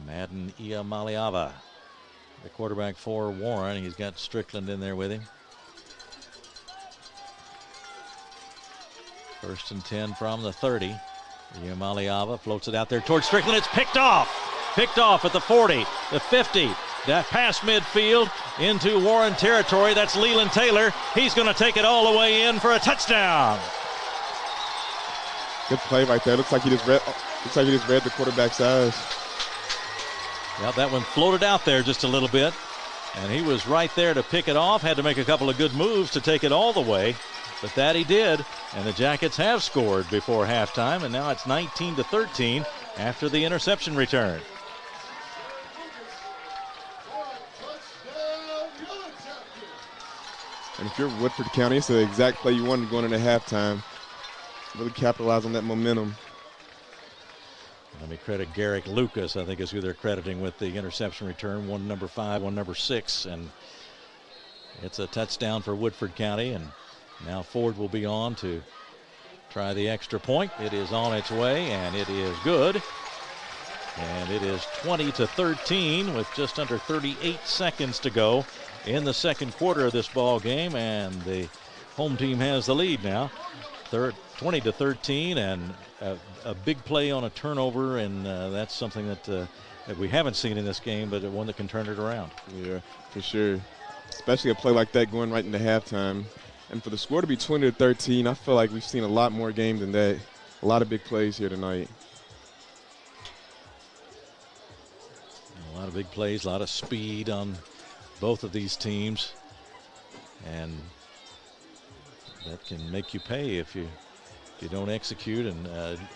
Speaker 3: Madden Iamaliava, the quarterback for Warren. He's got Strickland in there with him. First and 10 from the 30. Yamaliava floats it out there towards Strickland. It's picked off. Picked off at the 40, the 50. That past midfield into Warren territory. That's Leland Taylor. He's going to take it all the way in for a touchdown.
Speaker 4: Good play right there. Looks like he just read the quarterback's eyes.
Speaker 3: Yeah, that one floated out there just a little bit, and he was right there to pick it off. Had to make a couple of good moves to take it all the way, but that he did. And the Jackets have scored before halftime, and now it's 19-13 after the interception return.
Speaker 4: And if you're Woodford County, it's the exact play you wanted going into halftime. Really capitalize on that momentum.
Speaker 3: Let me credit Garrick Lucas, I think is who they're crediting with the interception return. One number 5, one number 6, and it's a touchdown for Woodford County. And now Ford will be on to try the extra point. It is on its way, and it is good. And it is 20-13 with just under 38 seconds to go in the second quarter of this ball game, and the home team has the lead now. 20-13, and a big play on a turnover, and that's something that we haven't seen in this game, but one that can turn it around.
Speaker 4: Yeah, for sure. Especially a play like that going right into halftime. And for the score to be 20-13, I feel like we've seen a lot more games than that. A lot of big plays here tonight.
Speaker 3: A lot of big plays, a lot of speed on both of these teams, and that can make you pay if you don't execute. And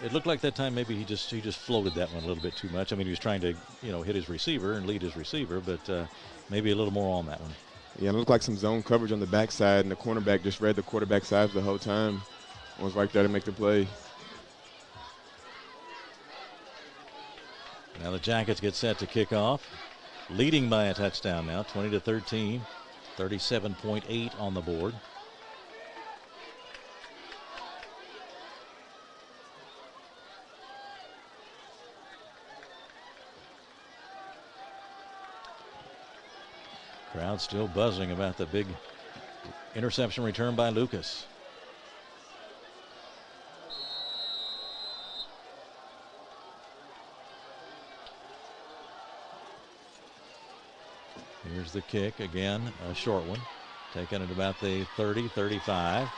Speaker 3: it looked like that time maybe he just floated that one a little bit too much. I mean, he was trying to hit his receiver and lead his receiver, but maybe a little more on that one.
Speaker 4: Yeah, it looked like some zone coverage on the backside, and the cornerback just read the quarterback's eyes the whole time. Was right there to make the play.
Speaker 3: Now the Jackets get set to kick off, leading by a touchdown now, 20-13, 37.8 on the board. Crowd still buzzing about the big interception return by Lucas. Here's the kick again, a short one, taken at about the 30, 35,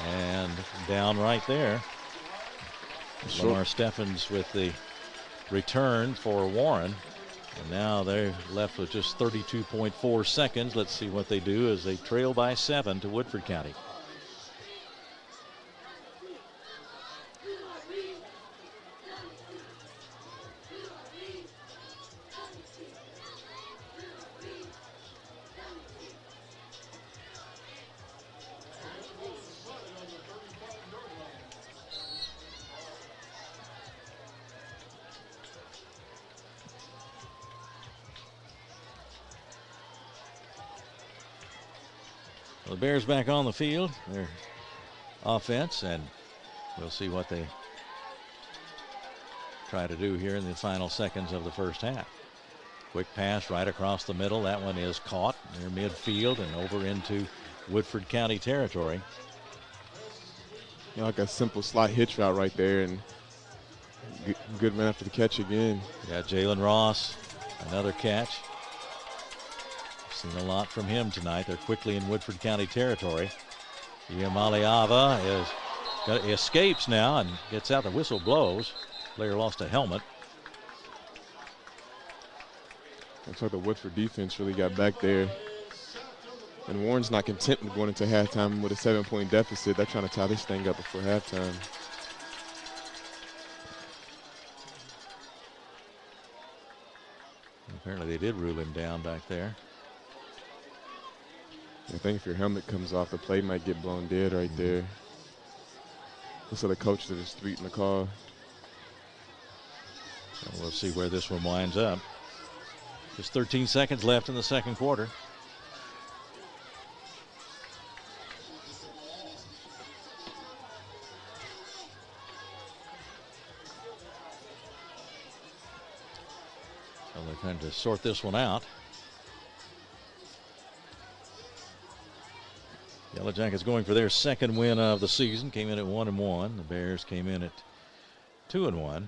Speaker 3: and down right there. Lamar Steffens with the return for Warren. And now they're left with just 32.4 seconds. Let's see what they do as they trail by 7 to Woodford County. The Bears back on the field, their offense, and we'll see what they try to do here in the final seconds of the first half. Quick pass right across the middle. That one is caught near midfield and over into Woodford County territory.
Speaker 4: Like a simple slot hitch route right there, and good run after the catch again.
Speaker 3: Yeah, Jalen Ross, another catch. Seen a lot from him tonight. They're quickly in Woodford County territory. Yamaliava escapes now and gets out. The whistle blows. Player lost a helmet.
Speaker 4: Looks like the Woodford defense really got back there. And Warren's not content with going into halftime with a 7-point deficit. They're trying to tie this thing up before halftime.
Speaker 3: Apparently they did rule him down back there.
Speaker 4: I think if your helmet comes off, the play might get blown dead right there. So the coaches are just tweeting the call.
Speaker 3: So we'll see where this one winds up. Just 13 seconds left in the second quarter. So they're trying to sort this one out. Yellow Jackets going for their second win of the season. Came in at 1-1. The Bears came in at 2-1.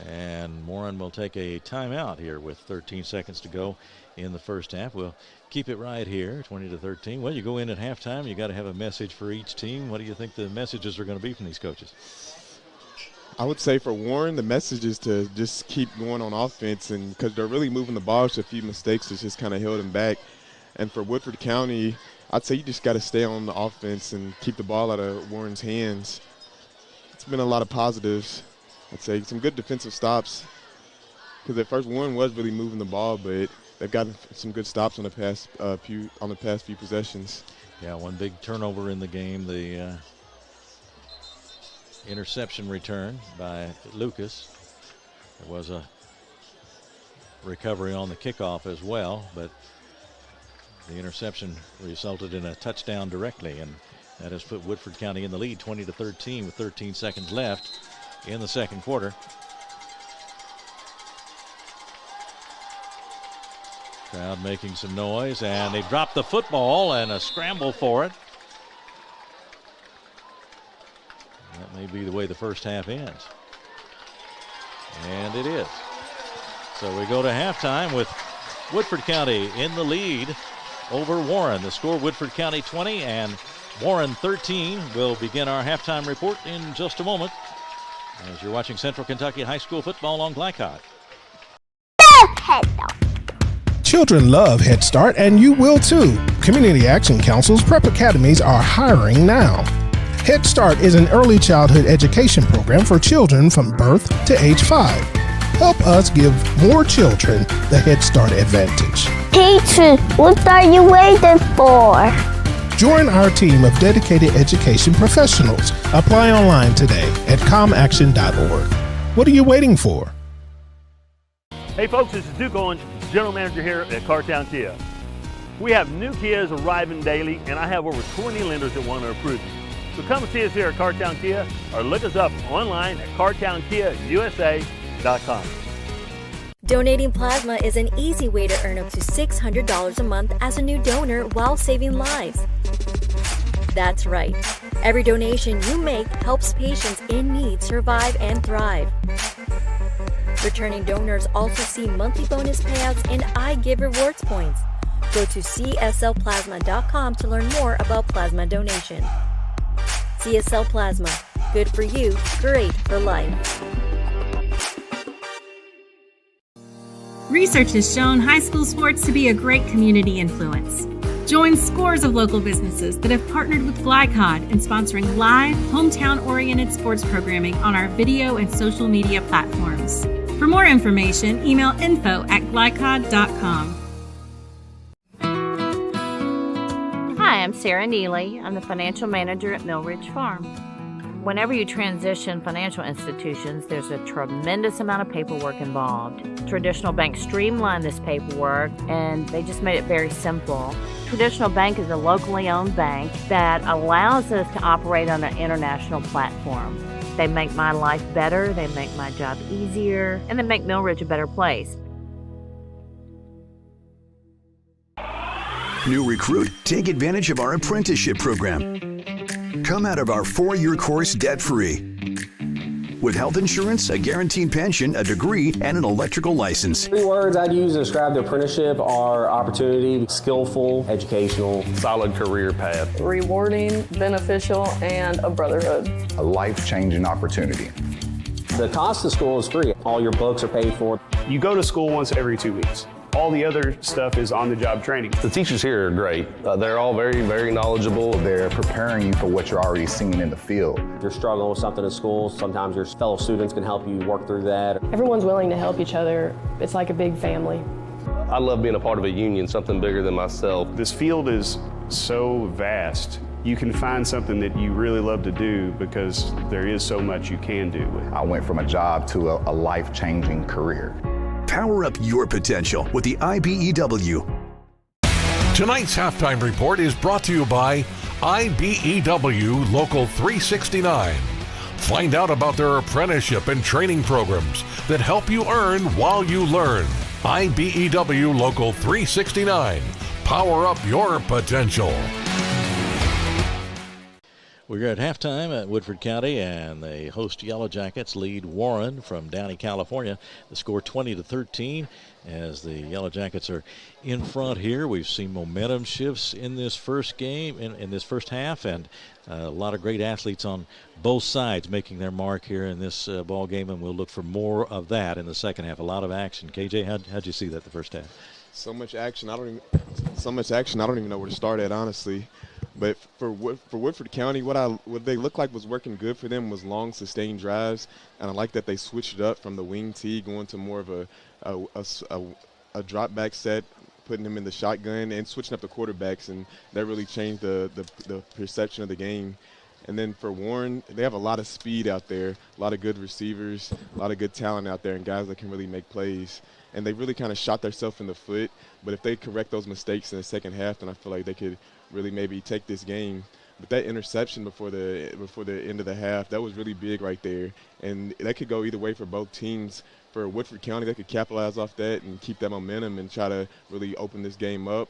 Speaker 3: And Warren will take a timeout here with 13 seconds to go in the first half. We'll keep it right here, 20-13. Well, you go in at halftime, you got to have a message for each team. What do you think the messages are going to be from these coaches?
Speaker 4: I would say for Warren, the message is to just keep going on offense, and because they're really moving the ball, so a few mistakes has just kind of held them back. And for Woodford County, I'd say you just got to stay on the offense and keep the ball out of Warren's hands. It's been a lot of positives. I'd say some good defensive stops, because at first Warren was really moving the ball, but they've gotten some good stops on the past few possessions.
Speaker 3: Yeah, one big turnover in the game, the interception return by Lucas. There was a recovery on the kickoff as well, but the interception resulted in a touchdown directly, and that has put Woodford County in the lead, 20-13, with 13 seconds left in the second quarter. Crowd making some noise, and they dropped the football and a scramble for it. That may be the way the first half ends. And it is. So we go to halftime with Woodford County in the lead over Warren. The score, Woodford County 20 and Warren 13. We'll begin our halftime report in just a moment as you're watching Central Kentucky High School football on Glycod.
Speaker 21: Children love Head Start, and you will too. Community Action Council's prep academies are hiring now. Head Start is an early childhood education program for children from birth to age 5. Help us give more children the Head Start advantage.
Speaker 23: Teacher, what are you waiting for?
Speaker 21: Join our team of dedicated education professionals. Apply online today at comaction.org. What are you waiting for?
Speaker 5: Hey folks, this is Duke Owens, General Manager here at Cartown Kia. We have new Kias arriving daily, and I have over 20 lenders that want to approve you. So come see us here at Cartown Kia, or look us up online at cartownkiausa.com.
Speaker 10: Donating plasma is an easy way to earn up to $600 a month as a new donor while saving lives. That's right. Every donation you make helps patients in need survive and thrive. Returning donors also see monthly bonus payouts and I Give Rewards points. Go to cslplasma.com to learn more about plasma donation. CSL Plasma. Good for you, great for life.
Speaker 9: Research has shown high school sports to be a great community influence. Join scores of local businesses that have partnered with Glycod in sponsoring live, hometown-oriented sports programming on our video and social media platforms. For more information, email info@glycod.com.
Speaker 20: Hi, I'm Sarah Neely. I'm the financial manager at Mill Ridge Farm. Whenever you transition financial institutions, there's a tremendous amount of paperwork involved. Traditional banks streamlined this paperwork, and they just made it very simple. Traditional Bank is a locally owned bank that allows us to operate on an international platform. They make my life better, they make my job easier, and they make Mill Ridge a better place.
Speaker 14: New recruit, take advantage of our apprenticeship program. Come out of our 4-year course debt-free. With health insurance, a guaranteed pension, a degree, and an electrical license.
Speaker 15: 3 words I'd use to describe the apprenticeship are opportunity, skillful, educational,
Speaker 16: solid career path,
Speaker 17: Rewarding, beneficial, and a brotherhood.
Speaker 18: A life-changing opportunity.
Speaker 15: The cost of school is free. All your books are paid for.
Speaker 19: You go to school once every 2 weeks. All the other stuff is on-the-job training.
Speaker 16: The teachers here are great. They're all very, very knowledgeable.
Speaker 18: They're preparing you for what you're already seeing in the field.
Speaker 15: If you're struggling with something in school, sometimes your fellow students can help you work through that.
Speaker 17: Everyone's willing to help each other. It's like a big family.
Speaker 16: I love being a part of a union, something bigger than myself.
Speaker 19: This field is so vast. You can find something that you really love to do because there is so much you can do.
Speaker 18: I went from a job to a life-changing career.
Speaker 14: Power up your potential with the IBEW.
Speaker 2: Tonight's halftime report is brought to you by IBEW Local 369. Find out about their apprenticeship and training programs that help you earn while you learn. IBEW Local 369. Power up your potential.
Speaker 3: We're at halftime at Woodford County, and the host Yellow Jackets lead Warren from Downey, California. The score 20-13 as the Yellow Jackets are in front here. We've seen momentum shifts in this first game, in this first half, and a lot of great athletes on both sides making their mark here in this ball game, and we'll look for more of that in the second half. A lot of action. KJ, how'd you see that the first half?
Speaker 4: So much action. I don't even know where to start at, honestly. But for Woodford County, what they looked like was working good for them was long, sustained drives, and I like that they switched it up from the wing tee going to more of a drop back set, putting them in the shotgun and switching up the quarterbacks, and that really changed the perception of the game. And then for Warren, they have a lot of speed out there, a lot of good receivers, a lot of good talent out there, and guys that can really make plays. And they really kind of shot themselves in the foot. But if they correct those mistakes in the second half, then I feel like they could really maybe take this game. But that interception before the end of the half, that was really big right there. And that could go either way for both teams. For Woodford County, they could capitalize off that and keep that momentum and try to really open this game up.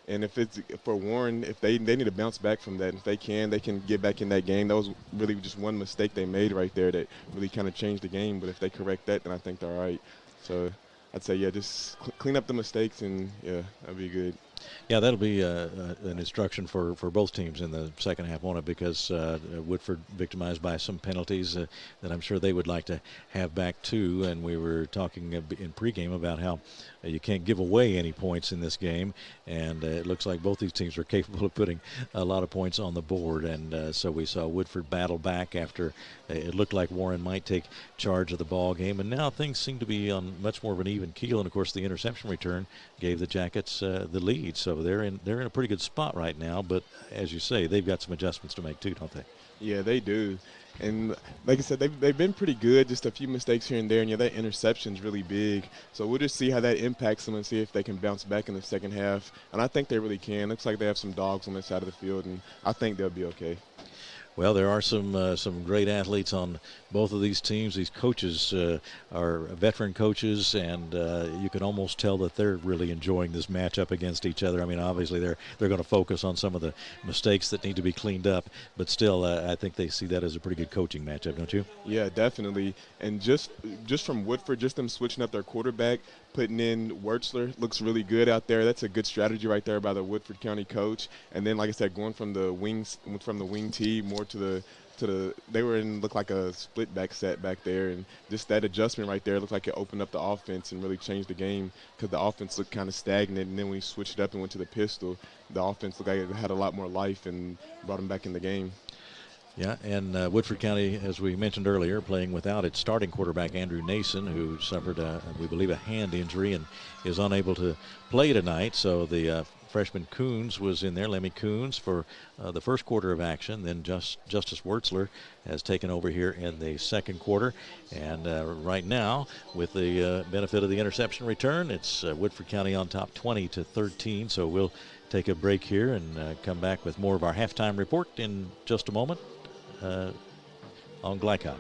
Speaker 4: And if it's for Warren, if they need to bounce back from that. If they can get back in that game. That was really just one mistake they made right there that really kind of changed the game. But if they correct that, then I think they're all right. So I'd say, yeah, just clean up the mistakes, and, yeah, that'd be good.
Speaker 3: Yeah, that'll be an instruction for both teams in the second half, won't it? Because Woodford victimized by some penalties that I'm sure they would like to have back too. And we were talking in pregame about how you can't give away any points in this game, and it looks like both these teams are capable of putting a lot of points on the board. And so we saw Woodford battle back after it looked like Warren might take charge of the ball game, and now things seem to be on much more of an even keel. And of course, the interception return gave the Jackets the lead. So they're in a pretty good spot right now, but as you say, they've got some adjustments to make too, don't they?
Speaker 4: Yeah, they do. And like I said, they've been pretty good, just a few mistakes here and there, and yeah, that interception's really big. So we'll just see how that impacts them and see if they can bounce back in the second half. And I think they really can. Looks like they have some dogs on this side of the field, and I think they'll be okay.
Speaker 3: Well, there are some great athletes on both of these teams. These coaches are veteran coaches, and you can almost tell that they're really enjoying this matchup against each other. I mean, obviously they're going to focus on some of the mistakes that need to be cleaned up, but still, I think they see that as a pretty good coaching matchup, don't you?
Speaker 4: Yeah, definitely. And just from Woodford, just them switching up their quarterback, putting in Wertzler looks really good out there. That's a good strategy right there by the Woodford County coach. And then, like I said, going from the wing tee more to the they were in looked like a split back set back there, and just that adjustment right there looked like it opened up the offense and really changed the game, because the offense looked kind of stagnant, and then when we switched it up and went to the pistol, the offense looked like it had a lot more life and brought them back in the game.
Speaker 3: Yeah, and Woodford County, as we mentioned earlier, playing without its starting quarterback, Andrew Nason, who suffered, we believe, a hand injury and is unable to play tonight. So the freshman Coons was in there, Lemmy Coons, for the first quarter of action. Then Justice Wertzler has taken over here in the second quarter. And right now, with the benefit of the interception return, it's Woodford County on top 20-13. So we'll take a break here and come back with more of our halftime report in just a moment. On Glycon.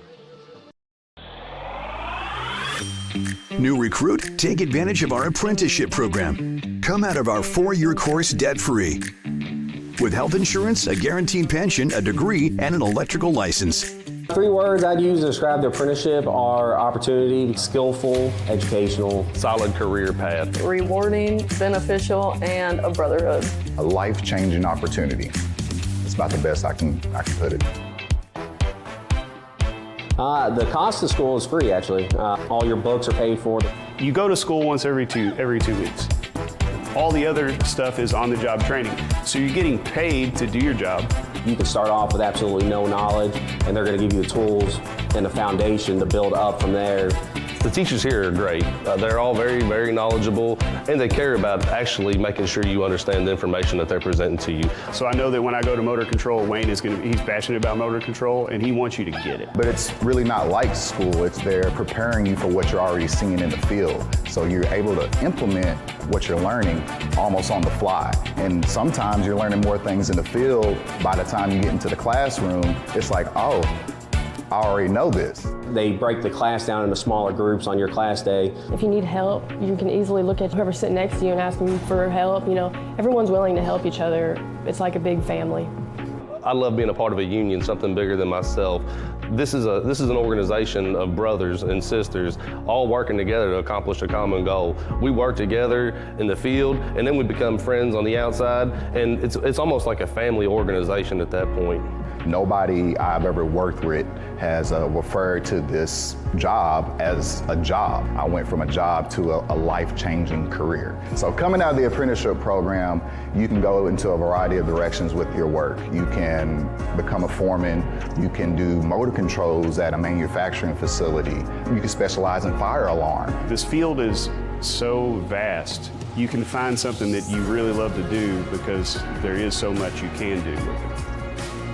Speaker 14: New recruit? Take advantage of our apprenticeship program. Come out of our 4-year course debt-free. With health insurance, a guaranteed pension, a degree, and an electrical license.
Speaker 15: 3 words I'd use to describe the apprenticeship are opportunity, skillful, educational,
Speaker 16: solid career path,
Speaker 17: rewarding, beneficial, and a brotherhood.
Speaker 18: A life-changing opportunity. It's about the best I can put it.
Speaker 15: The cost of school is free, actually. All your books are paid for.
Speaker 19: You go to school once every 2 weeks. All the other stuff is on-the-job training. So you're getting paid to do your job.
Speaker 15: You can start off with absolutely no knowledge, and they're going to give you the tools and the foundation to build up from there.
Speaker 16: The teachers here are great. They're all very, very knowledgeable, and they care about actually making sure you understand the information that they're presenting to you.
Speaker 19: So I know that when I go to motor control, Wayne he's passionate about motor control, and he wants you to get it.
Speaker 18: But it's really not like school. It's they're preparing you for what you're already seeing in the field. So you're able to implement what you're learning almost on the fly. And sometimes you're learning more things in the field. By the time you get into the classroom, it's like, oh, I already know this.
Speaker 15: They break the class down into smaller groups on your class day.
Speaker 17: If you need help, you can easily look at whoever's sitting next to you and ask them for help. You know, everyone's willing to help each other. It's like a big family.
Speaker 16: I love being a part of a union, something bigger than myself. This is an organization of brothers and sisters all working together to accomplish a common goal. We work together in the field, and then we become friends on the outside, and it's almost like a family organization at that point.
Speaker 18: Nobody I've ever worked with has referred to this job as a job. I went from a job to a life-changing career. So coming out of the apprenticeship program, you can go into a variety of directions with your work. You can become a foreman, you can do motor controls at a manufacturing facility, you can specialize in fire alarm.
Speaker 19: This field is so vast. You can find something that you really love to do because there is so much you can do with it.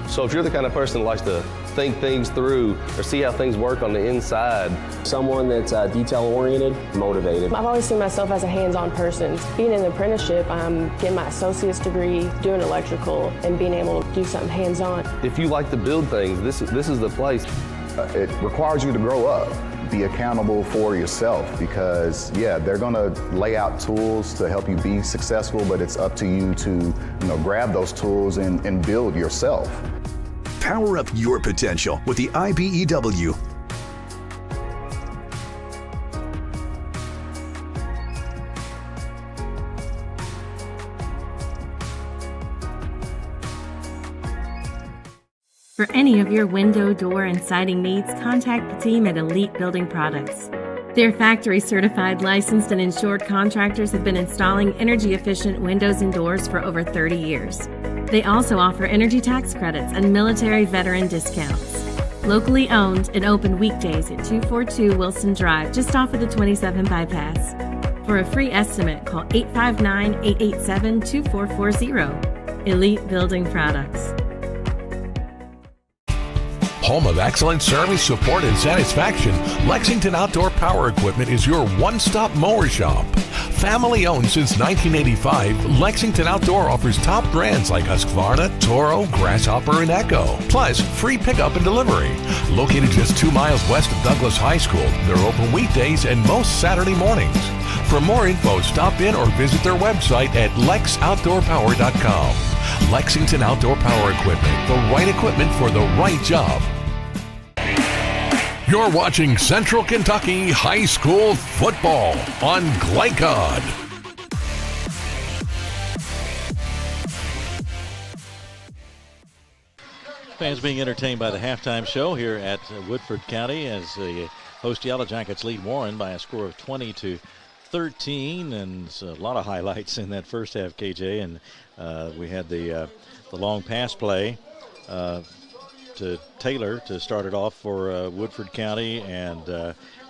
Speaker 16: So if you're the kind of person that likes to think things through or see how things work on the inside.
Speaker 15: Someone that's detail-oriented, motivated.
Speaker 17: I've always seen myself as a hands-on person. Being in the apprenticeship, I'm getting my associate's degree, doing electrical, and being able to do something hands-on.
Speaker 16: If you like to build things, this is the place.
Speaker 18: It requires you to grow up. Be accountable for yourself because, yeah, they're gonna lay out tools to help you be successful, but it's up to you to, grab those tools and build yourself.
Speaker 14: Power up your potential with the IBEW.
Speaker 9: For any of your window, door, and siding needs, contact the team at Elite Building Products. Their factory-certified, licensed, and insured contractors have been installing energy-efficient windows and doors for over 30 years. They also offer energy tax credits and military veteran discounts. Locally owned and open weekdays at 242 Wilson Drive, just off of the 27 bypass. For a free estimate, call 859-887-2440. Elite Building Products.
Speaker 2: Home of excellent service, support, and satisfaction, Lexington Outdoor Power Equipment is your one-stop mower shop. Family owned since 1985, Lexington Outdoor offers top brands like Husqvarna, Toro, Grasshopper, and Echo. Plus, free pickup and delivery. Located just 2 miles west of Douglas High School, they're open weekdays and most Saturday mornings. For more info, stop in or visit their website at lexoutdoorpower.com. Lexington Outdoor Power Equipment, the right equipment for the right job. You're watching Central Kentucky High School Football on Glycod.
Speaker 3: Fans being entertained by the halftime show here at Woodford County as the host Yellow Jackets lead Warren by a score of 20-13, and a lot of highlights in that first half, KJ. And we had the long pass play to Taylor to start it off for Woodford County, and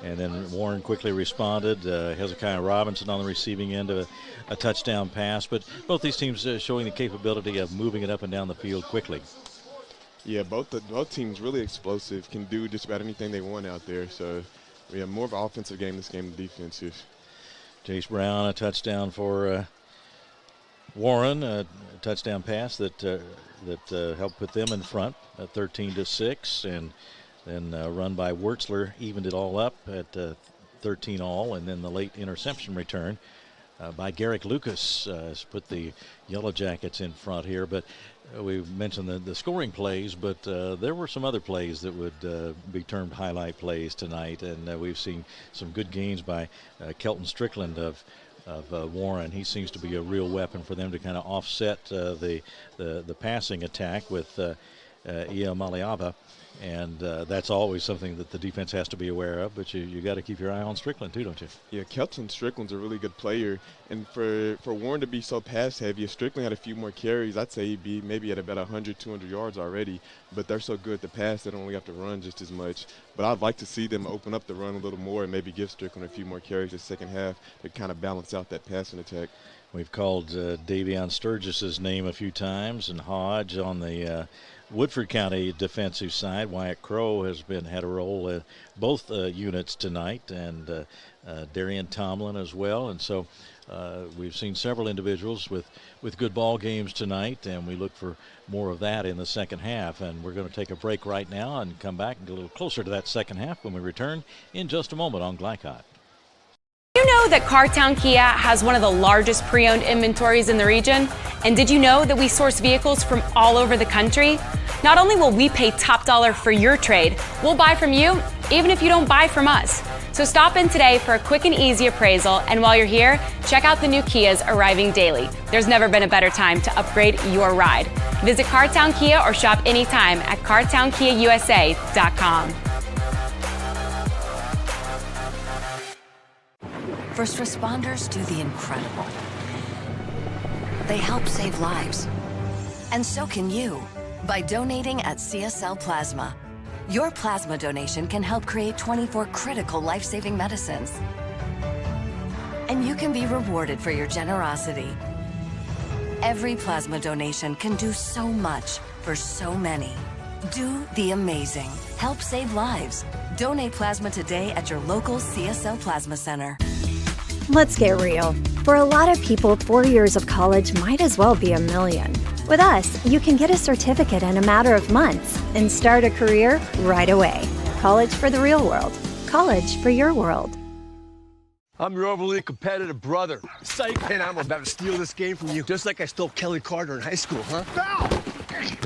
Speaker 3: then Warren quickly responded. Hezekiah Robinson on the receiving end of a touchdown pass. But both these teams showing the capability of moving it up and down the field quickly.
Speaker 4: Yeah, both teams really explosive, can do just about anything they want out there. So we have more of an offensive game this game than defensive.
Speaker 3: Jace Brown, a touchdown for Warren, a touchdown pass that helped put them in front at 13-6, and then run by Wurtzler evened it all up at 13 all, and then the late interception return by Garrick Lucas has put the Yellow Jackets in front here. But we mentioned the scoring plays, but there were some other plays that would be termed highlight plays tonight, and we've seen some good gains by Kelton Strickland of Warren. He seems to be a real weapon for them to kind of offset the passing attack with Ia Maliaba, and that's always something that the defense has to be aware of. But you got to keep your eye on Strickland too, don't you?
Speaker 4: Yeah, Kelton Strickland's a really good player, and for Warren to be so pass heavy, if Strickland had a few more carries, I'd say he'd be maybe at about 100, 200 yards already. But they're so good at the pass, they don't really have to run just as much. But I'd like to see them open up the run a little more and maybe give Strickland a few more carries the second half to kind of balance out that passing attack.
Speaker 3: We've called Davion Sturgis's name a few times, and Hodge on the Woodford County defensive side. Wyatt Crow has had a role both units tonight, and Darian Tomlin as well. And so we've seen several individuals with good ball games tonight, and we look for more of that in the second half. And we're going to take a break right now and come back and get a little closer to that second half when we return in just a moment on Glycod.
Speaker 8: Did you know that Cartown Kia has one of the largest pre-owned inventories in the region? And did you know that we source vehicles from all over the country? Not only will we pay top dollar for your trade, we'll buy from you even if you don't buy from us. So stop in today for a quick and easy appraisal, and while you're here, check out the new Kias arriving daily. There's never been a better time to upgrade your ride. Visit Cartown Kia or shop anytime at cartownkiausa.com.
Speaker 12: First responders do the incredible. They help save lives. And so can you by donating at CSL Plasma. Your plasma donation can help create 24 critical life-saving medicines. And you can be rewarded for your generosity. Every plasma donation can do so much for so many. Do the amazing. Help save lives. Donate plasma today at your local CSL Plasma Center.
Speaker 10: Let's get real. For a lot of people, 4 years of college might as well be a million. With us, you can get a certificate in a matter of months and start a career right away. College for the real world. College for your world.
Speaker 1: I'm your overly competitive brother. Psych. And I'm about to steal this game from you, just like I stole Kelly Carter in high school, huh? No!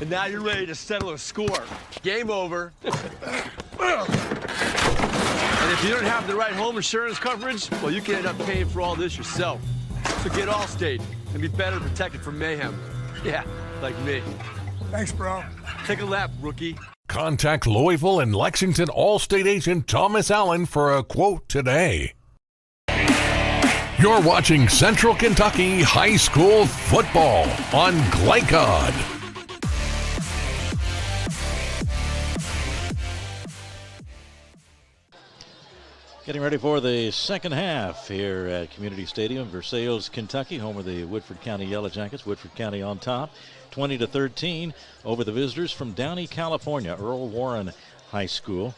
Speaker 1: And now you're ready to settle a score. Game over. And if you don't have the right home insurance coverage, well, you can end up paying for all this yourself. So get Allstate and be better protected from mayhem. Yeah, like me. Thanks, bro. Take a lap, rookie.
Speaker 2: Contact Louisville and Lexington Allstate agent Thomas Allen for a quote today. You're watching Central Kentucky High School Football on Glycod.
Speaker 3: Getting ready for the second half here at Community Stadium, Versailles, Kentucky, home of the Woodford County Yellow Jackets. Woodford County on top, 20-13 over the visitors from Downey, California, Earl Warren High School.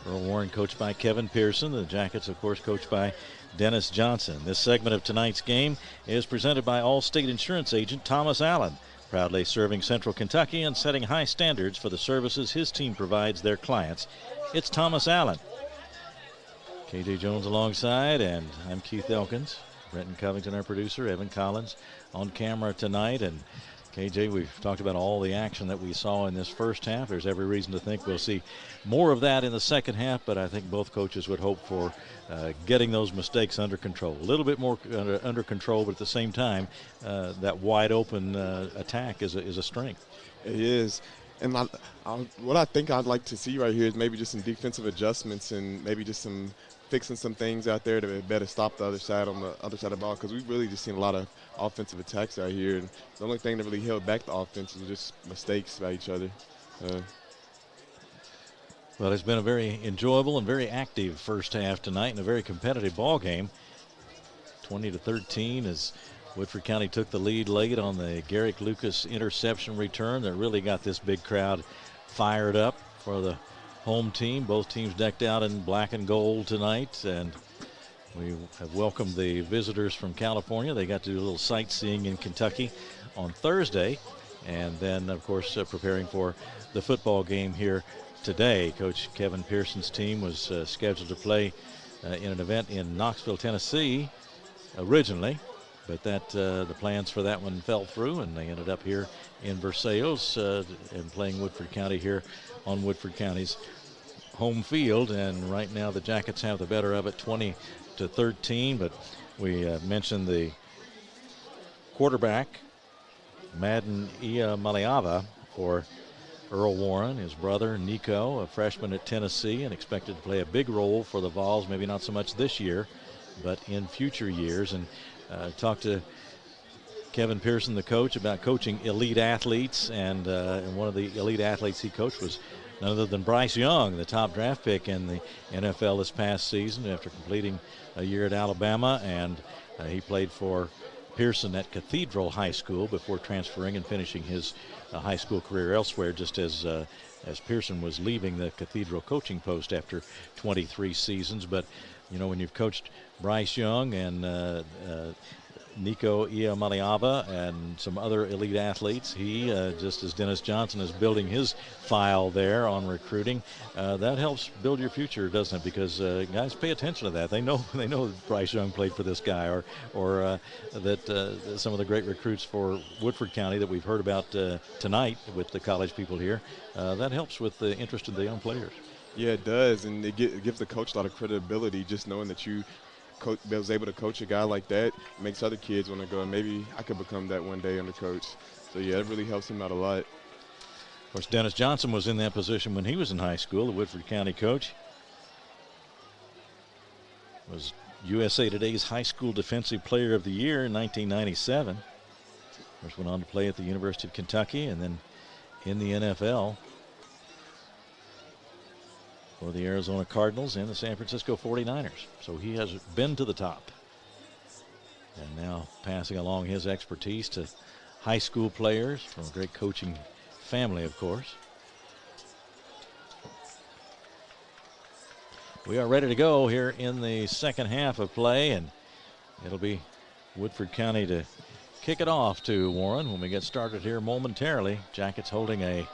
Speaker 3: Earl Warren coached by Kevin Pearson. The Jackets, of course, coached by Dennis Johnson. This segment of tonight's game is presented by Allstate Insurance agent Thomas Allen, proudly serving Central Kentucky and setting high standards for the services his team provides their clients. It's Thomas Allen. KJ Jones alongside, and I'm Keith Elkins. Brenton Covington, our producer. Evan Collins on camera tonight. And KJ, we've talked about all the action that we saw in this first half. There's every reason to think we'll see more of that in the second half, but I think both coaches would hope for getting those mistakes under control. A little bit more under control, but at the same time, that wide open attack is a strength.
Speaker 4: It is. And what I think I'd like to see right here is maybe just some defensive adjustments and maybe just some fixing some things out there to better stop the other side on the other side of the ball, because we've really just seen a lot of offensive attacks out here. And the only thing that really held back the offense was just mistakes by each other.
Speaker 3: Well, it's been a very enjoyable and very active first half tonight and a very competitive ball game. 20-13 as Woodford County took the lead late on the Garrick Lucas interception return that really got this big crowd fired up for the home team. Both teams decked out in black and gold tonight, and we have welcomed the visitors from California. They got to do a little sightseeing in Kentucky on Thursday, and then, of course, preparing for the football game here today. Coach Kevin Pearson's team was scheduled to play in an event in Knoxville, Tennessee originally, but the plans for that one fell through, and they ended up here in Versailles and playing Woodford County here on Woodford County's home field. And right now the Jackets have the better of it, 20-13. But we mentioned the quarterback, Madden Ia Maliava, for Earl Warren, his brother Nico, a freshman at Tennessee and expected to play a big role for the Vols, maybe not so much this year, but in future years. And talked to Kevin Pearson, the coach, about coaching elite athletes, and one of the elite athletes he coached was none other than Bryce Young, the top draft pick in the NFL this past season after completing a year at Alabama, and he played for Pearson at Cathedral High School before transferring and finishing his high school career elsewhere, just as Pearson was leaving the Cathedral coaching post after 23 seasons. But, you know, when you've coached Bryce Young and Nico Iamaleava and some other elite athletes. He, just as Dennis Johnson is building his file there on recruiting, that helps build your future, doesn't it? Because guys pay attention to that. They know that Bryce Young played for this guy, or that some of the great recruits for Woodford County that we've heard about tonight with the college people here. That helps with the interest of the young players.
Speaker 4: Yeah, it does, and it gives the coach a lot of credibility just knowing that you was able to coach a guy like that. It makes other kids want to go, and maybe I could become that one day under coach. So, yeah, it really helps him out a lot.
Speaker 3: Of course, Dennis Johnson was in that position when he was in high school, the Woodford County coach. Was USA Today's High School Defensive Player of the Year in 1997. First went on to play at the University of Kentucky and then in the NFL for the Arizona Cardinals and the San Francisco 49ers. So he has been to the top. And now passing along his expertise to high school players from a great coaching family, of course. We are ready to go here in the second half of play, and it'll be Woodford County to kick it off to Warren when we get started here momentarily. Jackets holding a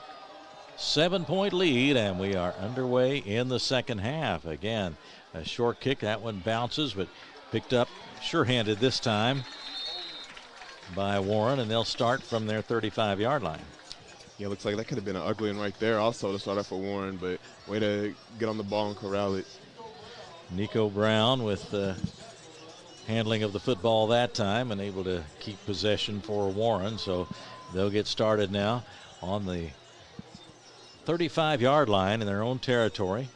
Speaker 3: 7-point lead, and we are underway in the second half. Again, a short kick. That one bounces, but picked up sure-handed this time by Warren, and they'll start from their 35-yard line.
Speaker 4: Yeah, looks like that could have been an ugly one right there also to start off for Warren, but way to get on the ball and corral it.
Speaker 3: Nico Brown with the handling of the football that time and able to keep possession for Warren. So they'll get started now on the 35-yard line in their own territory.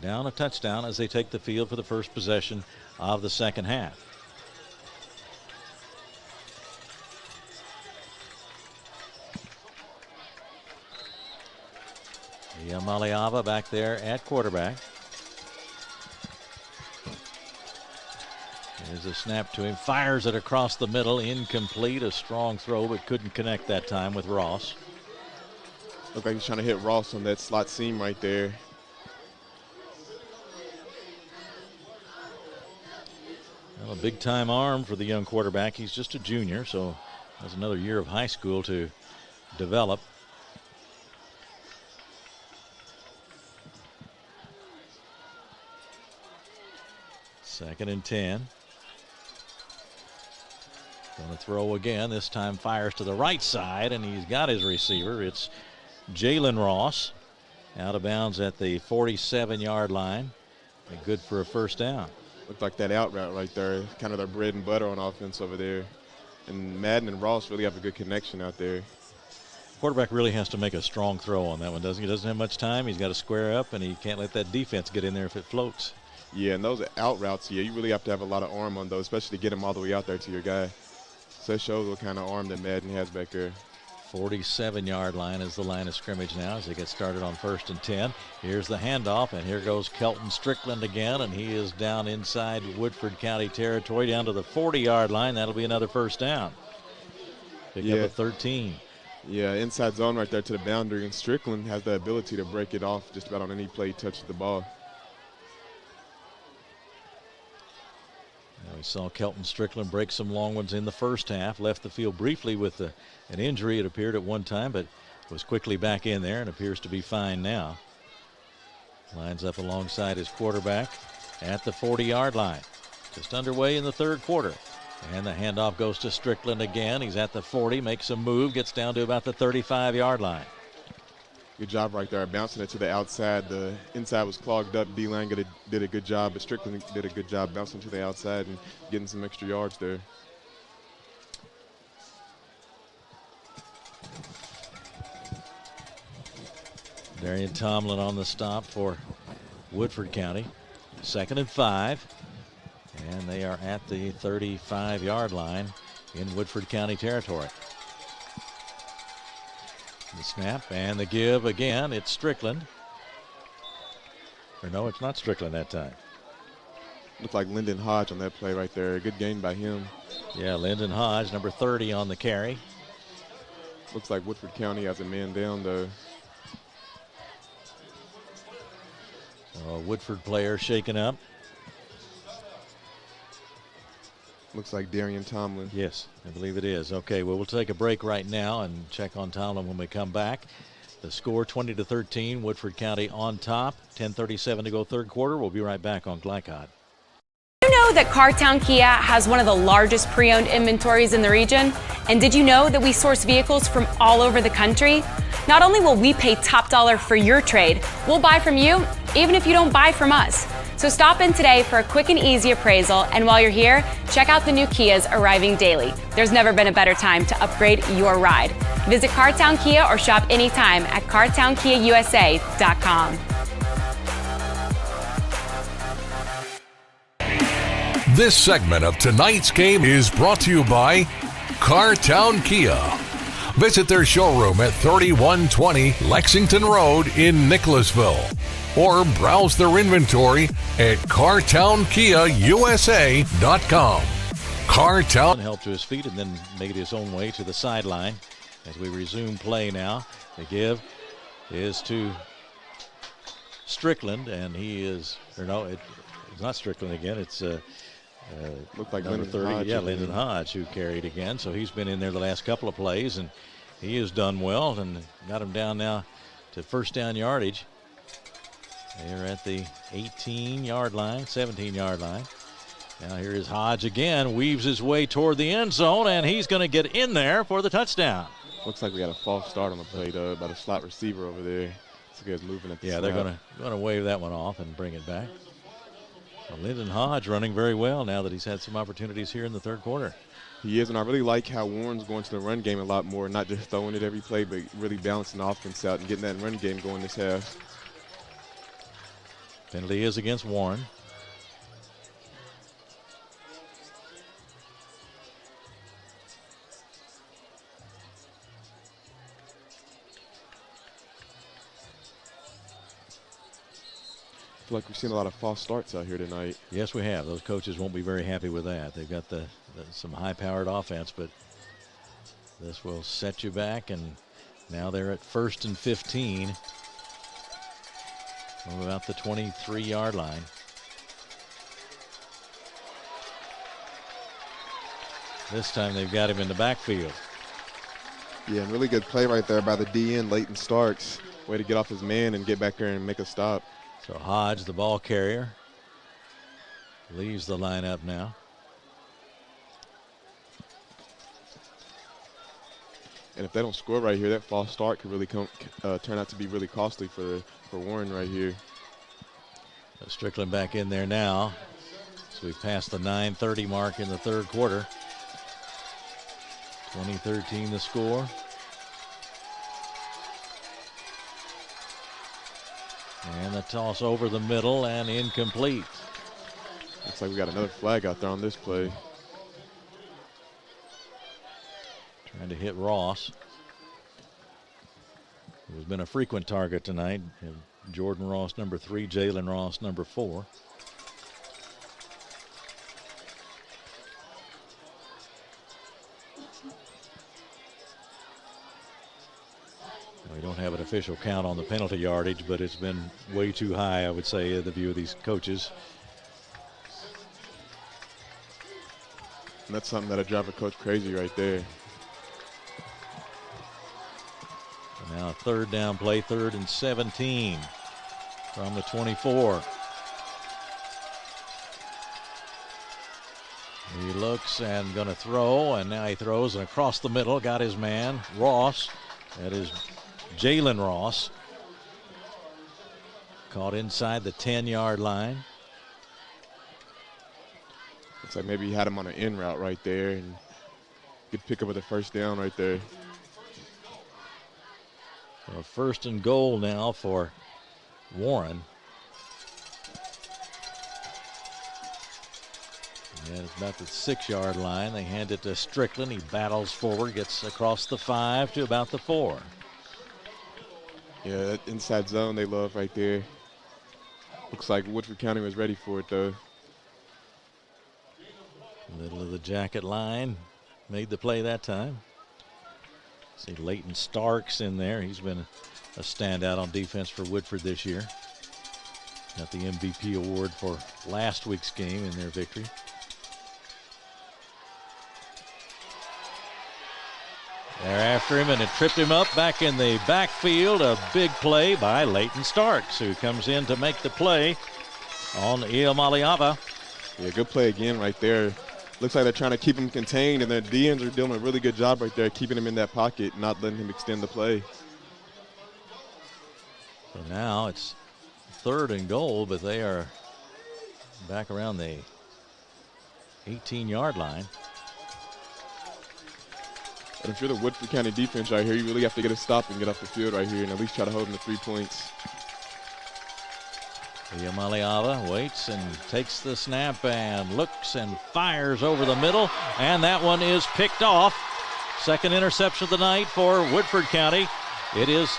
Speaker 3: Down a touchdown as they take the field for the first possession of the second half. Iamaleava back there at quarterback. There's a snap to him. Fires it across the middle. Incomplete. A strong throw, but couldn't connect that time with Ross.
Speaker 4: Looked like he's trying to hit Ross on that slot seam right there.
Speaker 3: Well, a big-time arm for the young quarterback. He's just a junior, so has another year of high school to develop. Second and 10. Going to throw again. This time fires to the right side, and he's got his receiver. It's Jalen Ross, out of bounds at the 47-yard line. And good for a first down.
Speaker 4: Looked like that out route right there, kind of their bread and butter on offense over there. And Madden and Ross really have a good connection out there.
Speaker 3: Quarterback really has to make a strong throw on that one, doesn't he? He doesn't have much time. He's got to square up, and he can't let that defense get in there if it floats.
Speaker 4: Yeah, and those out routes, yeah, you really have to have a lot of arm on those, especially to get them all the way out there to your guy. So it shows what kind of arm that Madden has back there.
Speaker 3: 47-yard line is the line of scrimmage now as they get started on first and 10. Here's the handoff, and here goes Kelton Strickland again, and he is down inside Woodford County territory down to the 40-yard line. That'll be another first down. Pick up a 13.
Speaker 4: Yeah, inside zone right there to the boundary, and Strickland has the ability to break it off just about on any play he touches the ball.
Speaker 3: We saw Kelton Strickland break some long ones in the first half. Left the field briefly with an injury, it appeared, at one time, but was quickly back in there and appears to be fine now. Lines up alongside his quarterback at the 40-yard line. Just underway in the third quarter. And the handoff goes to Strickland again. He's at the 40, makes a move, gets down to about the 35-yard line.
Speaker 4: Good job right there, bouncing it to the outside. The inside was clogged up. D-line did a good job, but Strickland did a good job bouncing to the outside and getting some extra yards there.
Speaker 3: Darian Tomlin on the stop for Woodford County. 2nd and 5. And they are at the 35-yard line in Woodford County territory. The snap and the give again. It's Strickland. Or no, it's not Strickland that time.
Speaker 4: Looked like Lyndon Hodge on that play right there. Good game by him.
Speaker 3: Yeah, Lyndon Hodge, number 30 on the carry.
Speaker 4: Looks like Woodford County has a man down though.
Speaker 3: So a Woodford player shaken up.
Speaker 4: Looks like Darian Tomlin.
Speaker 3: Yes, I believe it is. Okay, well, we'll take a break right now and check on Tomlin when we come back. The score 20-13, Woodford County on top. 10:37 to go third quarter. We'll be right back on Glycod.
Speaker 8: Did you know that Cartown Kia has one of the largest pre-owned inventories in the region? And did you know that we source vehicles from all over the country? Not only will we pay top dollar for your trade, we'll buy from you even if you don't buy from us. So stop in today for a quick and easy appraisal, and while you're here, check out the new Kias arriving daily. There's never been a better time to upgrade your ride. Visit Cartown Kia or shop anytime at cartownkiausa.com.
Speaker 2: This segment of tonight's game is brought to you by Cartown Kia. Visit their showroom at 3120 Lexington Road in Nicholasville, or browse their inventory at cartownkiausa.com. Cartown
Speaker 3: helped to his feet and then made his own way to the sideline as we resume play now. The give is to Strickland, and he is, or no, it's not Strickland again. It's
Speaker 4: looked like
Speaker 3: number
Speaker 4: Lyndon
Speaker 3: 30,
Speaker 4: Hodge.
Speaker 3: yeah, Lyndon Hodge, who carried again. So he's been in there the last couple of plays, and he has done well and got him down now to first down yardage. They're at the 18-yard line, 17-yard line. Now here is Hodge again, weaves his way toward the end zone, and he's going to get in there for the touchdown.
Speaker 4: Looks like we got a false start on the play, though, by the slot receiver over there. This guy's moving at the
Speaker 3: Yeah,
Speaker 4: snap.
Speaker 3: they're going to wave that one off and bring it back. Well, Lyndon Hodge running very well now that he's had some opportunities here in the third quarter.
Speaker 4: He is, and I really like how Warren's going to the run game a lot more, not just throwing it every play, but really balancing the offense out and getting that run game going this half.
Speaker 3: Penalty is against Warren.
Speaker 4: I feel like we've seen a lot of false starts out here tonight.
Speaker 3: Yes, we have. Those coaches won't be very happy with that. They've got some high-powered offense, but this will set you back, and now they're at 1st and 15 from about the 23-yard line. This time they've got him in the backfield.
Speaker 4: Yeah, and really good play right there by the DN, Leighton Starks. Way to get off his man and get back there and make a stop.
Speaker 3: So Hodge, the ball carrier, leaves the lineup now.
Speaker 4: And if they don't score right here, that false start could really turn out to be really costly for Warren right here.
Speaker 3: Strickland back in there now. So we've passed the 9:30 mark in the third quarter. 20-13 the score. And the toss over the middle and incomplete.
Speaker 4: Looks like we got another flag out there on this play.
Speaker 3: Trying to hit Ross, who has been a frequent target tonight. Jordan Ross, number 3, Jalen Ross, number 4. We don't have an official count on the penalty yardage, but it's been way too high, I would say, in the view of these coaches.
Speaker 4: And that's something that'll drive a coach crazy right there.
Speaker 3: Now a third down play, 3rd and 17 from the 24. He looks and going to throw, and now he throws, and across the middle, got his man, Ross. That is Jalen Ross. Caught inside the 10-yard line.
Speaker 4: Looks like maybe he had him on an in route right there, and could pick up with a first down right there.
Speaker 3: So 1st and goal now for Warren. And it's about the 6-yard line. They hand it to Strickland. He battles forward, gets across the 5 to about the 4.
Speaker 4: Yeah, that inside zone they love right there. Looks like Woodford County was ready for it, though.
Speaker 3: Middle of the jacket line. Made the play that time. See Leighton Starks in there. He's been a standout on defense for Woodford this year. Got the MVP award for last week's game in their victory. They're after him, and it tripped him up back in the backfield. A big play by Leighton Starks, who comes in to make the play on Iamaleava.
Speaker 4: Yeah, good play again right there. Looks like they're trying to keep him contained, and their DNs are doing a really good job right there, keeping him in that pocket, not letting him extend the play.
Speaker 3: So now it's 3rd and goal, but they are back around the 18-yard line.
Speaker 4: And if you're the Woodford County defense right here, you really have to get a stop and get off the field right here and at least try to hold them to 3 points.
Speaker 3: Iamaleava waits and takes the snap and looks and fires over the middle, and that one is picked off. Second interception of the night for Woodford County. It is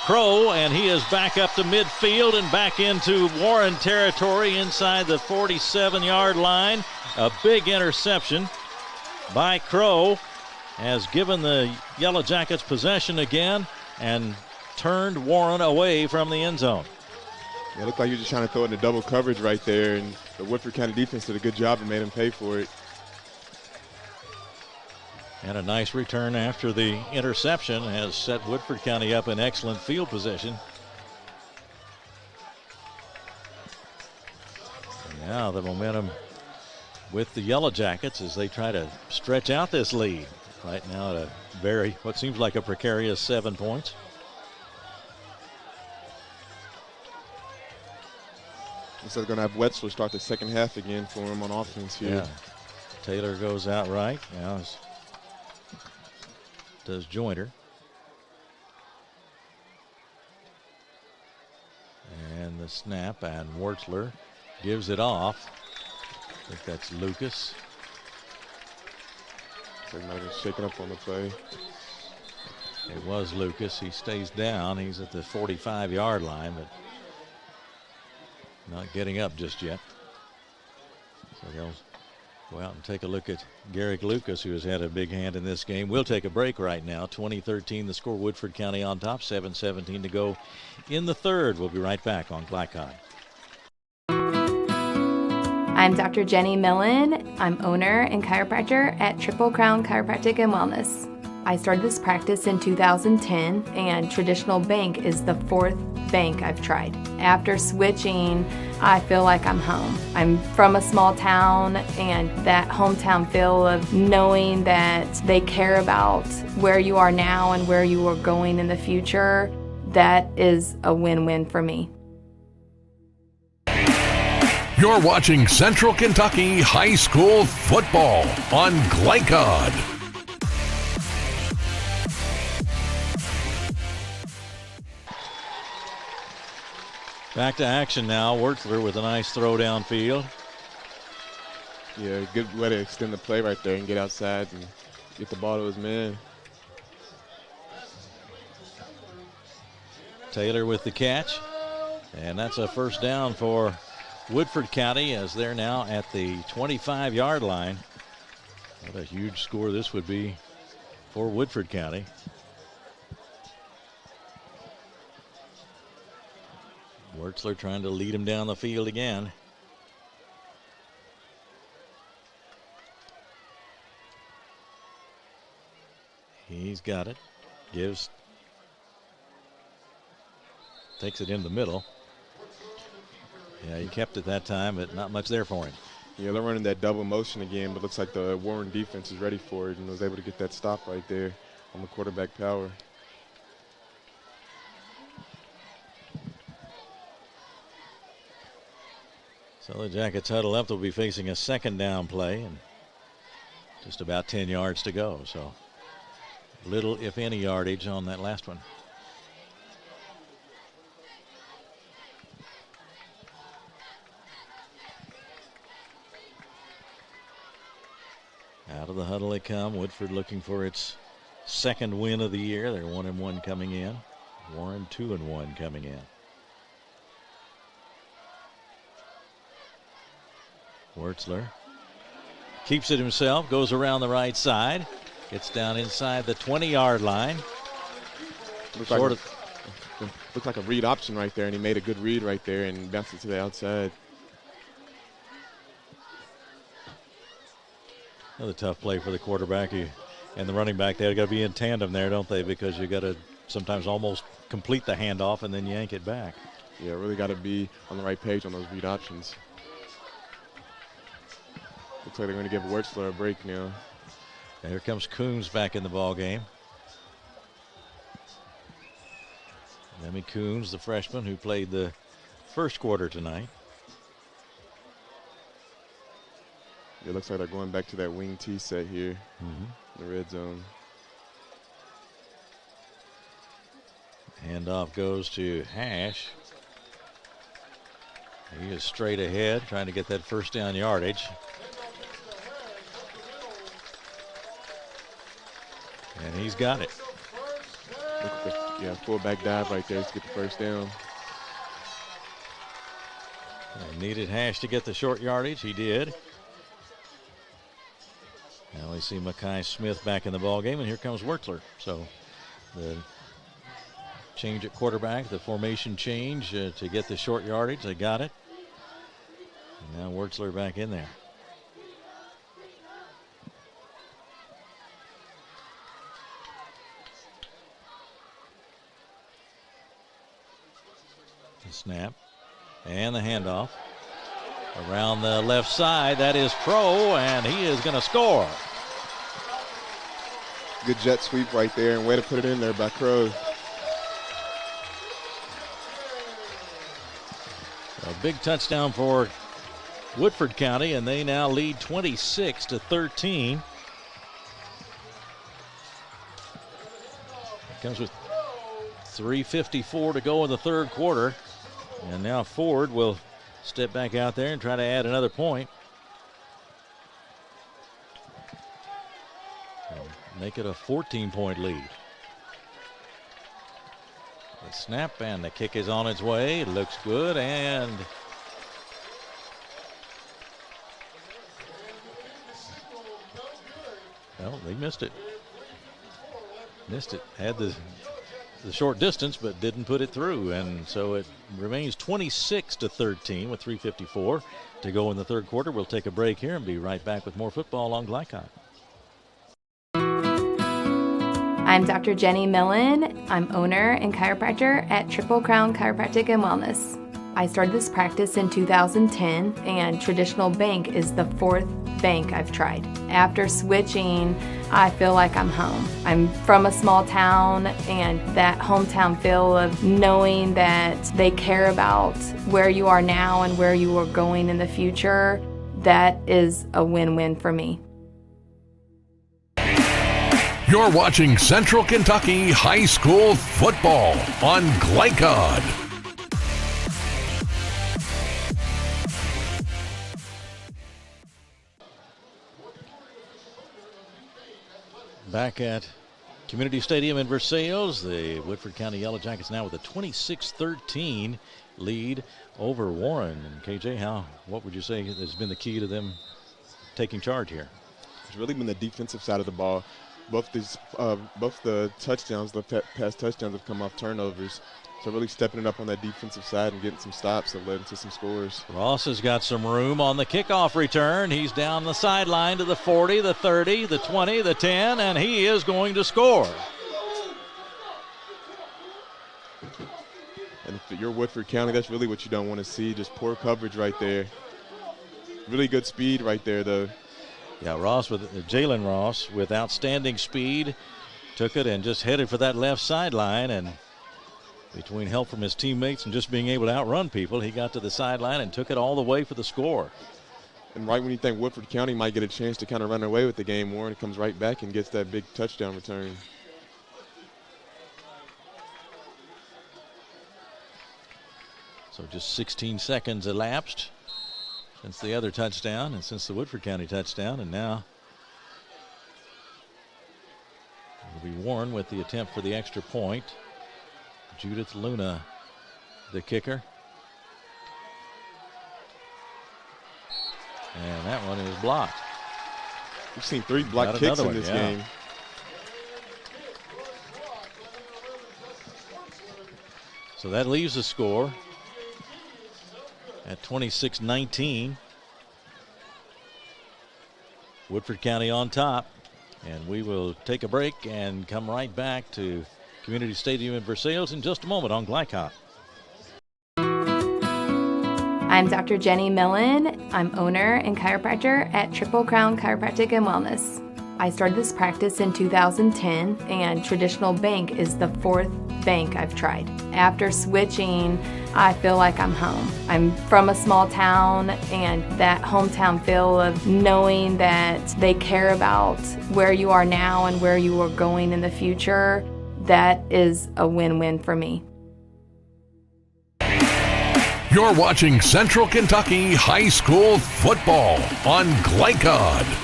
Speaker 3: Crow, and he is back up to midfield and back into Warren territory inside the 47-yard line. A big interception by Crow has given the Yellow Jackets possession again and turned Warren away from the end zone.
Speaker 4: Yeah, it looked like he was just trying to throw it in the double coverage right there, and the Woodford County defense did a good job and made him pay for it.
Speaker 3: And a nice return after the interception has set Woodford County up in excellent field position. And now the momentum with the Yellow Jackets as they try to stretch out this lead. Right now at what seems like a precarious 7 points.
Speaker 4: So they're going to have Wetzler start the second half again for him on offense here.
Speaker 3: Yeah. Taylor goes out right. Now does Joyner. And the snap, and Wertzler gives it off. I think that's Lucas.
Speaker 4: So he might have shaken up on the play.
Speaker 3: It was Lucas. He stays down. He's at the 45-yard line, but not getting up just yet. So they'll go out and take a look at Garrick Lucas, who has had a big hand in this game. We'll take a break right now. 20-13 the score, Woodford County on top, 7:17 to go in the third. We'll be right back on Glycod.
Speaker 7: I'm Dr. Jenny Millen. I'm owner and chiropractor at Triple Crown Chiropractic and Wellness. I started this practice in 2010, and Traditional Bank is the 4th bank I've tried. After switching, I feel like I'm home. I'm from a small town, and that hometown feel of knowing that they care about where you are now and where you are going in the future, that is a win-win for me.
Speaker 2: You're watching Central Kentucky High School football on Glycod.
Speaker 3: Back to action now. Wertzler with a nice throw downfield.
Speaker 4: Yeah, good way to extend the play right there and get outside and get the ball to his man.
Speaker 3: Taylor with the catch. And that's a first down for Woodford County as they're now at the 25-yard line. What a huge score this would be for Woodford County. Wertzler trying to lead him down the field again. He's got it. Takes it in the middle. Yeah, he kept it that time, but not much there for him.
Speaker 4: Yeah, they're running that double motion again, but looks like the Warren defense is ready for it and was able to get that stop right there on the quarterback power.
Speaker 3: So the Jackets huddle up. They'll be facing a second down play and just about 10 yards to go. So little, if any, yardage on that last one. Out of the huddle they come. Woodford looking for its second win of the year. They're 1-1 coming in. Warren 2-1 coming in. Wertzler keeps it himself, goes around the right side, gets down inside the 20-yard line.
Speaker 4: Looked like a read option right there, and he made a good read right there and bounced it to the outside.
Speaker 3: Another tough play for the quarterback. He and the running back, they've got to be in tandem there, don't they? Because you got to sometimes almost complete the handoff and then yank it back.
Speaker 4: Yeah, really got to be on the right page on those read options. Looks like they're going to give Wurzler a break now.
Speaker 3: And here comes Coons back in the ball game. Lemmy Coons, the freshman who played the first quarter tonight.
Speaker 4: It looks like they're going back to that wing T set here in the red zone.
Speaker 3: Handoff goes to Hash. He is straight ahead, trying to get that first down yardage. And he's got it.
Speaker 4: Yeah, fullback dive right there to get the first down.
Speaker 3: They needed Hash to get the short yardage. He did. Now we see Makai Smith back in the ball game, and here comes Wurzler. So the change at quarterback, the formation change to get the short yardage. They got it. And now Wurzler back in there. The snap and the handoff. Around the left side, that is Crow, and he is going to score.
Speaker 4: Good jet sweep right there, and way to put it in there by Crow.
Speaker 3: A big touchdown for Woodford County, and they now lead 26-13. Comes with 3:54 to go in the third quarter, and now Ford will step back out there and try to add another point. Make it a 14-point lead. The snap and the kick is on its way. It looks good, and well, they missed it. Had the short distance, but didn't put it through, and so it remains 26-13 with 3:54 to go in the third quarter. We'll take a break here and be right back with more football on Glycod.
Speaker 7: I'm Dr. Jenny Millen. I'm owner and chiropractor at Triple Crown Chiropractic and Wellness. I started this practice in 2010, and traditional bank is the fourth bank I've tried. After switching, I feel like I'm home. I'm from a small town, and that hometown feel of knowing that they care about where you are now and where you are going in the future, that is a win-win for me.
Speaker 2: You're watching Central Kentucky High School football on Glycod.
Speaker 3: Back at Community Stadium in Versailles, the Woodford County Yellow Jackets now with a 26-13 lead over Warren. And KJ, what would you say has been the key to them taking charge here?
Speaker 4: It's really been the defensive side of the ball. Both the touchdowns, the past touchdowns have come off turnovers. So really stepping it up on that defensive side and getting some stops that led into some scores.
Speaker 3: Ross has got some room on the kickoff return. He's down the sideline to the 40, the 30, the 20, the 10, and he is going to score.
Speaker 4: And if you're Woodford County, that's really what you don't want to see, just poor coverage right there. Really good speed right there, though.
Speaker 3: Yeah, Jalen Ross with outstanding speed, took it and just headed for that left sideline, and between help from his teammates and just being able to outrun people, he got to the sideline and took it all the way for the score.
Speaker 4: And right when you think Woodford County might get a chance to kind of run away with the game, Warren comes right back and gets that big touchdown return.
Speaker 3: So just 16 seconds elapsed since the other touchdown and since the Woodford County touchdown, and now it'll be Warren with the attempt for the extra point. Judith Luna, the kicker. And that one is blocked.
Speaker 4: We've seen 3 blocked kicks in this game.
Speaker 3: So that leaves the score at 26-19. Woodford County on top. And we will take a break and come right back to Community Stadium in Versailles in just a moment on Glycott.
Speaker 7: I'm Dr. Jenny Millen. I'm owner and chiropractor at Triple Crown Chiropractic and Wellness. I started this practice in 2010, and traditional bank is the fourth bank I've tried. After switching, I feel like I'm home. I'm from a small town, and that hometown feel of knowing that they care about where you are now and where you are going in the future, that is a win-win for me.
Speaker 2: You're watching Central Kentucky High School football on Glycod.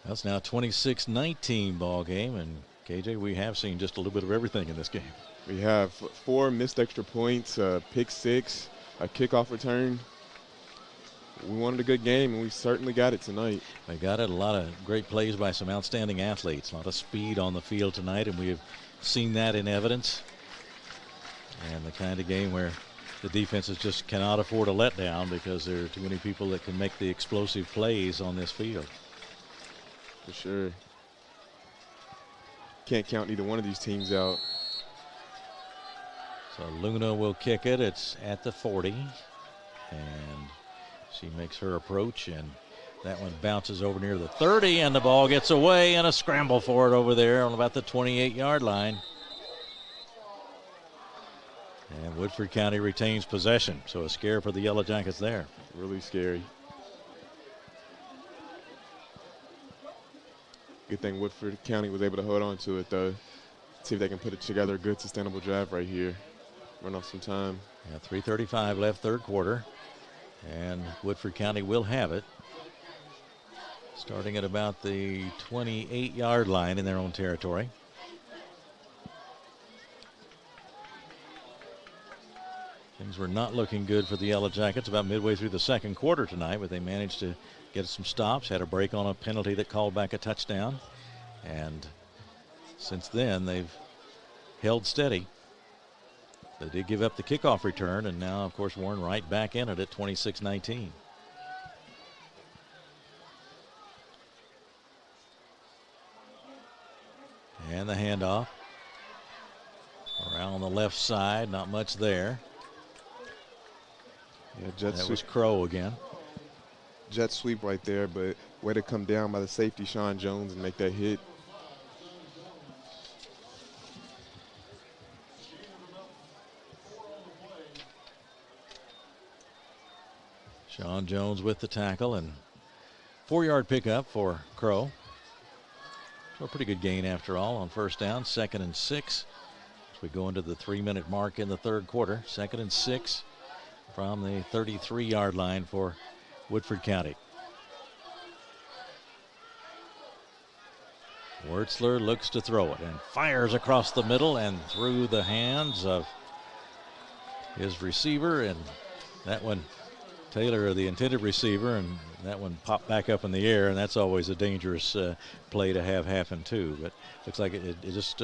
Speaker 3: That's now a 26-19 ball game, and KJ, we have seen just a little bit of everything in this game.
Speaker 4: We have 4 missed extra points, a pick 6, a kickoff return. We wanted a good game, and we certainly got it tonight.
Speaker 3: They got it. A lot of great plays by some outstanding athletes. A lot of speed on the field tonight, and we have seen that in evidence. And the kind of game where the defenses just cannot afford a letdown because there are too many people that can make the explosive plays on this field.
Speaker 4: For sure. Can't count either one of these teams out.
Speaker 3: So Luna will kick it. It's at the 40. And she makes her approach, and that one bounces over near the 30, and the ball gets away, and a scramble for it over there on about the 28-yard line. And Woodford County retains possession, so a scare for the Yellow Jackets there.
Speaker 4: Really scary. Good thing Woodford County was able to hold on to it, though. See if they can put it together a good, sustainable drive right here. Run off some time.
Speaker 3: Yeah, 3:35 left, third quarter. And Woodford County will have it. Starting at about the 28-yard line in their own territory. Things were not looking good for the Yellow Jackets about midway through the second quarter tonight, but they managed to get some stops, had a break on a penalty that called back a touchdown. And since then, they've held steady. They did give up the kickoff return, and now, of course, Warren right back in it at 26-19. And the handoff. Around the left side, not much there.
Speaker 4: Yeah,
Speaker 3: that was Crow again.
Speaker 4: Jet sweep right there, but way to come down by the safety, Sean Jones, and make that hit.
Speaker 3: Sean Jones with the tackle, and 4-yard pickup for Crow. So a pretty good gain after all on first down. 2nd and 6 as we go into the 3-minute mark in the third quarter. 2nd and 6 from the 33-yard line for Woodford County. Wertzler looks to throw it and fires across the middle and through the hands of his receiver, and that one, Taylor, the intended receiver, and that one popped back up in the air, and that's always a dangerous play to have happen too. But looks like it just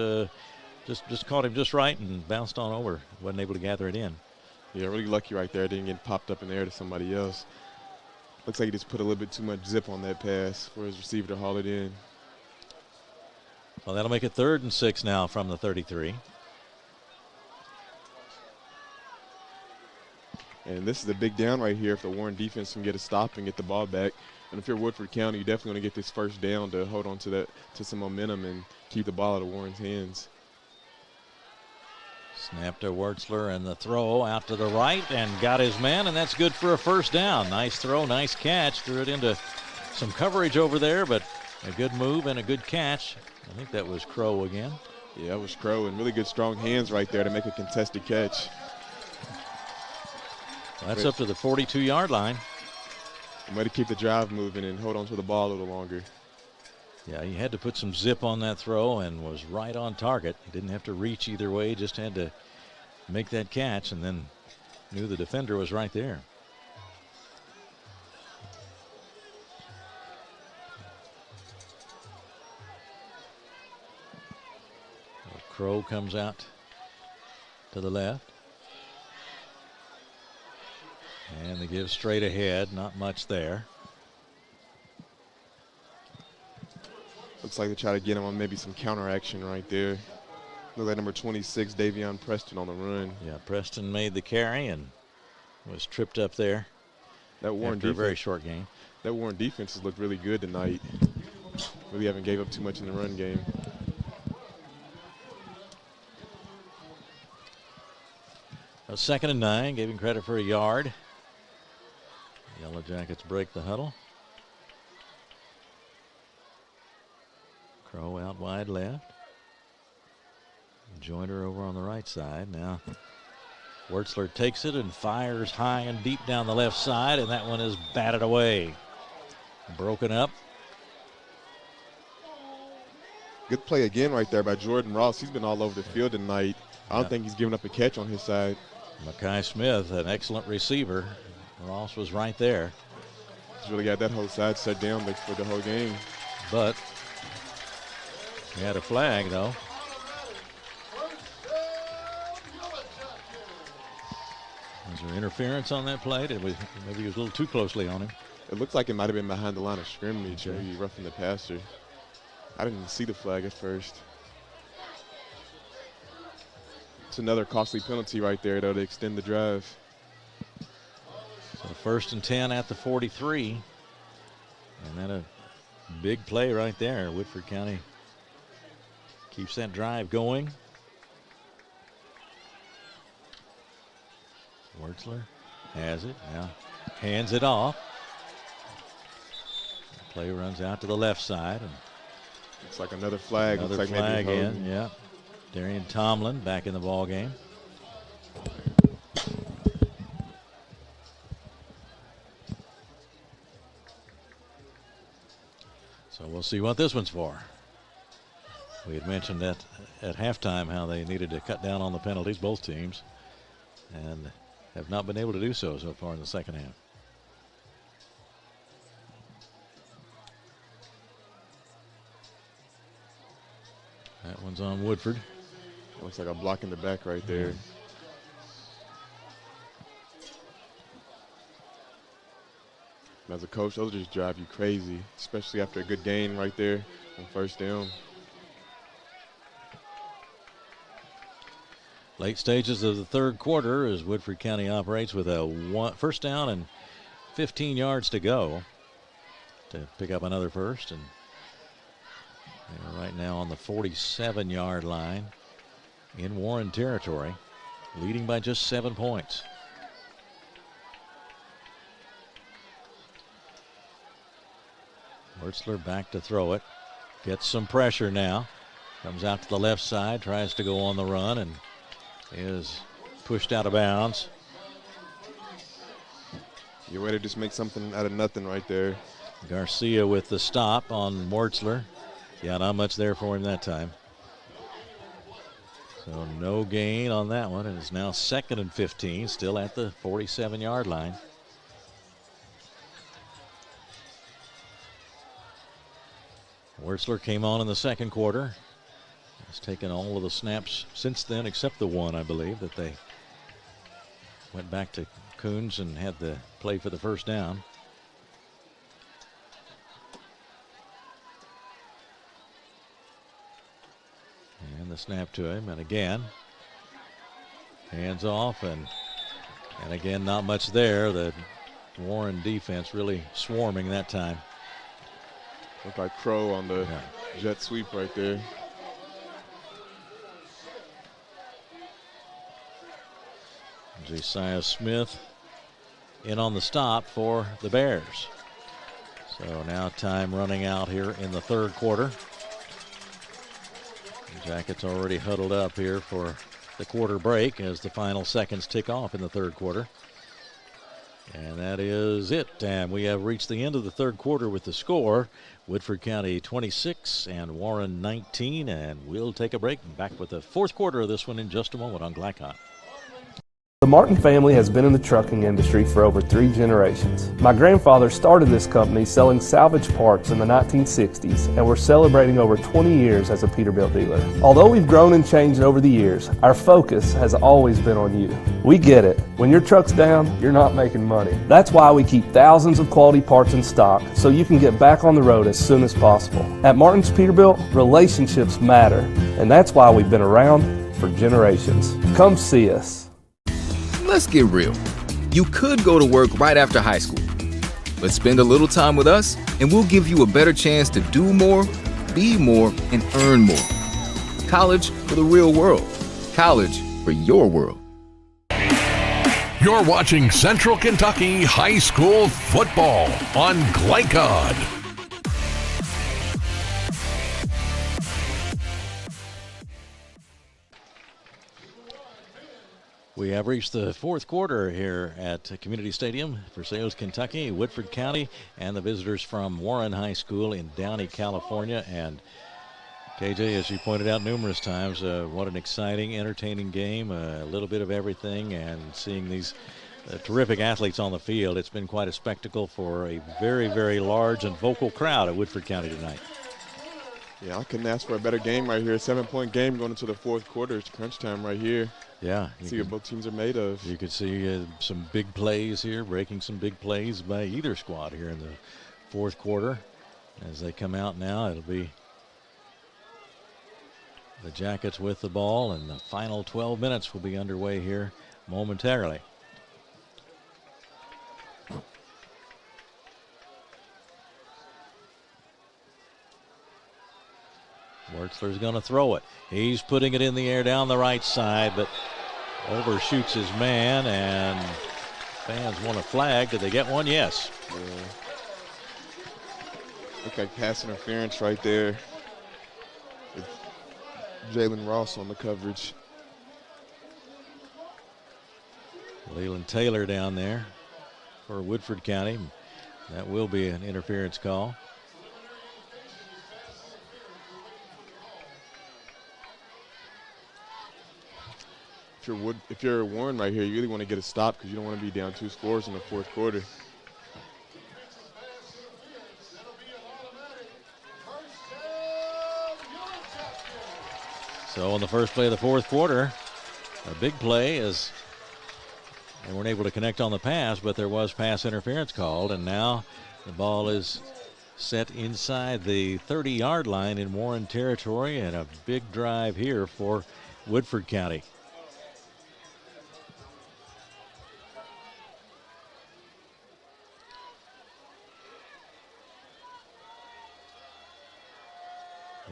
Speaker 3: caught him just right and bounced on over. Wasn't able to gather it in.
Speaker 4: Yeah, really lucky right there. Didn't get popped up in the air to somebody else. Looks like he just put a little bit too much zip on that pass for his receiver to haul it in.
Speaker 3: Well, that'll make it 3rd and 6 now from the 33.
Speaker 4: And this is a big down right here if the Warren defense can get a stop and get the ball back. And if you're Woodford County, you're definitely going to get this first down to hold on to some momentum and keep the ball out of Warren's hands.
Speaker 3: Snap to Wertzler, and the throw out to the right, and got his man, and that's good for a first down. Nice throw, nice catch. Threw it into some coverage over there, but a good move and a good catch. I think that was Crow again.
Speaker 4: Yeah, it was Crow, and really good strong hands right there to make a contested catch.
Speaker 3: Well, that's up to the 42-yard line.
Speaker 4: Way to keep the drive moving and hold on to the ball a little longer.
Speaker 3: Yeah, he had to put some zip on that throw and was right on target. He didn't have to reach either way, just had to make that catch, and then knew the defender was right there. Crow comes out to the left. They give straight ahead, not much there.
Speaker 4: Looks like they try to get him on maybe some counter action right there. Look like number 26, Davion Preston on the run.
Speaker 3: Yeah, Preston made the carry and was tripped up there.
Speaker 4: That Warren
Speaker 3: after
Speaker 4: defense,
Speaker 3: a very short game.
Speaker 4: That Warren defense has looked really good tonight. Really haven't gave up too much in the run game.
Speaker 3: A 2nd and 9, gave him credit for a yard. Yellow Jackets break the huddle. Crow out wide left. Joyner over on the right side. Now Wertzler takes it and fires high and deep down the left side, and that one is batted away. Broken up.
Speaker 4: Good play again right there by Jordan Ross. He's been all over the field tonight. I don't think he's given up a catch on his side.
Speaker 3: Mackay Smith, an excellent receiver. Ross was right there.
Speaker 4: He's really got that whole side set down for the whole game.
Speaker 3: But he had a flag, though. Was there interference on that play? Maybe he was a little too closely on him.
Speaker 4: It looks like it might have been behind the line of scrimmage, maybe roughing the passer. I didn't see the flag at first. It's another costly penalty right there, though, to extend the drive.
Speaker 3: So 1st and 10 at the 43. And then a big play right there. Woodford County keeps that drive going. Wertzler has it, now hands it off. The play runs out to the left side. And
Speaker 4: it's like another flag.
Speaker 3: Another
Speaker 4: looks like
Speaker 3: flag
Speaker 4: maybe
Speaker 3: in, yeah. Darian Tomlin back in the ball game. So we'll see what this one's for. We had mentioned that at halftime how they needed to cut down on the penalties, both teams, and have not been able to do so far in the second half. That one's on Woodford.
Speaker 4: Looks like a block in the back right there. As a coach, those just drive you crazy, especially after a good gain right there on 1st down.
Speaker 3: Late stages of the 3rd quarter as Woodford County operates with a 1st down and 15 yards to go to pick up another first. And they're right now on the 47-yard line in Warren territory, leading by just 7 points. Wertzler back to throw it. Gets some pressure now. Comes out to the left side, tries to go on the run, and is pushed out of bounds.
Speaker 4: Your way to just make something out of nothing right there.
Speaker 3: Garcia with the stop on Wertzler. Yeah, not much there for him that time. So no gain on that one, and it's now 2nd and 15, still at the 47-yard line. Wertzler came on in the 2nd quarter. He's taken all of the snaps since then, except the one, I believe, that they went back to Coons and had the play for the 1st down. And the snap to him, and again, hands off, and again, not much there. The Warren defense really swarming that time.
Speaker 4: Looked like Crow on the jet sweep right there.
Speaker 3: Josiah Smith in on the stop for the Bears. So now time running out here in the 3rd quarter. The Jackets already huddled up here for the quarter break as the final seconds tick off in the 3rd quarter. And that is it. And we have reached the end of the 3rd quarter with the score. Woodford County 26 and Warren 19. And we'll take a break and back with the 4th quarter of this one in just a moment on Glycon.
Speaker 11: The Martin family has been in the trucking industry for over 3 generations. My grandfather started this company selling salvage parts in the 1960s, and we're celebrating over 20 years as a Peterbilt dealer. Although we've grown and changed over the years, our focus has always been on you. We get it. When your truck's down, you're not making money. That's why we keep thousands of quality parts in stock so you can get back on the road as soon as possible. At Martin's Peterbilt, relationships matter, and that's why we've been around for generations. Come see us.
Speaker 6: Let's get real. You could go to work right after high school, but spend a little time with us and we'll give you a better chance to do more, be more, and earn more. College for the real world. College for your world.
Speaker 2: You're watching Central Kentucky High School Football on Glycod.
Speaker 3: We have reached the fourth quarter here at Community Stadium for Sales, Kentucky, Woodford County, and the visitors from Warren High School in Downey, California. And KJ, as you pointed out numerous times, what an exciting, entertaining game, a little bit of everything, and seeing these terrific athletes on the field. It's been quite a spectacle for a very, very large and vocal crowd at Woodford County tonight.
Speaker 4: Yeah, I couldn't ask for a better game right here. A 7-point game going into the fourth quarter. It's crunch time right here.
Speaker 3: Yeah.
Speaker 4: See what both teams are made of.
Speaker 3: You could see some big plays here, breaking some big plays by either squad here in the fourth quarter. As they come out now, it'll be the Jackets with the ball, and the final 12 minutes will be underway here momentarily. Wertzler's going to throw it. He's putting it in the air down the right side, but overshoots his man, and fans want a flag. Did they get one? Yes.
Speaker 4: Yeah. Looked like pass interference right there with Jalen Ross on the coverage.
Speaker 3: Leland Taylor down there for Woodford County. That will be an interference call.
Speaker 4: If you're Warren right here, you really want to get a stop because you don't want to be down 2 scores in the fourth quarter.
Speaker 3: So on the first play of the fourth quarter, a big play is they weren't able to connect on the pass, but there was pass interference called, and now the ball is set inside the 30-yard line in Warren territory, and a big drive here for Woodford County.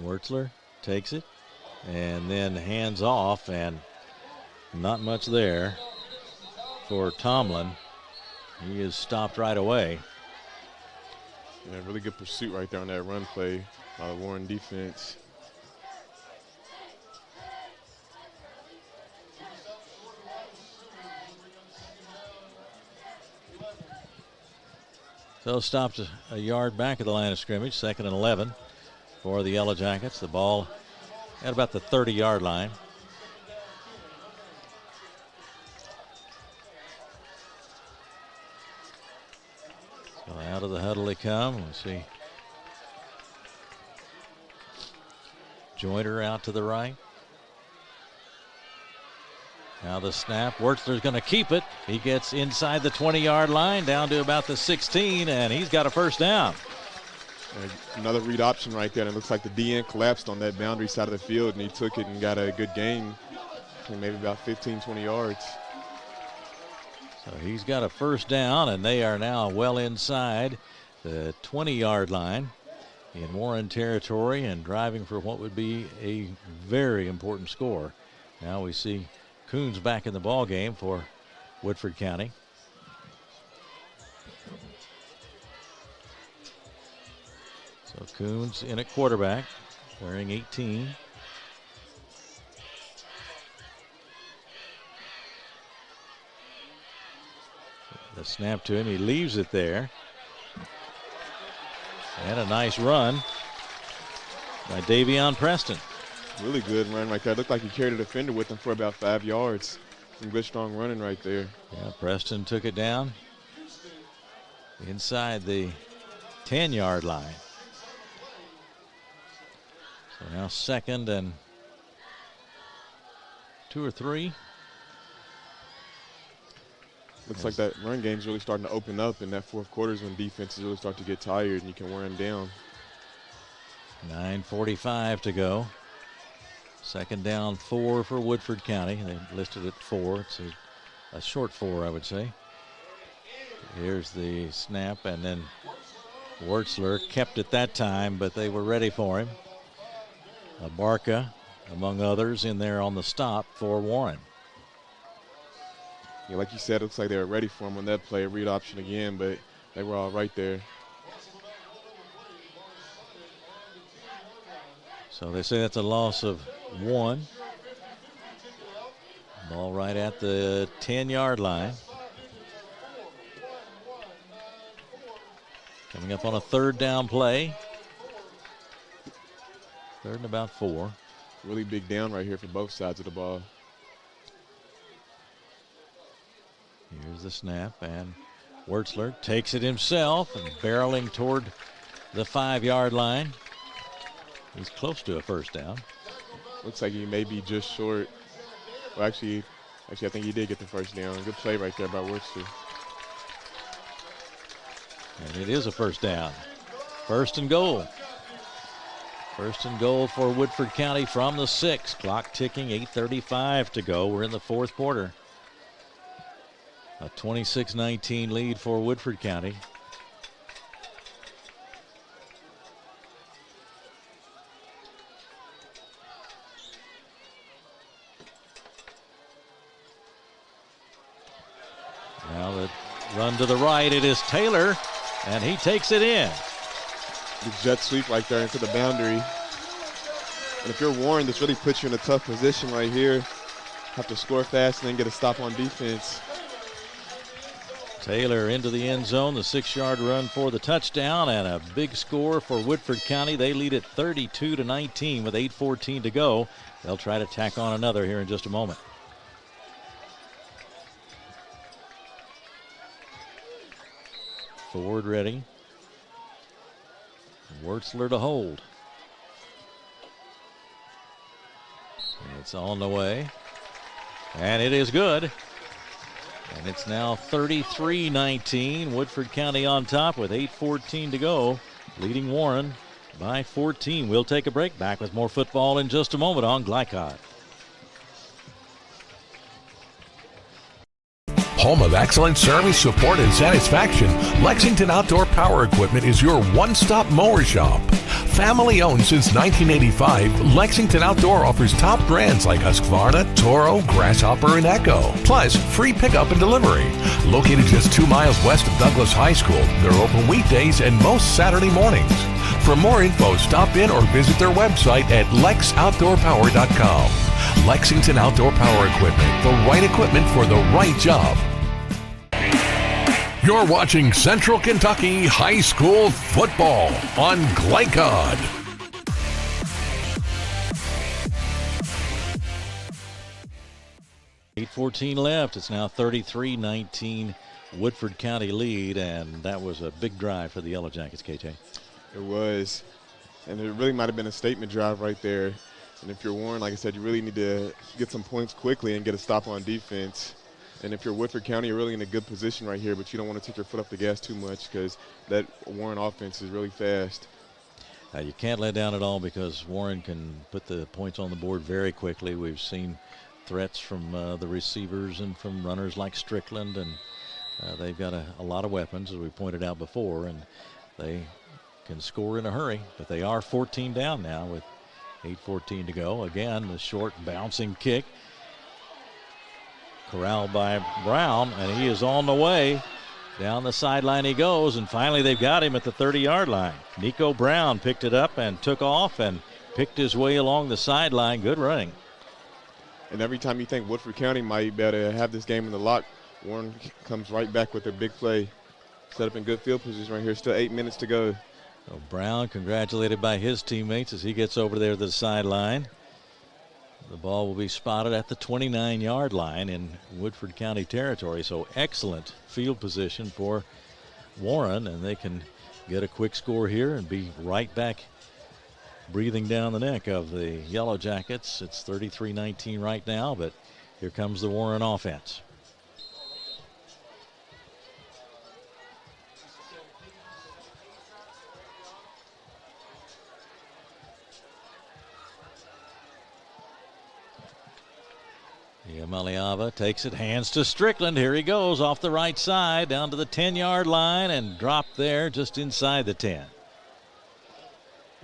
Speaker 3: Wertzler takes it and then hands off, and not much there for Tomlin. He is stopped right away.
Speaker 4: Yeah, really good pursuit right there on that run play by the Warren defense.
Speaker 3: So stopped a yard back of the line of scrimmage, 2nd and 11 for the Yellow Jackets. The ball at about the 30-yard line. So out of the huddle they come. We'll see Joyner out to the right. Now the snap. Wertzler's going to keep it. He gets inside the 20-yard line down to about the 16, and he's got a first down.
Speaker 4: Another read option right there, and it looks like the DN collapsed on that boundary side of the field, and he took it and got a good gain, maybe about 15, 20 yards.
Speaker 3: So he's got a first down, and they are now well inside the 20-yard line in Warren territory and driving for what would be a very important score. Now we see Coons back in the ball game for Woodford County. So Coons in at quarterback, wearing 18. The snap to him, he leaves it there. And a nice run by Davion Preston.
Speaker 4: Really good run right there. Looked like he carried a defender with him for about 5 yards. some good, strong running right there.
Speaker 3: Yeah, Preston took it down inside the 10-yard line. So now 2nd and 2 or 3.
Speaker 4: Looks like that run game's really starting to open up in that fourth quarter is when defenses really start to get tired and you can wear them down.
Speaker 3: 9:45 to go. 2nd down 4 for Woodford County. They listed it 4. It's a short 4, I would say. Here's the snap, and then Wertzler kept it that time, but they were ready for him. Barca, among others, in there on the stop for Warren.
Speaker 4: Yeah, like you said, it looks like they were ready for him on that play, read option again, but they were all right there.
Speaker 3: So they say that's a loss of 1. Ball right at the 10-yard line. Coming up on a 3rd down play. 3rd and about 4.
Speaker 4: Really big down right here for both sides of the ball.
Speaker 3: Here's the snap, and Wertzler takes it himself and barreling toward the 5-yard line. He's close to a 1st down.
Speaker 4: Looks like he may be just short. Well, actually, I think he did get the 1st down. Good play right there by Woodford.
Speaker 3: And it is a 1st down. 1st and goal. 1st and goal for Woodford County from the 6. Clock ticking, 8:35 to go. We're in the 4th quarter. A 26-19 lead for Woodford County. Now the run to the right, it is Taylor, and he takes it in.
Speaker 4: The jet sweep right there into the boundary. And if you're Warren, this really puts you in a tough position right here. Have to score fast and then get a stop on defense.
Speaker 3: Taylor into the end zone, the 6-yard run for the touchdown, and a big score for Woodford County. They lead it 32-19 with 8:14 to go. They'll try to tack on another here in just a moment. Ford ready. Wertzler to hold. It's on the way. And it is good. And it's now 33-19. Woodford County on top with 8:14 to go, leading Warren by 14. We'll take a break. Back with more football in just a moment on Glycod.
Speaker 2: Home of excellent service, support, and satisfaction, Lexington Outdoor Power Equipment is your one-stop mower shop. Family owned since 1985, Lexington Outdoor offers top brands like Husqvarna, Toro, Grasshopper, and Echo. Plus, free pickup and delivery. Located just 2 miles west of Douglas High School, they're open weekdays and most Saturday mornings. For more info, stop in or visit their website at lexoutdoorpower.com. Lexington Outdoor Power Equipment, the right equipment for the right job. You're watching Central Kentucky High School Football on Glycod.
Speaker 3: .8:14 left. It's now 33-19 Woodford County lead, and that was a big drive for the Yellow Jackets, KJ.
Speaker 4: It was, and it really might have been a statement drive right there. And if you're Warren, like I said, you really need to get some points quickly and get a stop on defense. And if you're Woodford County, you're really in a good position right here, but you don't want to take your foot off the gas too much because that Warren offense is really fast.
Speaker 3: You can't let down at all because Warren can put the points on the board very quickly. We've seen threats from the receivers and from runners like Strickland, and they've got a lot of weapons, as we pointed out before, and they can score in a hurry. But they are 14 down now with 8:14 to go. Again, the short bouncing kick. Corralled by Brown, and he is on the way. Down the sideline he goes, and finally they've got him at the 30-yard line. Nico Brown picked it up and took off and picked his way along the sideline. Good running.
Speaker 4: And every time you think Woodford County might be able to have this game in the lock, Warren comes right back with a big play. Set up in good field position right here. Still 8 minutes to go.
Speaker 3: So Brown congratulated by his teammates as he gets over there to the sideline. The ball will be spotted at the 29-yard line in Woodford County territory. So excellent field position for Warren, and they can get a quick score here and be right back breathing down the neck of the Yellow Jackets. It's 33-19 right now, but here comes the Warren offense. Maliava takes it, hands to Strickland. Here he goes off the right side down to the 10-yard line and dropped there just inside the 10.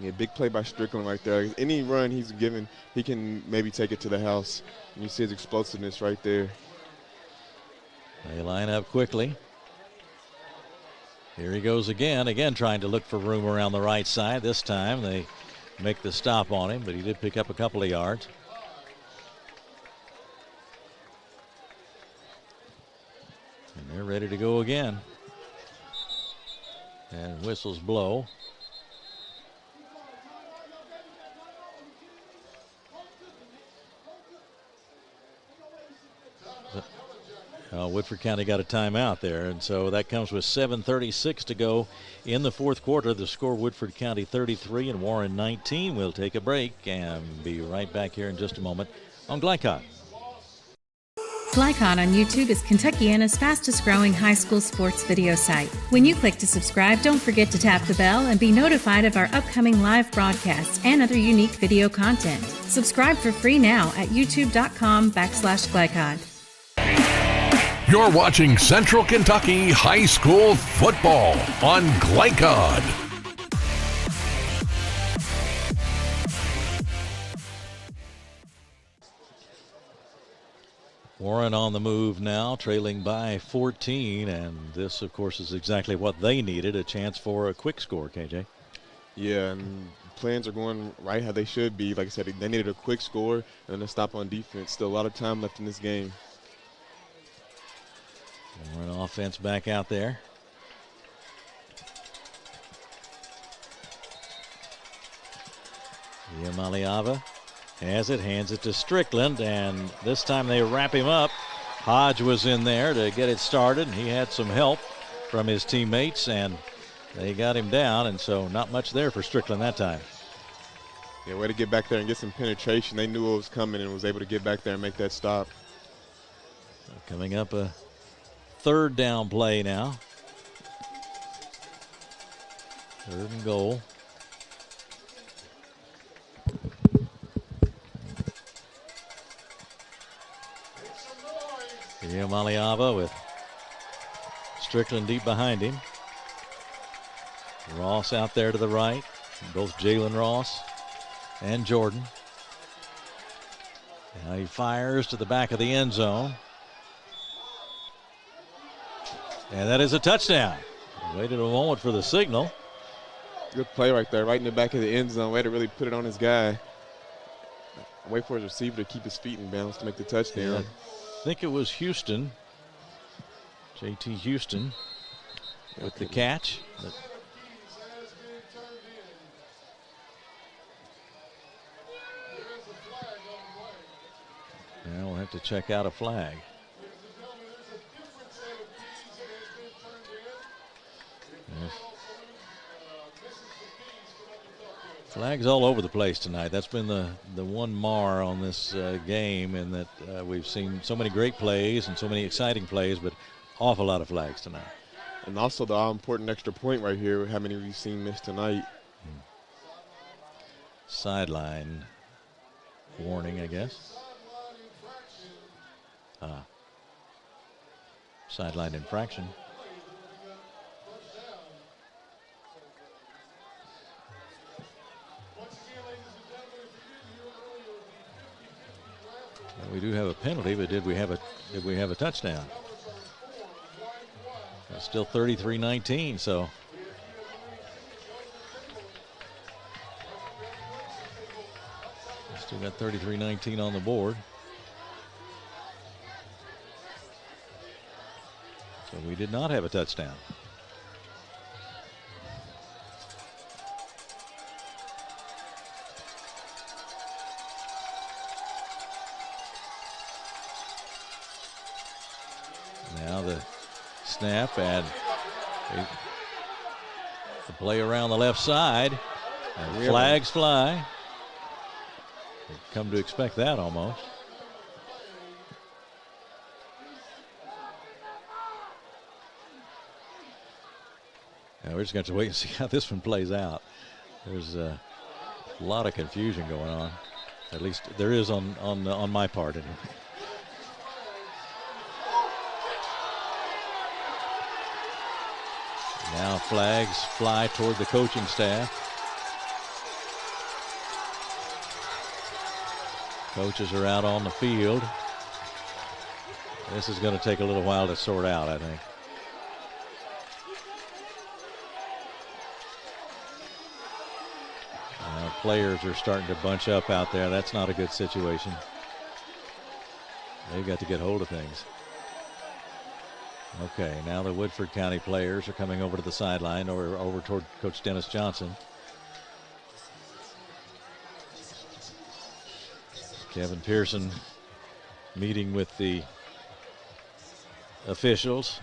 Speaker 4: Yeah, big play by Strickland right there. Any run he's given, he can maybe take it to the house. And you see his explosiveness right there.
Speaker 3: They line up quickly. Here he goes again trying to look for room around the right side. This time they make the stop on him, but he did pick up a couple of yards. And they're ready to go again. And whistles blow. Woodford County got a timeout there, and so that comes with 7:36 to go in the fourth quarter. The score, Woodford County 33 and Warren 19. We'll take a break and be right back here in just a moment on Glycod.
Speaker 9: Glycod on YouTube is Kentuckiana's fastest growing high school sports video site. When you click to subscribe, don't forget to tap the bell and be notified of our upcoming live broadcasts and other unique video content. Subscribe for free now at youtube.com/Glycod.
Speaker 2: You're watching Central Kentucky High School Football on Glycod.
Speaker 3: Warren on the move now, trailing by 14, and this, of course, is exactly what they needed, a chance for a quick score, KJ.
Speaker 4: Yeah, and plans are going right how they should be. Like I said, they needed a quick score and a stop on defense. Still a lot of time left in this game.
Speaker 3: Warren offense back out there. Maliava has it, hands it to Strickland, and this time they wrap him up. Hodge was in there to get it started, and he had some help from his teammates, and they got him down, and so not much there for Strickland that time.
Speaker 4: Yeah, way to get back there and get some penetration. They knew what was coming and was able to get back there and make that stop.
Speaker 3: So coming up a third down play now. Third and goal. Maliava with Strickland deep behind him. Ross out there to the right. Both Jalen Ross and Jordan. Now he fires to the back of the end zone. And that is a touchdown. Waited a moment for the signal.
Speaker 4: Good play right there, right in the back of the end zone. Way to really put it on his guy. Wait for his receiver to keep his feet in bounds to make the touchdown.
Speaker 3: Yeah, I think it was Houston, JT Houston, with the catch. Now we'll have to check out a flag. Yes. Flags all over the place tonight. That's been the one mar on this game, in that we've seen so many great plays and so many exciting plays, but awful lot of flags tonight.
Speaker 4: And also the all-important extra point right here. How many we've seen missed tonight?
Speaker 3: Sideline warning, I guess. Sideline infraction. We do have a penalty, but did we have a touchdown? It's still 33-19, so still got 33-19 on the board. So we did not have a touchdown. snap, and the play around the left side. And
Speaker 4: Really?
Speaker 3: Flags fly. We've come to expect that almost. Now we're just going to have to wait and see how this one plays out. There's a lot of confusion going on. At least there is on my part anyway. Now flags fly toward the coaching staff. Coaches are out on the field. This is going to take a little while to sort out, I think. Players are starting to bunch up out there. That's not a good situation. They've got to get hold of things. Okay, now the Woodford County players are coming over to the sideline or over toward Coach Dennis Johnson. Kevin Pearson meeting with the officials.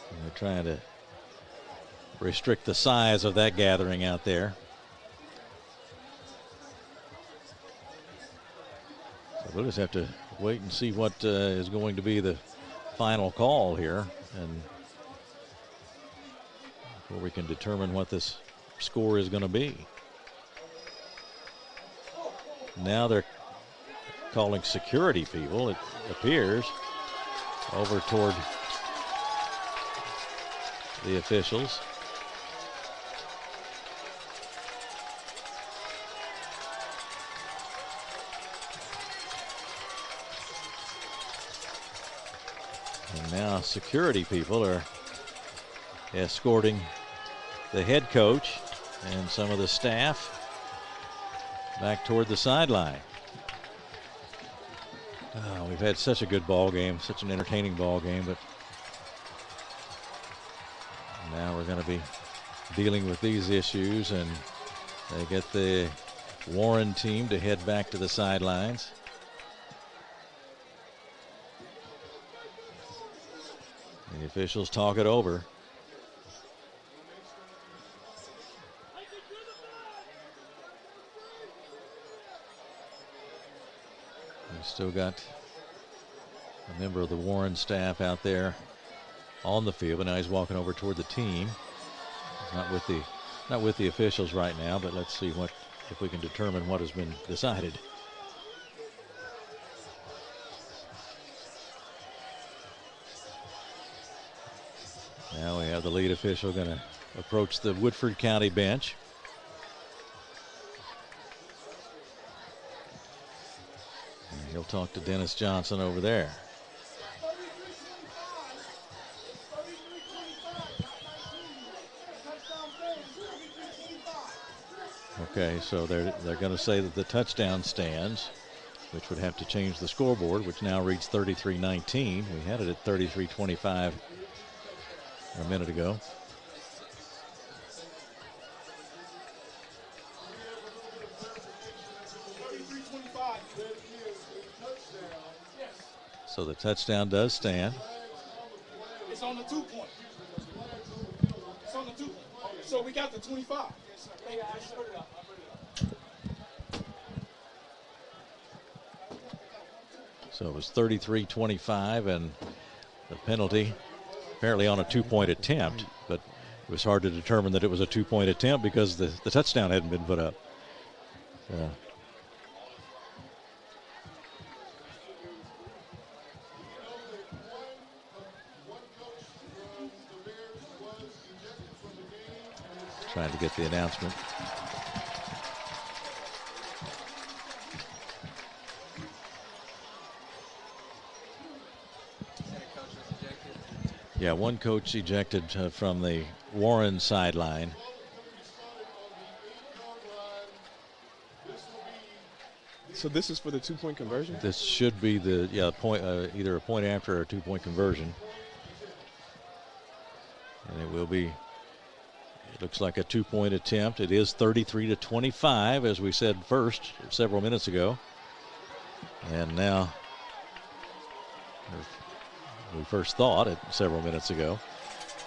Speaker 3: And they're trying to restrict the size of that gathering out there. So we'll just have to wait and see what is going to be the final call here, and before we can determine what this score is going to be. Now they're calling security people, it appears, over toward the officials. And now security people are escorting the head coach and some of the staff back toward the sideline. We've had such a good ball game, such an entertaining ball game, but now we're going to be dealing with these issues, and they get the Warren team to head back to the sidelines. The officials talk it over. We've still got a member of the Warren staff out there on the field, but now he's walking over toward the team. He's not with the officials right now, but let's see if we can determine what has been decided. Now we have the lead official going to approach the Woodford County bench. And he'll talk to Dennis Johnson over there. Okay, so they're going to say that the touchdown stands, which would have to change the scoreboard, which now reads 33-19. We had it at 33-25 a minute ago. So the touchdown does stand.
Speaker 13: It's on the 2 point. It's on the 2 point. So we got the 25.
Speaker 3: So it was 33-25, and the penalty apparently on a 2-point attempt, but it was hard to determine that it was a 2-point attempt because the touchdown hadn't been put up. Trying to get the announcement. Yeah, one coach ejected from the Warren sideline.
Speaker 4: So this is for the 2-point conversion?
Speaker 3: This should be the point, either a point after or a 2-point conversion. And it will be, it looks like a 2-point attempt. It is 33-25, as we said first several minutes ago. And now We first thought it several minutes ago.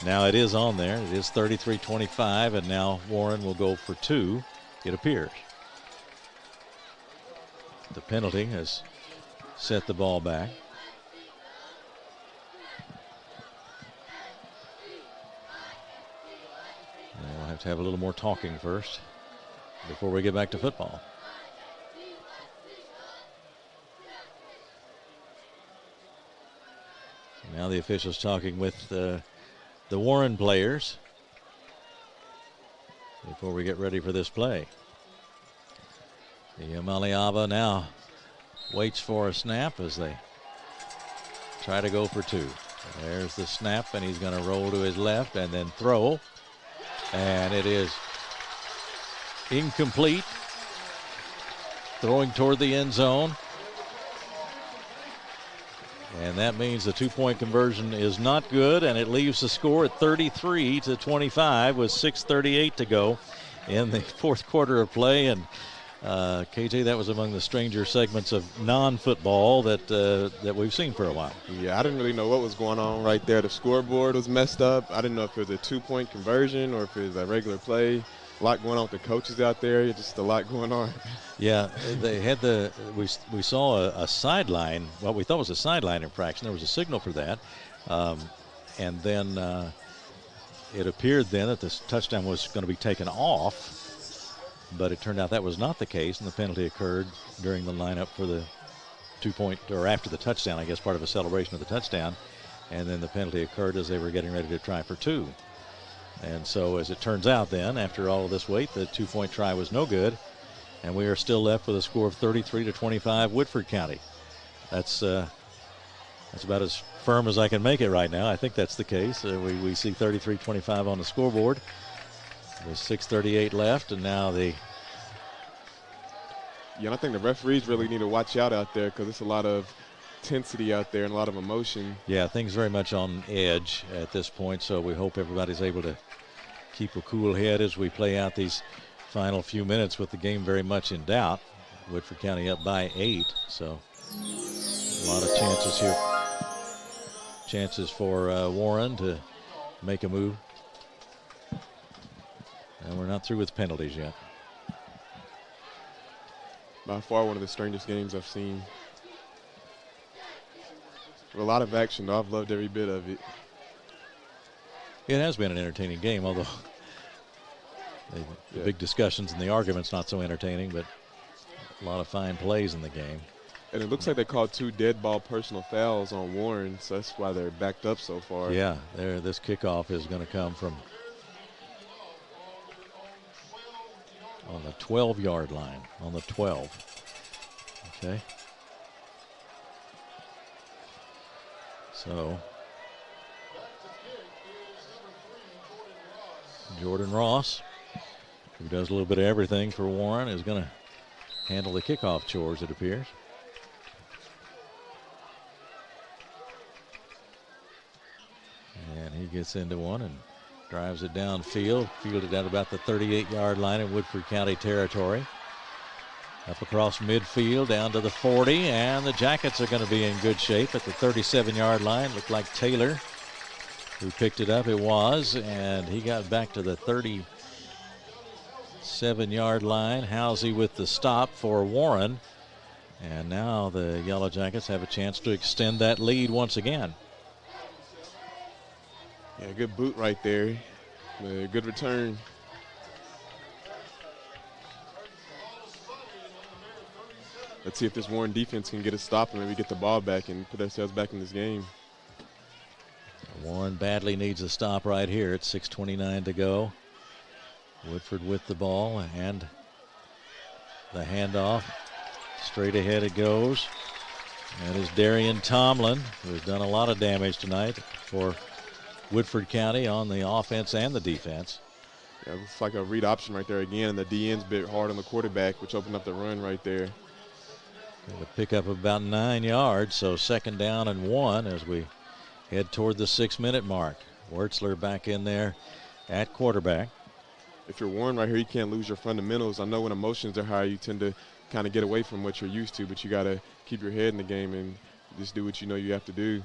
Speaker 3: Now it is on there. It is 33-25, and now Warren will go for 2, it appears. The penalty has set the ball back. And we'll have to have a little more talking first before we get back to football. So now the officials talking with the Warren players before we get ready for this play. The Maliaba now waits for a snap as they try to go for 2. There's the snap, and he's going to roll to his left and then throw. And it is incomplete. Throwing toward the end zone. And that means the 2-point conversion is not good, and it leaves the score at 33-25 with 6:38 to go in the fourth quarter of play. And KJ, that was among the stranger segments of non-football that we've seen for a while.
Speaker 4: Yeah, I didn't really know what was going on right there. The scoreboard was messed up. I didn't know if it was a 2-point conversion or if it was a regular play. A lot going on with the coaches out there. Just a lot going on.
Speaker 3: Yeah, they had we saw a sideline. Well, we thought it was a sideline infraction. There was a signal for that, and then it appeared then that this touchdown was going to be taken off. But it turned out that was not the case, and the penalty occurred during the lineup for the 2-point, or after the touchdown, I guess, part of a celebration of the touchdown. And then the penalty occurred as they were getting ready to try for 2. And so as it turns out then, after all of this wait, the 2-point try was no good. And we are still left with a score of 33-25 Woodford County. That's about as firm as I can make it right now. I think that's the case. We see 33-25 on the scoreboard. There's 6:38 left, and now
Speaker 4: Yeah, and I think the referees really need to watch out there because it's a lot of intensity out there and a lot of emotion.
Speaker 3: Yeah, things very much on edge at this point, so we hope everybody's able to keep a cool head as we play out these final few minutes with the game very much in doubt. Woodford County up by 8, so a lot of chances here. Chances for Warren to make a move. And we're not through with penalties yet.
Speaker 4: By far one of the strangest games I've seen. With a lot of action, though. I've loved every bit of it.
Speaker 3: It has been an entertaining game, although the big discussions and the arguments not so entertaining, but a lot of fine plays in the game.
Speaker 4: And it looks like they called 2 dead ball personal fouls on Warren, so that's why they're backed up so far.
Speaker 3: Yeah, this kickoff is going to come from on the 12-yard line, on the 12. Okay. So Jordan Ross, who does a little bit of everything for Warren, is going to handle the kickoff chores, it appears. And he gets into one and drives it downfield, fielded at about the 38-yard line in Woodford County territory. Up across midfield, down to the 40, and the Jackets are going to be in good shape at the 37-yard line. Looked like Taylor who picked it up. It was, and he got back to the 37-yard line. Housey with the stop for Warren. And now the Yellow Jackets have a chance to extend that lead once again.
Speaker 4: Yeah, good boot right there. Good return. Let's see if this Warren defense can get a stop and maybe get the ball back and put ourselves back in this game.
Speaker 3: Warren badly needs a stop right here. It's 6:29 to go. Woodford with the ball and the handoff. Straight ahead it goes. That is Darian Tomlin, who has done a lot of damage tonight for Woodford County on the offense and the defense.
Speaker 4: Yeah, it's like a read option right there again, and the DN's bit hard on the quarterback, which opened up the run right there.
Speaker 3: A pickup of about 9 yards, so 2nd down and 1 as we head toward the 6-minute mark. Wertzler back in there at quarterback.
Speaker 4: If you're Warren right here, you can't lose your fundamentals. I know when emotions are high, you tend to kind of get away from what you're used to, but you got to keep your head in the game and Just do what you know you have to do.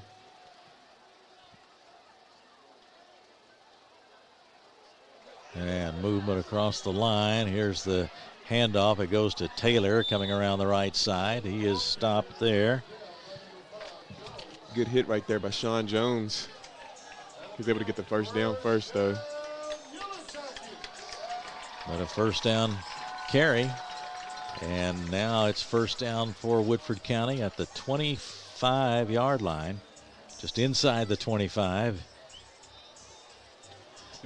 Speaker 3: And movement across the line. Here's the handoff. It goes to Taylor coming around the right side. He is stopped there.
Speaker 4: Good hit right there by Sean Jones. He's able to get the first down first, though.
Speaker 3: But a first down carry. And now it's first down for Woodford County at the 25-yard line. Just inside the 25.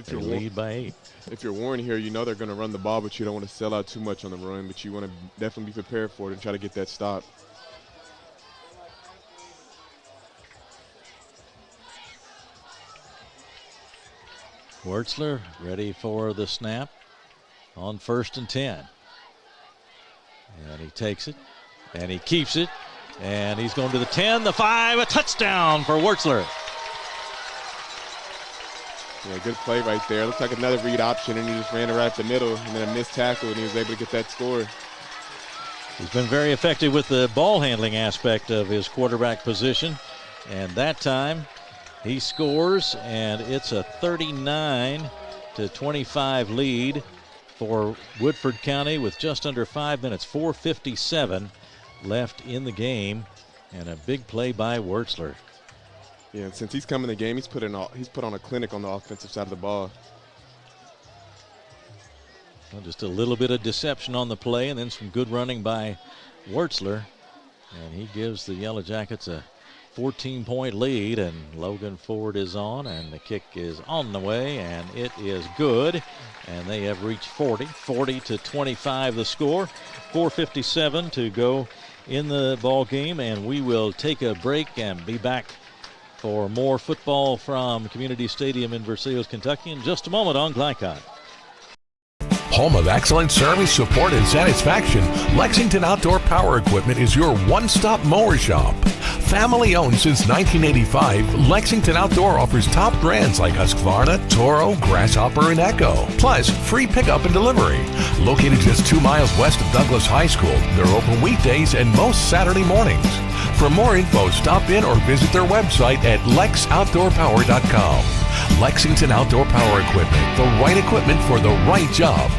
Speaker 3: They lead by 8.
Speaker 4: If you're Warren here, you know they're going to run the ball, but you don't want to sell out too much on the run, but you want to definitely be prepared for it and try to get that stop.
Speaker 3: Wertzler ready for the snap on 1st and 10. And he takes it, and he keeps it, and he's going to the 10, the 5, a touchdown for Wertzler.
Speaker 4: Yeah, good play right there. Looks like another read option, and he just ran it right up the middle, and then a missed tackle, and he was able to get that score.
Speaker 3: He's been very effective with the ball handling aspect of his quarterback position, and that time he scores, and it's a 39-25 lead for Woodford County with just under 5 minutes, 4:57 left in the game, and a big play by Wertzler.
Speaker 4: Yeah, and since he's come in the game, he's put on a clinic on the offensive side of the ball.
Speaker 3: Well, just a little bit of deception on the play, and then some good running by Wertzler, and he gives the Yellow Jackets a 14-point lead, and Logan Ford is on, and the kick is on the way, and it is good, and they have reached 40-25 the score. 4:57 to go in the ball game, and we will take a break and be back for more football from Community Stadium in Versailles, Kentucky in just a moment on Glycod.
Speaker 2: Home of excellent service, support, and satisfaction, Lexington Outdoor Power Equipment is your one-stop mower shop. Family owned since 1985, Lexington Outdoor offers top brands like Husqvarna, Toro, Grasshopper, and Echo. Plus, free pickup and delivery. Located just 2 miles west of Douglas High School, they're open weekdays and most Saturday mornings. For more info, stop in or visit their website at lexoutdoorpower.com. Lexington Outdoor Power Equipment, the right equipment for the right job.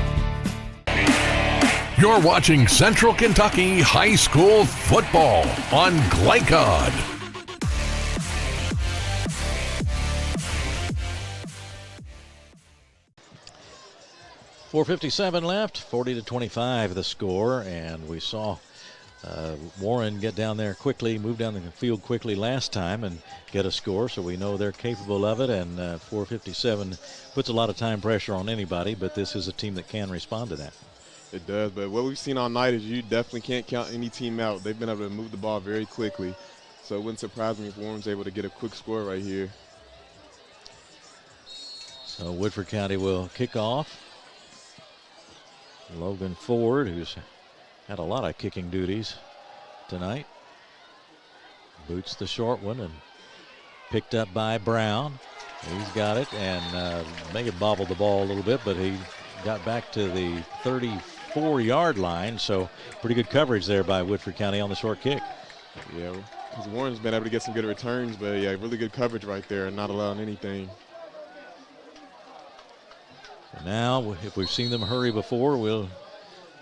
Speaker 2: You're watching Central Kentucky High School Football on Glycod.
Speaker 3: .457 left, 40-25 the score, and we saw Warren get down there quickly, move down the field quickly last time and get a score, so we know they're capable of it, and 4:57 puts a lot of time pressure on anybody, but this is a team that can respond to that.
Speaker 4: It does, but what we've seen all night is you definitely can't count any team out. They've been able to move the ball very quickly, so it wouldn't surprise me if Warren's able to get a quick score right here.
Speaker 3: So Woodford County will kick off. Logan Ford, who's had a lot of kicking duties tonight, boots the short one and picked up by Brown. He's got it and may have bobbled the ball a little bit, but he got back to the 34-yard line, so pretty good coverage there by Woodford County on the short kick.
Speaker 4: Yeah, because Warren's been able to get some good returns, but yeah, really good coverage right there and not allowing anything.
Speaker 3: So now, if we've seen them hurry before, we'll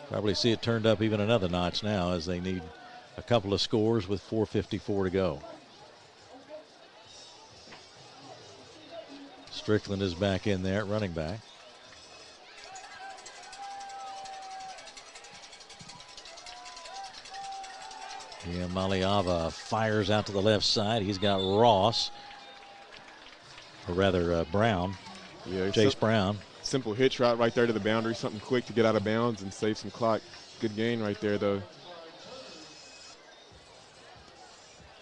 Speaker 3: probably see it turned up even another notch now as they need a couple of scores with 4:54 to go. Strickland is back in there at running back. Yeah, Maliava fires out to the left side. He's got Ross, or rather Brown, Chase Brown.
Speaker 4: Simple hitch route right there to the boundary, something quick to get out of bounds and save some clock. Good gain right there, though.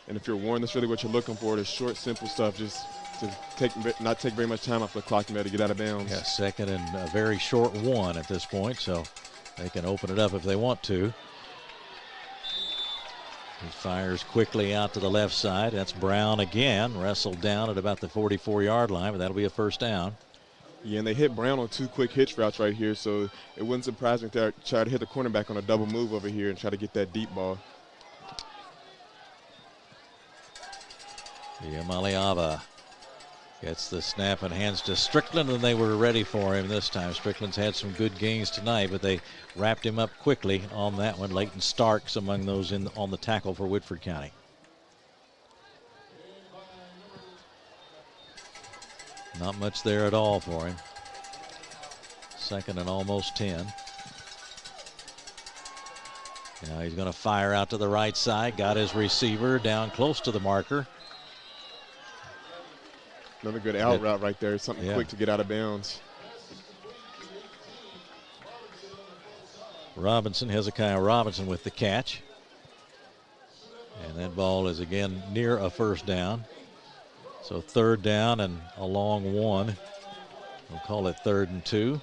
Speaker 4: And if you're Warren, that's really what you're looking for, is short, simple stuff, just to not take very much time off the clock and be able to get out of bounds.
Speaker 3: Yeah, second and a very short one at this point, so they can open it up if they want to. He fires quickly out to the left side. That's Brown again, wrestled down at about the 44-yard line, but that'll be a first down.
Speaker 4: Yeah, and they hit Brown on 2 quick hitch routes right here, so it wouldn't surprise me if they try to hit the cornerback on a double move over here and try to get that deep ball.
Speaker 3: Maliava gets the snap and hands to Strickland, and they were ready for him this time. Strickland's had some good gains tonight, but they wrapped him up quickly on that one. Leighton Starks among those on the tackle for Woodford County. Not much there at all for him. Second and almost 10. Now he's going to fire out to the right side. Got his receiver down close to the marker.
Speaker 4: Another good out route right there. Something quick to get out of bounds.
Speaker 3: Hezekiah Robinson with the catch. And that ball is again near a first down. So 3rd down and a long 1. We'll call it 3rd and 2.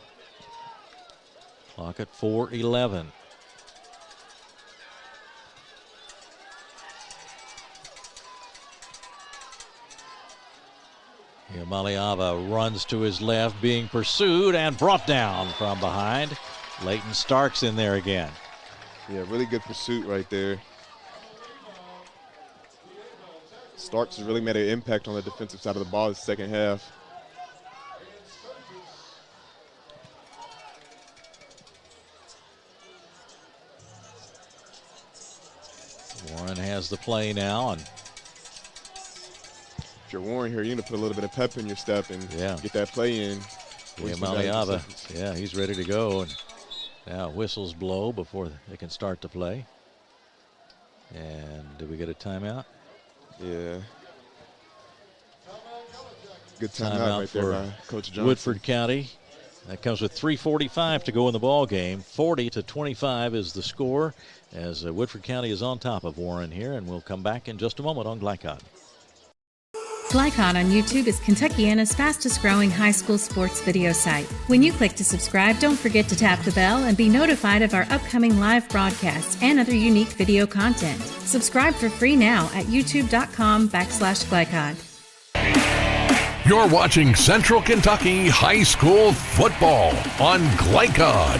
Speaker 3: Clock at 4:11. Maliava runs to his left, being pursued and brought down from behind. Leighton Starks in there again.
Speaker 4: Yeah, really good pursuit right there. Starks has really made an impact on the defensive side of the ball in the second half.
Speaker 3: Warren has the play now, and
Speaker 4: if you're Warren here, you need to put a little bit of pep in your step and get that play in.
Speaker 3: Maliava, he's ready to go. And now whistles blow before they can start to play. And did we get a timeout?
Speaker 4: Yeah. Good timeout right there by Coach Johnson.
Speaker 3: Woodford County. That comes with 3:45 to go in the ball game. 40-25 is the score as Woodford County is on top of Warren here. And we'll come back in just a moment on Glycod.
Speaker 9: Glycod on YouTube is Kentuckiana's fastest growing high school sports video site. When you click to subscribe, don't forget to tap the bell and be notified of our upcoming live broadcasts and other unique video content. Subscribe for free now at youtube.com/Glycod.
Speaker 2: You're watching Central Kentucky High School Football on Glycod.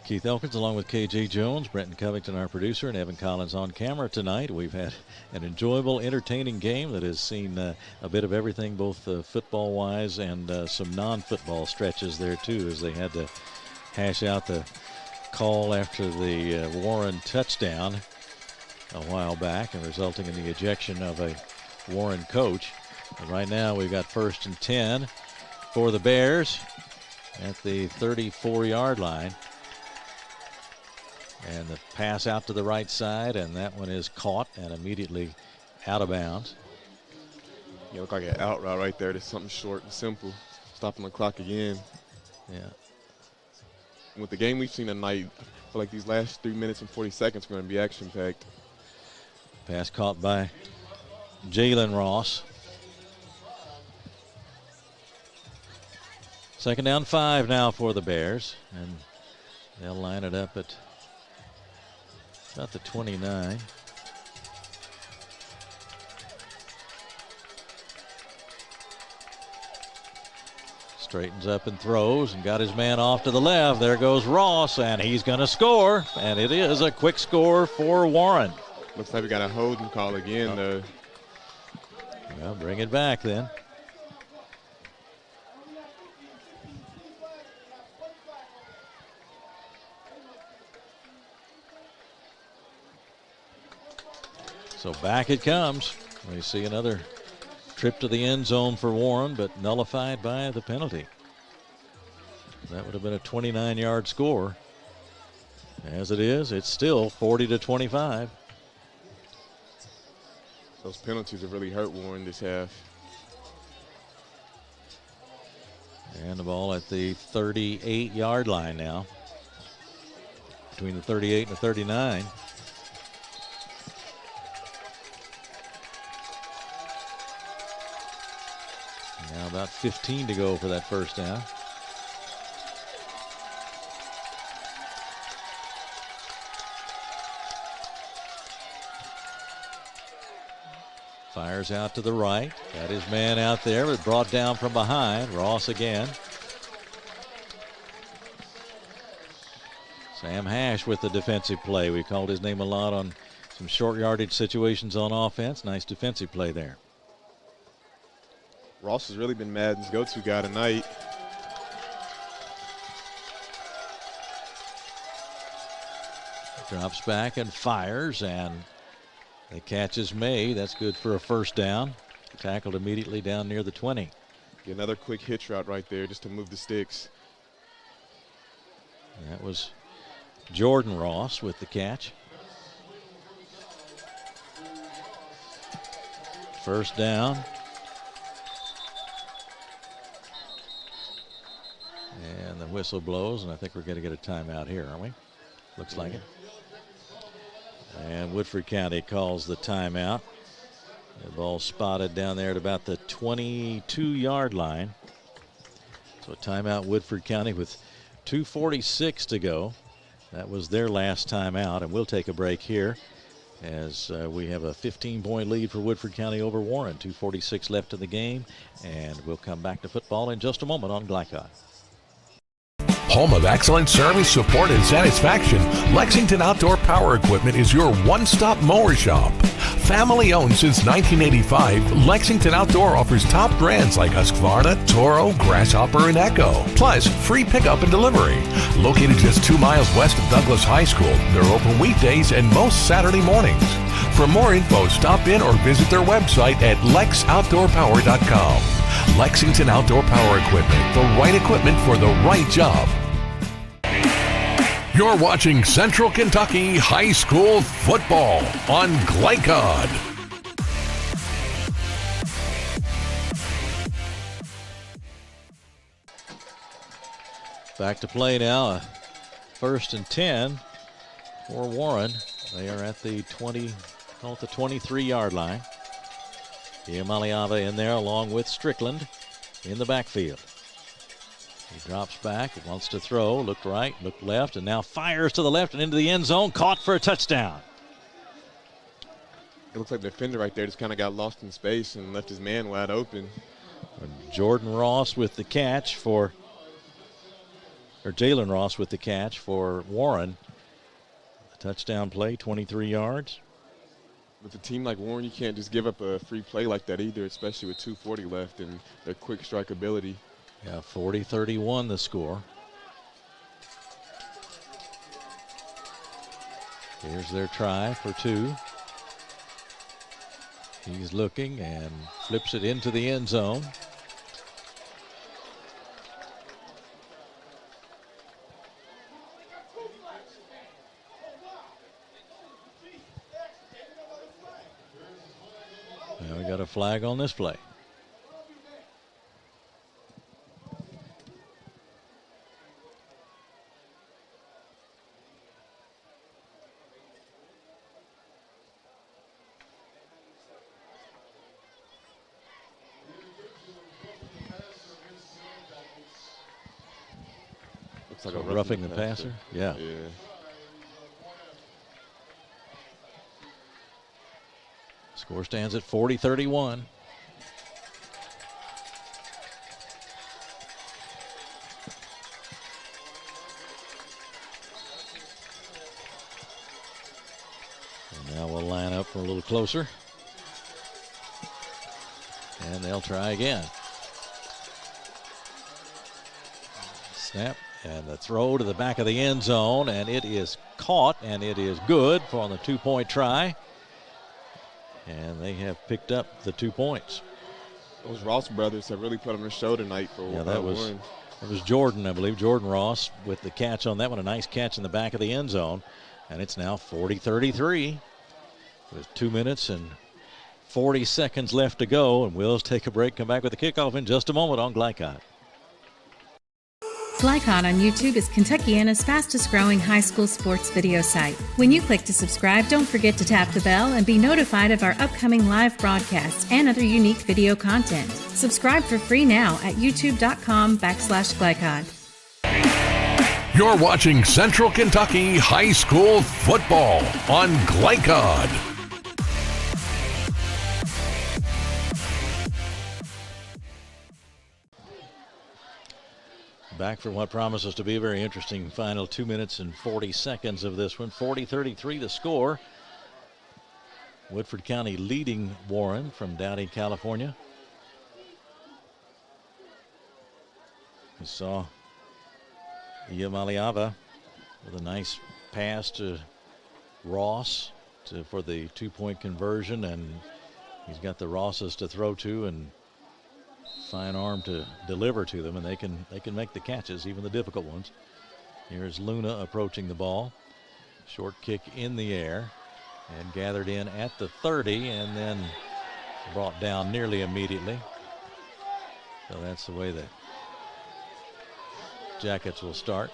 Speaker 3: Keith Elkins along with KJ Jones, Brenton Covington, our producer, and Evan Collins on camera tonight. We've had an enjoyable, entertaining game that has seen a bit of everything, both football-wise and some non-football stretches there, too, as they had to hash out the call after the Warren touchdown a while back and resulting in the ejection of a Warren coach. And right now we've got 1st and 10 for the Bears at the 34-yard line. And the pass out to the right side, and that one is caught and immediately out of bounds.
Speaker 4: You look like an out route right there. Just something short and simple. Stopping the clock again.
Speaker 3: Yeah.
Speaker 4: With the game we've seen tonight, I feel like these last 3 minutes and 40 seconds are going to be action-packed.
Speaker 3: Pass caught by Jalen Ross. 2nd down 5 now for the Bears, and they'll line it up at about the 29. Straightens up and throws and got his man off to the left. There goes Ross, and he's going to score. And it is a quick score for Warren.
Speaker 4: Looks like we got a holding call again, though.
Speaker 3: Well, bring it back then. So back it comes. We see another trip to the end zone for Warren, but nullified by the penalty. That would have been a 29-yard score. As it is, it's still 40-25.
Speaker 4: Those penalties have really hurt Warren this half.
Speaker 3: And the ball at the 38-yard line now. Between the 38 and the 39. Now about 15 to go for that first down. Fires out to the right. Got his man out there, but brought down from behind. Ross again. Sam Hash with the defensive play. We called his name a lot on some short yardage situations on offense. Nice defensive play there.
Speaker 4: Ross has really been Madden's go-to guy tonight.
Speaker 3: Drops back and fires, and the catch is made. That's good for a first down. Tackled immediately down near the 20.
Speaker 4: Another quick hitch route right there just to move the sticks.
Speaker 3: That was Jordan Ross with the catch. First down. And the whistle blows, and I think we're going to get a timeout here, aren't we? Looks like it. And Woodford County calls the timeout. The ball spotted down there at about the 22-yard line. So a timeout, Woodford County, with 2:46 to go. That was their last timeout, and we'll take a break here as we have a 15-point lead for Woodford County over Warren. 2:46 left in the game, and we'll come back to football in just a moment on Glycod.
Speaker 2: Home of excellent service, support, and satisfaction, Lexington Outdoor Power Equipment is your one-stop mower shop. Family owned since 1985, Lexington Outdoor offers top brands like Husqvarna, Toro, Grasshopper, and Echo. Plus, free pickup and delivery. Located just 2 miles west of Douglas High School, they're open weekdays and most Saturday mornings. For more info, stop in or visit their website at lexoutdoorpower.com. Lexington Outdoor Power Equipment, the right equipment for the right job. You're watching Central Kentucky High School football on Glycod.
Speaker 3: Back to play now. 1st and 10 for Warren. They are at the 23-yard line. Iamaliava in there along with Strickland in the backfield. He drops back, wants to throw, looked right, looked left, and now fires to the left and into the end zone, caught for a touchdown.
Speaker 4: It looks like the defender right there just kind of got lost in space and left his man wide open.
Speaker 3: Jordan Ross with the catch for, or Jalen Ross with the catch for Warren. The touchdown play, 23 yards.
Speaker 4: With a team like Warren, you can't just give up a free play like that either, especially with 2:40 left and their quick strike ability.
Speaker 3: Yeah, 40-31 the score. Here's their try for 2. He's looking and flips it into the end zone. Now we got a flag on this play.
Speaker 4: Like
Speaker 3: so roughing the passer. Yeah. Score stands at 40-31. And now we'll line up for a little closer. And they'll try again. Snap. And the throw to the back of the end zone, and it is caught, and it is good for on the 2-point try. And they have picked up the 2 points.
Speaker 4: Those Ross brothers have really put on the show tonight for
Speaker 3: Warren. That was Jordan, I believe, Jordan Ross with the catch on that one. A nice catch in the back of the end zone. And it's now 40-33 with 2 minutes and 40 seconds left to go. And we'll take a break, come back with the kickoff in just a moment on Glycod.
Speaker 9: Glycod on YouTube is Kentuckiana's fastest growing high school sports video site. When you click to subscribe, don't forget to tap the bell and be notified of our upcoming live broadcasts and other unique video content. Subscribe for free now at youtube.com/Glycod.
Speaker 2: You're watching Central Kentucky High School football on Glycod.
Speaker 3: back for what promises to be a very interesting final 2 minutes and 40 seconds of this one. 40-33 the score. Woodford County leading Warren from Downey, California. We saw Iamaliava with a nice pass to Ross for the 2-point conversion, and he's got the Rosses to throw to and fine arm to deliver to them, and they can make the catches, even the difficult ones. Here's Luna approaching the ball. Short kick in the air and gathered in at the 30 and then brought down nearly immediately. So that's the way the Jackets will start.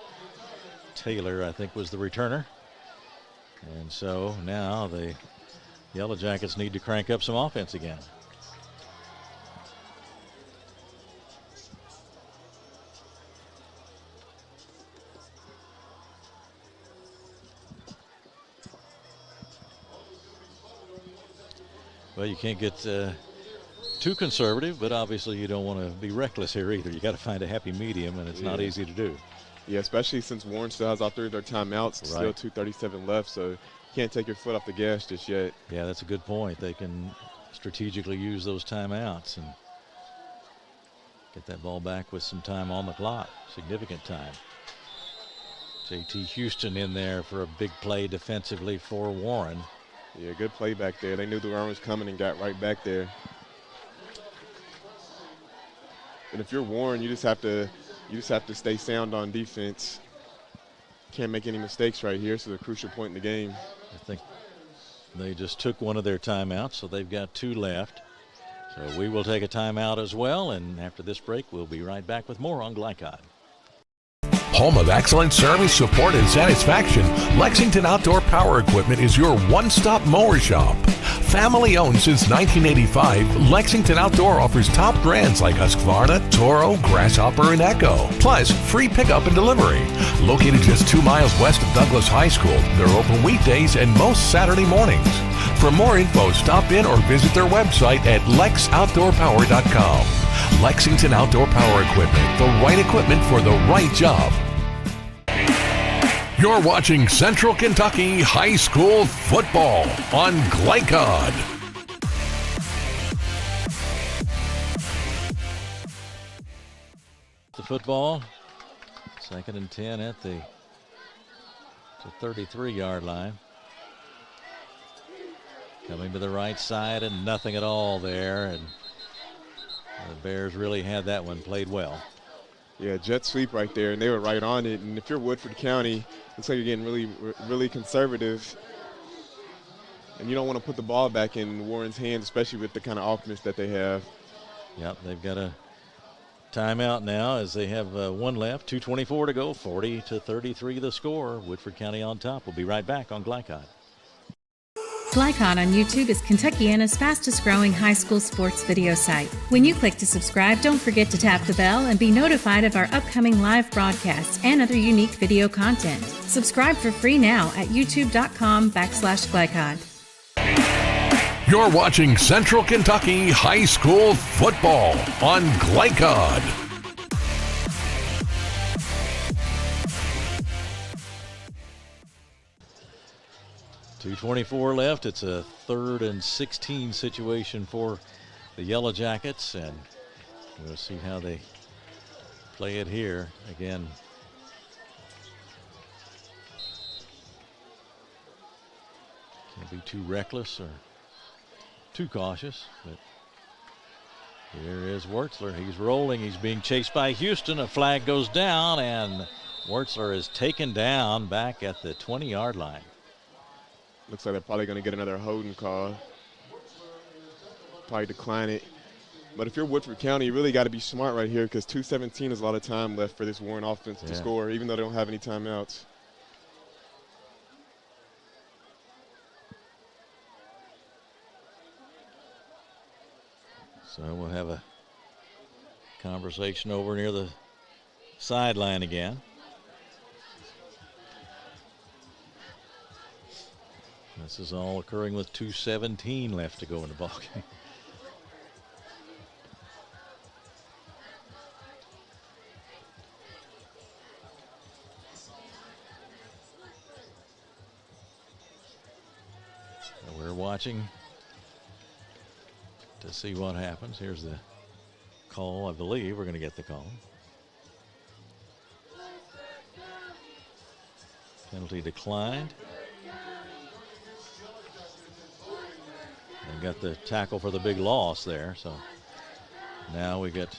Speaker 3: Taylor, I think, was the returner. And so now the Yellow Jackets need to crank up some offense again. Well, you can't get too conservative, but obviously you don't want to be reckless here either. You got to find a happy medium, and it's not easy to do.
Speaker 4: Yeah, especially since Warren still has all 3 of their timeouts, still 2:37 left, so you can't take your foot off the gas just yet.
Speaker 3: Yeah, that's a good point. They can strategically use those timeouts and get that ball back with some time on the clock, significant time. JT Houston in there for a big play defensively for Warren.
Speaker 4: Yeah, good play back there. They knew the run was coming and got right back there. And if you're Warren, you just have to stay sound on defense. Can't make any mistakes right here, so it's a crucial point in the game.
Speaker 3: I think they just took one of their timeouts, so they've got 2 left. So we will take a timeout as well, and after this break, we'll be right back with more on Glycod.
Speaker 2: Home of excellent service, support, and satisfaction, Lexington Outdoor Power Equipment is your one-stop mower shop. Family owned since 1985, Lexington Outdoor offers top brands like Husqvarna, Toro, Grasshopper, and Echo. Plus, free pickup and delivery. Located just 2 miles west of Douglas High School, they're open weekdays and most Saturday mornings. For more info, stop in or visit their website at lexoutdoorpower.com. Lexington Outdoor Power Equipment, the right equipment for the right job. You're watching Central Kentucky High School Football on Glycod.
Speaker 3: The football, 2nd and 10 at the 33-yard line. Coming to the right side and nothing at all there, and the Bears really had that one played well.
Speaker 4: Yeah, jet sweep right there, and they were right on it. And if you're Woodford County, looks like you're getting really conservative. And you don't want to put the ball back in Warren's hands, especially with the kind of offense that they have.
Speaker 3: Yep, they've got a timeout now as they have 1 left, 2:24 to go, 40-33 the score. Woodford County on top. We'll be right back on Glycod.
Speaker 9: Glycod on YouTube is Kentuckiana's fastest growing high school sports video site. When you click to subscribe, don't forget to tap the bell and be notified of our upcoming live broadcasts and other unique video content. Subscribe for free now at youtube.com/Glycod.
Speaker 2: You're watching Central Kentucky High School Football on Glycod.
Speaker 3: .224 left. It's a 3rd and 16 situation for the Yellow Jackets, and we'll see how they play it here. Again, can't be too reckless or too cautious, but here is Wertzler. He's rolling. He's being chased by Houston. A flag goes down, and Wertzler is taken down back at the 20-yard line.
Speaker 4: Looks like they're probably going to get another holding call. Probably decline it. But if you're Woodford County, you really got to be smart right here because 2:17 is a lot of time left for this Warren offense to score, even though they don't have any timeouts.
Speaker 3: So we'll have a conversation over near the sideline again. This is all occurring with 2:17 left to go in the ball game. watching to see what happens. Here's the call. I believe we're going to get the call. Penalty declined. And got the tackle for the big loss there. So now we get.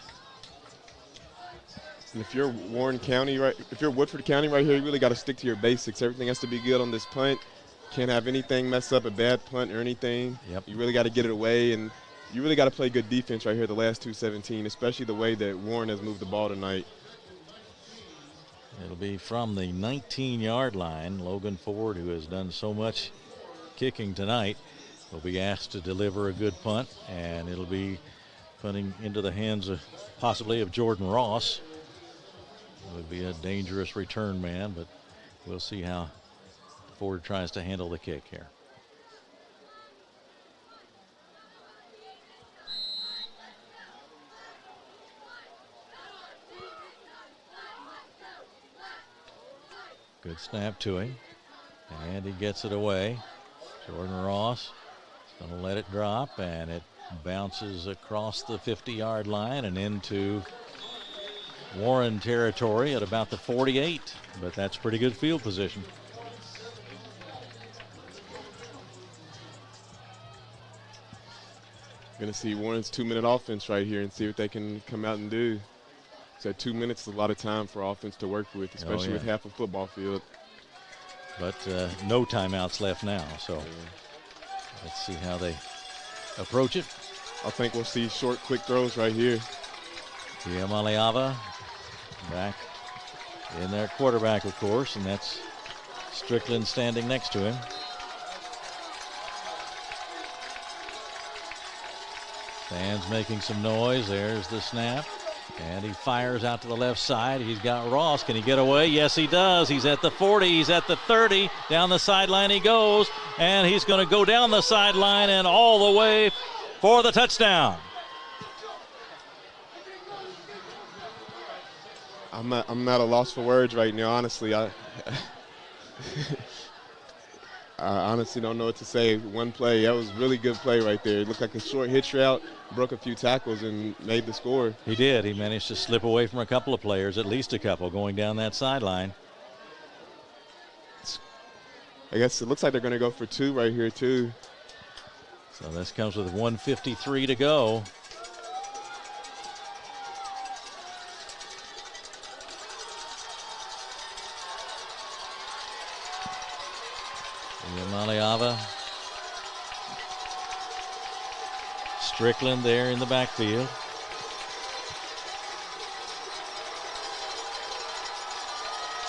Speaker 4: And if you're Warren County, if you're Woodford County right here, you really got to stick to your basics. Everything has to be good on this punt. Can't have anything mess up, a bad punt or anything.
Speaker 3: Yep.
Speaker 4: You really got to get it away, and you really got to play good defense right here the last 2:17, especially the way that Warren has moved the ball tonight.
Speaker 3: It'll be from the 19-yard line. Logan Ford, who has done so much kicking tonight, will be asked to deliver a good punt, and it'll be punting into the hands of possibly of Jordan Ross. It would be a dangerous return man, but we'll see how Ford tries to handle the kick here. Good snap to him, and he gets it away. Jordan Ross is going to let it drop, and it bounces across the 50-yard line and into Warren territory at about the 48, but that's pretty good field position.
Speaker 4: Going to see Warren's 2-minute offense right here and see what they can come out and do. So 2 minutes is a lot of time for offense to work with, especially with half a football field.
Speaker 3: But no timeouts left now, so let's see how they approach it.
Speaker 4: I think we'll see short, quick throws right here.
Speaker 3: Maliava back in their quarterback, of course, and that's Strickland standing next to him. Fans making some noise. There's the snap. And he fires out to the left side. He's got Ross. Can he get away? Yes, he does. He's at the 40. He's at the 30. Down the sideline he goes. And he's going to go down the sideline and all the way for the touchdown.
Speaker 4: I'm at a loss for words right now, honestly. I honestly don't know what to say. One play, that was really good play right there. It looked like a short hitch route, broke a few tackles and made the score.
Speaker 3: He did. He managed to slip away from a couple of players, at least a couple, going down that sideline.
Speaker 4: I guess it looks like they're going to go for two right here, too.
Speaker 3: So this comes with 1:53 to go. Maliava. Strickland there in the backfield.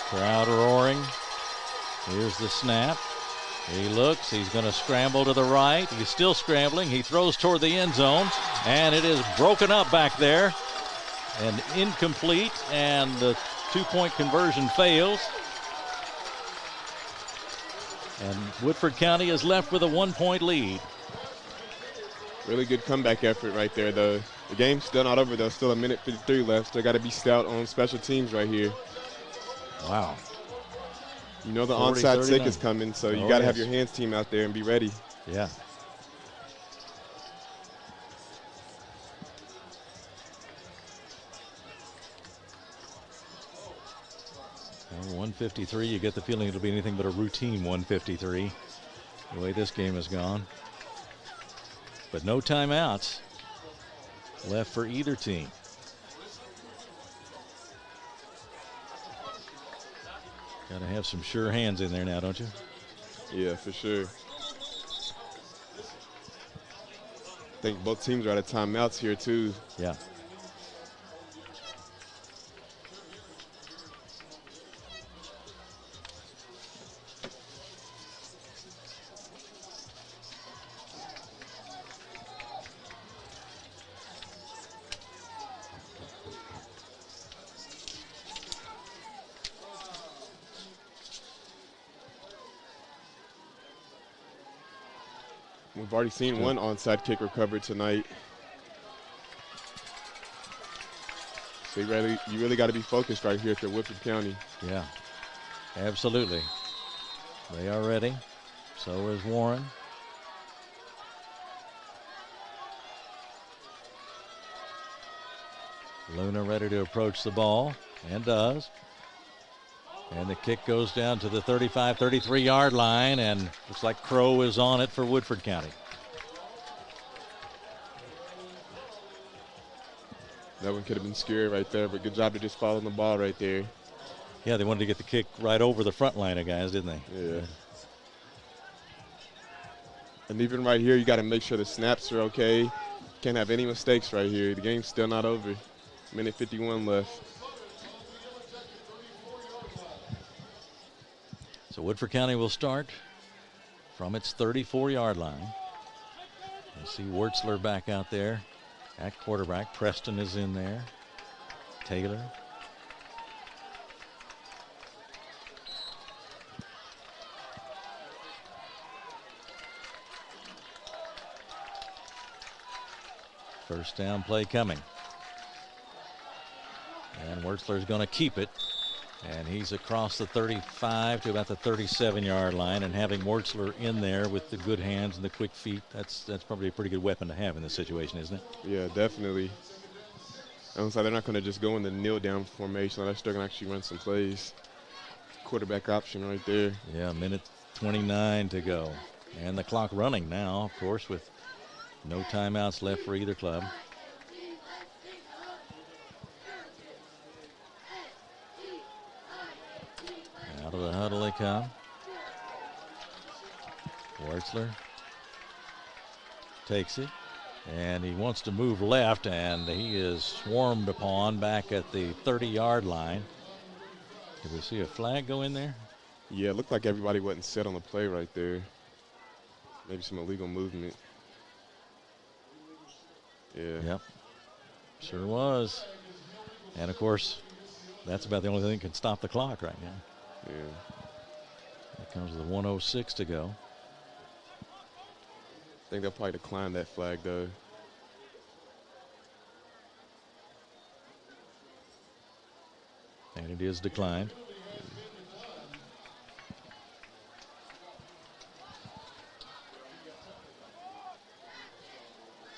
Speaker 3: Crowd roaring. Here's the snap. He looks. He's going to scramble to the right. He's still scrambling. He throws toward the end zone, and it is broken up back there and incomplete, and the two-point conversion fails. And Woodford County is left with a 1-point lead.
Speaker 4: Really good comeback effort right there, though. The game's still not over, though. Still a minute 53 left. Still got to be stout on special teams right here.
Speaker 3: Wow.
Speaker 4: You know the onside kick is coming, so you got to have your hands team out there and be ready.
Speaker 3: Yeah. Well, 153, you get the feeling it'll be anything but a routine 153, the way this game has gone. But no timeouts left for either team. Got to have some sure hands in there now, don't you?
Speaker 4: Yeah, for sure. I think both teams are out of timeouts here, too.
Speaker 3: Yeah.
Speaker 4: We've already seen one onside kick recovered tonight. So you really got to be focused right here if you're Woodford County.
Speaker 3: Yeah, absolutely. They are ready. So is Warren. Luna ready to approach the ball, and does. And the kick goes down to the 35, 33-yard line, and looks like Crow is on it for Woodford County.
Speaker 4: That one could have been scary right there, but good job to just follow the ball right there.
Speaker 3: Yeah, they wanted to get the kick right over the front line of guys, didn't they?
Speaker 4: Yeah. And even right here, you got to make sure the snaps are okay. Can't have any mistakes right here. The game's still not over. Minute 51 left.
Speaker 3: So Woodford County will start from its 34-yard line. You see Wurtzler back out there at quarterback. Preston is in there. Taylor. First down play coming. And Wurtzler's going to keep it. And he's across the 35 to about the 37-yard line. And having Wurtzler in there with the good hands and the quick feet, that's probably a pretty good weapon to have in this situation, isn't it?
Speaker 4: Yeah, definitely. It looks like they're not going to just go in the kneel-down formation. They're still going to actually run some plays. Quarterback option right there.
Speaker 3: Yeah, minute 29 to go. And the clock running now, of course, with no timeouts left for either club. Out of the huddle they come. Wurtzler takes it, and he wants to move left, and he is swarmed upon back at the 30-yard line. Did we see a flag go in there?
Speaker 4: Yeah, it looked like everybody wasn't set on the play right there. Maybe some illegal movement. Yeah.
Speaker 3: Yep. Sure was. And, of course, that's about the only thing that can stop the clock right now.
Speaker 4: Yeah.
Speaker 3: Here comes the 1:06 to go.
Speaker 4: I think they'll probably decline that flag, though.
Speaker 3: And it is declined.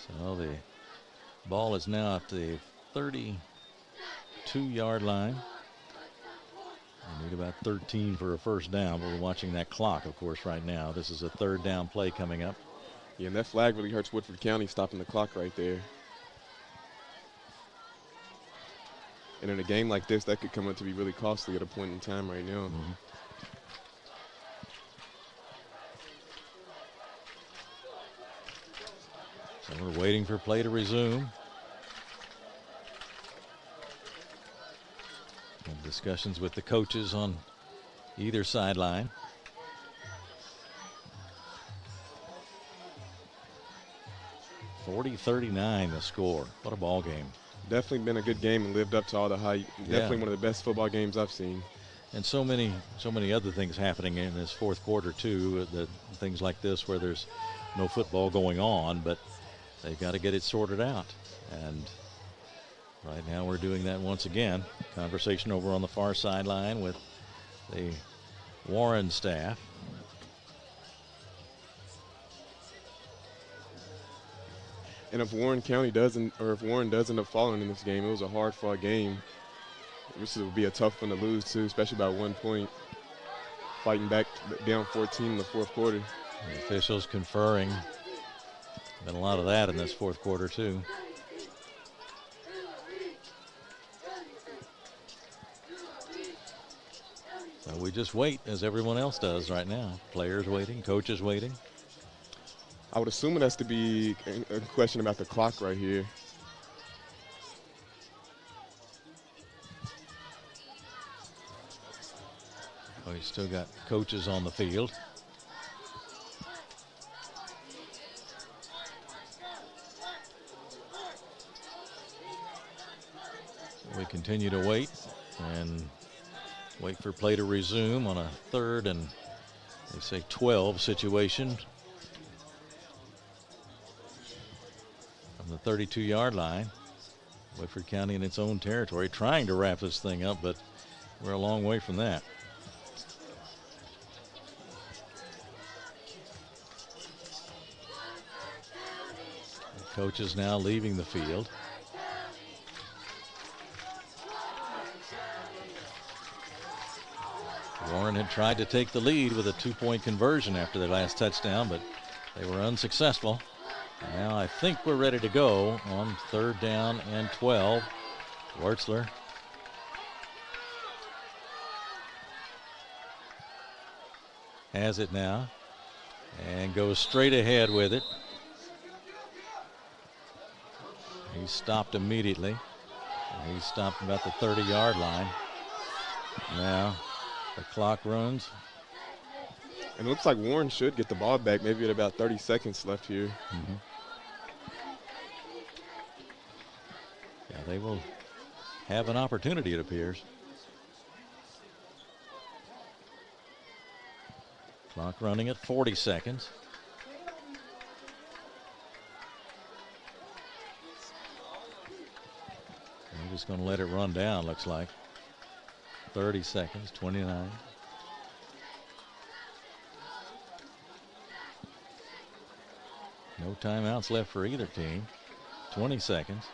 Speaker 3: So the ball is now at the 32-yard line. We need about 13 for a first down. We're watching that clock, of course, right now. This is a third down play coming up.
Speaker 4: Yeah, and that flag really hurts Woodford County, stopping the clock right there. And in a game like this, that could come up to be really costly at a point in time right now.
Speaker 3: Mm-hmm. So we're waiting for play to resume. And discussions with the coaches on either sideline. (40-39) the score. What a ball game.
Speaker 4: Definitely been a good game and lived up to all the hype. Definitely one of the best football games I've seen.
Speaker 3: And so many other things happening in this fourth quarter too. Things like this where there's no football going on, but they've got to get it sorted out. And right now we're doing that once again. Conversation over on the far sideline with the Warren staff.
Speaker 4: And if Warren County doesn't, or if Warren does end up falling in this game, it was a hard-fought game. This would be a tough one to lose too, especially by 1 point. Fighting back down 14 in the fourth quarter.
Speaker 3: The officials conferring. Been a lot of that in this fourth quarter too. So we just wait as everyone else does right now. Players waiting, coaches waiting.
Speaker 4: I would assume it has to be a question about the clock right here.
Speaker 3: Oh, he's still got coaches on the field. We continue to wait and wait for play to resume on a third and they say 12 situation. From the 32-yard line. Woodford County in its own territory trying to wrap this thing up, but we're a long way from that. The coach is now leaving the field. Warren had tried to take the lead with a 2-point conversion after their last touchdown, but they were unsuccessful. Now I think we're ready to go on 3rd down and 12. Wertzler has it now and goes straight ahead with it. He's stopped immediately. He's stopped about the 30-yard line. Now the clock runs.
Speaker 4: And it looks like Warren should get the ball back maybe at about 30 seconds left here.
Speaker 3: Mm-hmm. Yeah, they will have an opportunity, it appears. Clock running at 40 seconds. They're just going to let it run down, looks like. 30 seconds, 29. No timeouts left for either team. 20 seconds.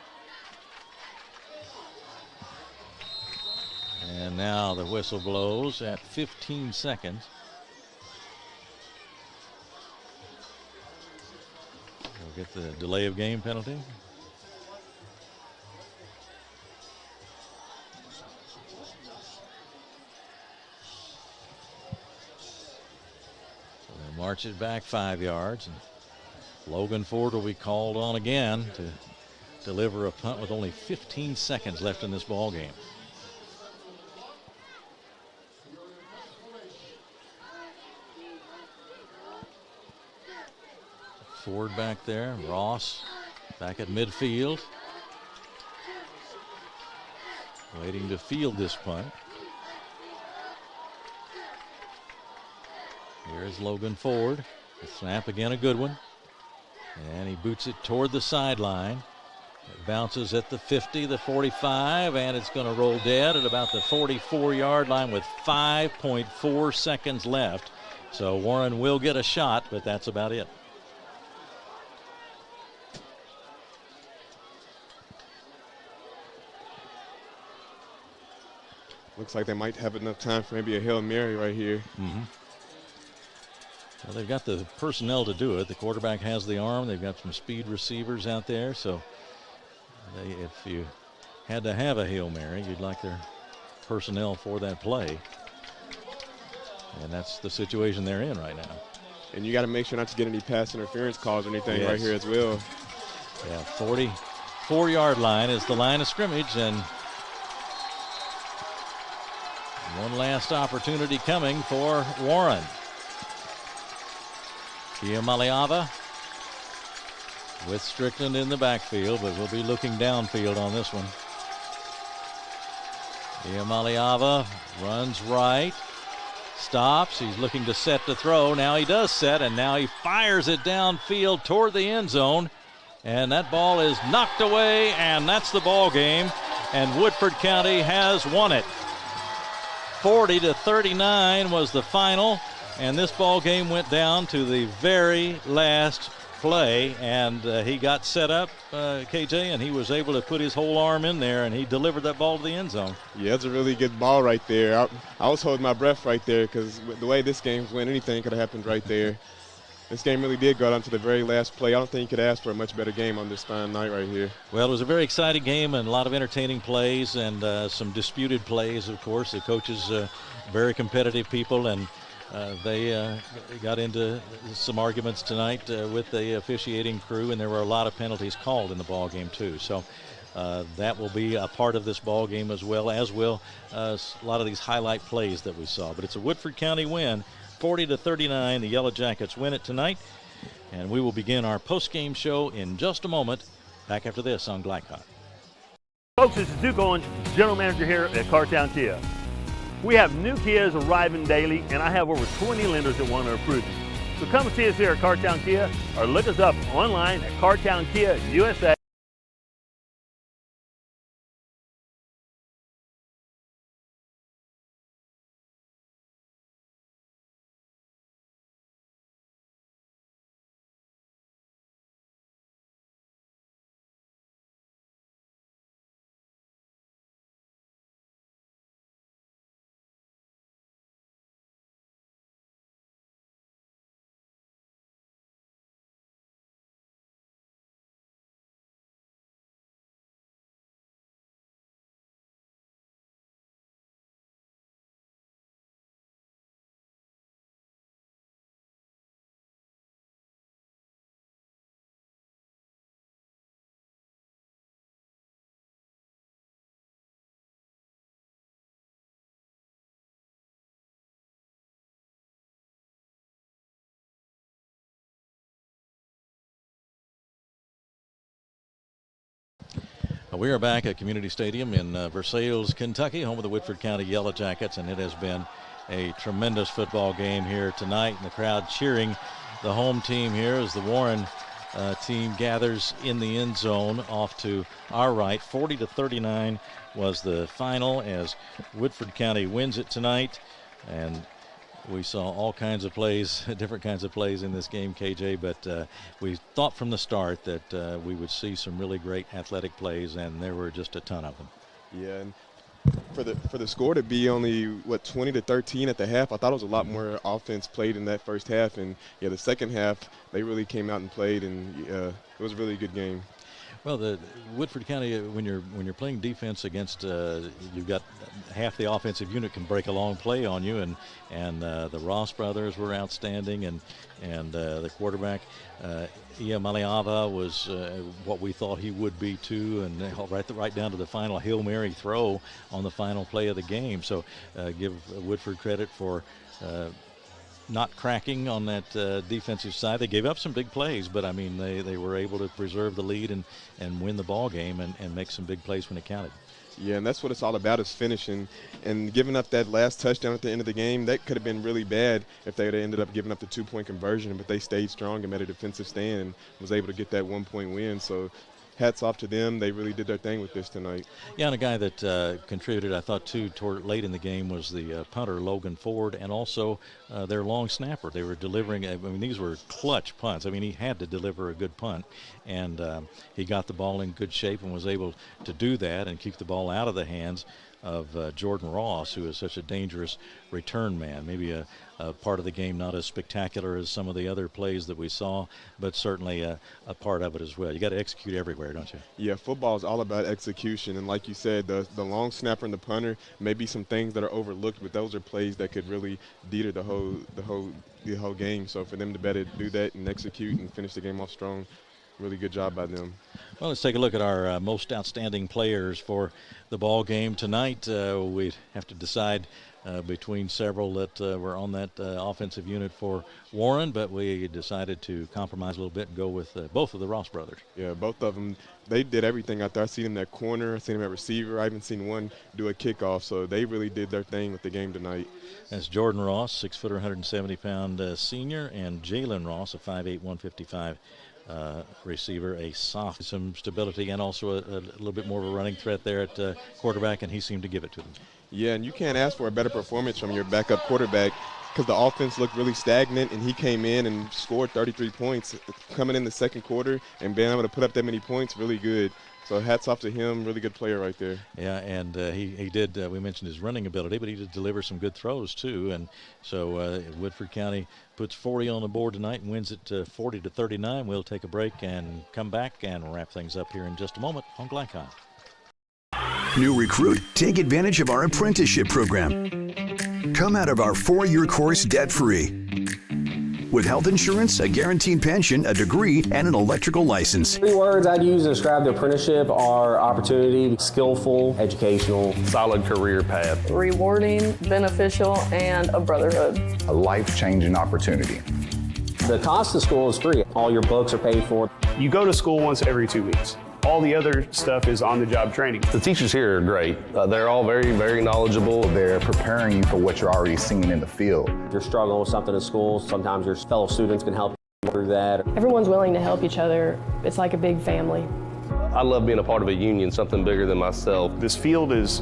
Speaker 3: And now the whistle blows at 15 seconds. We'll get the delay of game penalty. So they march it back 5 yards. And Logan Ford will be called on again to deliver a punt with only 15 seconds left in this ball game. Ford back there, Ross back at midfield, waiting to field this punt. Here's Logan Ford. The snap again, a good one. And he boots it toward the sideline. It bounces at the 50, the 45, and it's going to roll dead at about the 44-yard line with 5.4 seconds left. So Warren will get a shot, but that's about it.
Speaker 4: Looks like they might have enough time for maybe a Hail Mary right here.
Speaker 3: Mm-hmm. Well, they've got the personnel to do it. The quarterback has the arm. They've got some speed receivers out there. So if you had to have a Hail Mary, you'd like their personnel for that play. And that's the situation they're in right now.
Speaker 4: And you got to make sure not to get any pass interference calls or anything right here as well.
Speaker 3: Yeah, 44-yard line is the line of scrimmage, and one last opportunity coming for Warren. Kiamaliava with Strickland in the backfield, but we'll be looking downfield on this one. Kiamaliava runs right, stops. He's looking to set to throw. Now he does set, and now he fires it downfield toward the end zone. And that ball is knocked away, and that's the ball game. And Woodford County has won it. 40-39 was the final, and this ball game went down to the very last play, and he got set up, KJ, and he was able to put his whole arm in there, and he delivered that ball to the end zone.
Speaker 4: Yeah, it's a really good ball right there. I was holding my breath right there because the way this game went, anything could have happened right there. This game really did go down to the very last play. I don't think you could ask for a much better game on this fine night right here.
Speaker 3: Well, it was a very exciting game and a lot of entertaining plays and some disputed plays, of course. The coaches, very competitive people, and they got into some arguments tonight with the officiating crew, and there were a lot of penalties called in the ball game too. So that will be a part of this ball game as well, as will a lot of these highlight plays that we saw. But it's a Woodford County win. 40-39, the Yellow Jackets win it tonight, and we will begin our post-game show in just a moment. Back after this on Glycod.
Speaker 5: Folks, this is Duke Owens, General Manager here at Cartown Kia. We have new Kias arriving daily, and I have over 20 lenders that want to approve you. So come and see us here at Cartown Kia, or look us up online at Cartown Kia USA.
Speaker 3: We are back at Community Stadium in Versailles, Kentucky, home of the Woodford County Yellow Jackets, and it has been a tremendous football game here tonight, and the crowd cheering the home team here as the Warren team gathers in the end zone off to our right. 40-39 was the final as Woodford County wins it tonight, and we saw all kinds of plays, different kinds of plays in this game, KJ, but we thought from the start that we would see some really great athletic plays, and there were just a ton of them.
Speaker 4: Yeah, and for the score to be only, 20-13 at the half, I thought it was a lot more offense played in that first half, and, yeah, the second half, they really came out and played, and it was a really good game.
Speaker 3: Well, the Woodford County, when you're playing defense against, you've got half the offensive unit can break a long play on you, and the Ross brothers were outstanding, and the quarterback Ia Maliava was what we thought he would be too, and right down to the final Hail Mary throw on the final play of the game. So give Woodford credit for not cracking on that defensive side. They gave up some big plays, but I mean they were able to preserve the lead and win the ball game and make some big plays when it counted.
Speaker 4: Yeah, and that's what it's all about, is finishing. And giving up that last touchdown at the end of the game, that could have been really bad if they had ended up giving up the 2-point conversion, but they stayed strong and made a defensive stand and was able to get that 1-point win. So hats off to them. They really did their thing with this tonight.
Speaker 3: Yeah, and a guy that contributed, I thought, too, toward late in the game was the punter, Logan Ford, and also their long snapper. They were delivering, I mean, these were clutch punts. I mean, he had to deliver a good punt, and he got the ball in good shape and was able to do that and keep the ball out of the hands of Jordan Ross, who is such a dangerous return man. Maybe a part of the game not as spectacular as some of the other plays that we saw, but certainly a part of it as well. You got to execute everywhere, don't you?
Speaker 4: Yeah, football is all about execution, and like you said, the long snapper and the punter, maybe some things that are overlooked, but those are plays that could really deter the whole game. So for them to better do that and execute and finish the game off strong, really good job by them.
Speaker 3: Well, let's take a look at our most outstanding players for the ball game tonight. We have to decide between several that were on that offensive unit for Warren, but we decided to compromise a little bit and go with both of the Ross brothers.
Speaker 4: Yeah, both of them, they did everything out there. I seen them at corner, I seen them at receiver, I even seen one do a kickoff, so they really did their thing with the game tonight.
Speaker 3: That's Jordan Ross, 6-footer, 170-pound senior, and Jalen Ross, a 5'8", 155 receiver, a soft, some stability, and also a little bit more of a running threat there at quarterback, and he seemed to give it to them.
Speaker 4: Yeah, and you can't ask for a better performance from your backup quarterback, because the offense looked really stagnant, and he came in and scored 33 points coming in the second quarter, and being able to put up that many points, really good. So hats off to him, really good player right there.
Speaker 3: Yeah, and he did, we mentioned his running ability, but he did deliver some good throws too. And so Woodford County puts 40 on the board tonight and wins it 40-39. We'll take a break and come back and wrap things up here in just a moment on Glycon.
Speaker 14: New recruit, take advantage of our apprenticeship program. Come out of our 4-year course debt-free. With health insurance, a guaranteed pension, a degree, and an electrical license.
Speaker 15: 3 words I'd use to describe the apprenticeship are opportunity, skillful, educational,
Speaker 16: solid career path,
Speaker 17: Rewarding, beneficial, and a brotherhood.
Speaker 18: A life-changing opportunity.
Speaker 15: The cost of school is free. All your books are paid for.
Speaker 19: You go to school once every 2 weeks. All the other stuff is on-the-job training.
Speaker 16: The teachers here are great. They're all very, very knowledgeable.
Speaker 18: They're preparing you for what you're already seeing in the field.
Speaker 15: You're struggling with something at school, sometimes your fellow students can help you through that.
Speaker 17: Everyone's willing to help each other. It's like a big family.
Speaker 16: I love being a part of a union, something bigger than myself.
Speaker 19: This field is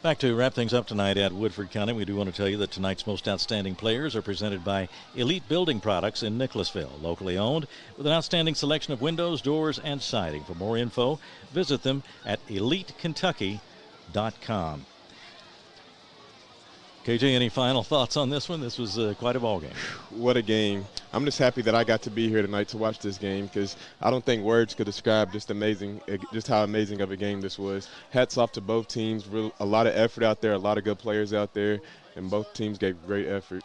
Speaker 3: Back to wrap things up tonight at Woodford County, we do want to tell you that tonight's most outstanding players are presented by Elite Building Products in Nicholasville, locally owned, with an outstanding selection of windows, doors, and siding. For more info, visit them at elitekentucky.com. KJ, any final thoughts on this one? This was quite a ball game.
Speaker 4: What a game. I'm just happy that I got to be here tonight to watch this game, because I don't think words could describe just how amazing of a game this was. Hats off to both teams. A lot of effort out there, a lot of good players out there, and both teams gave great effort.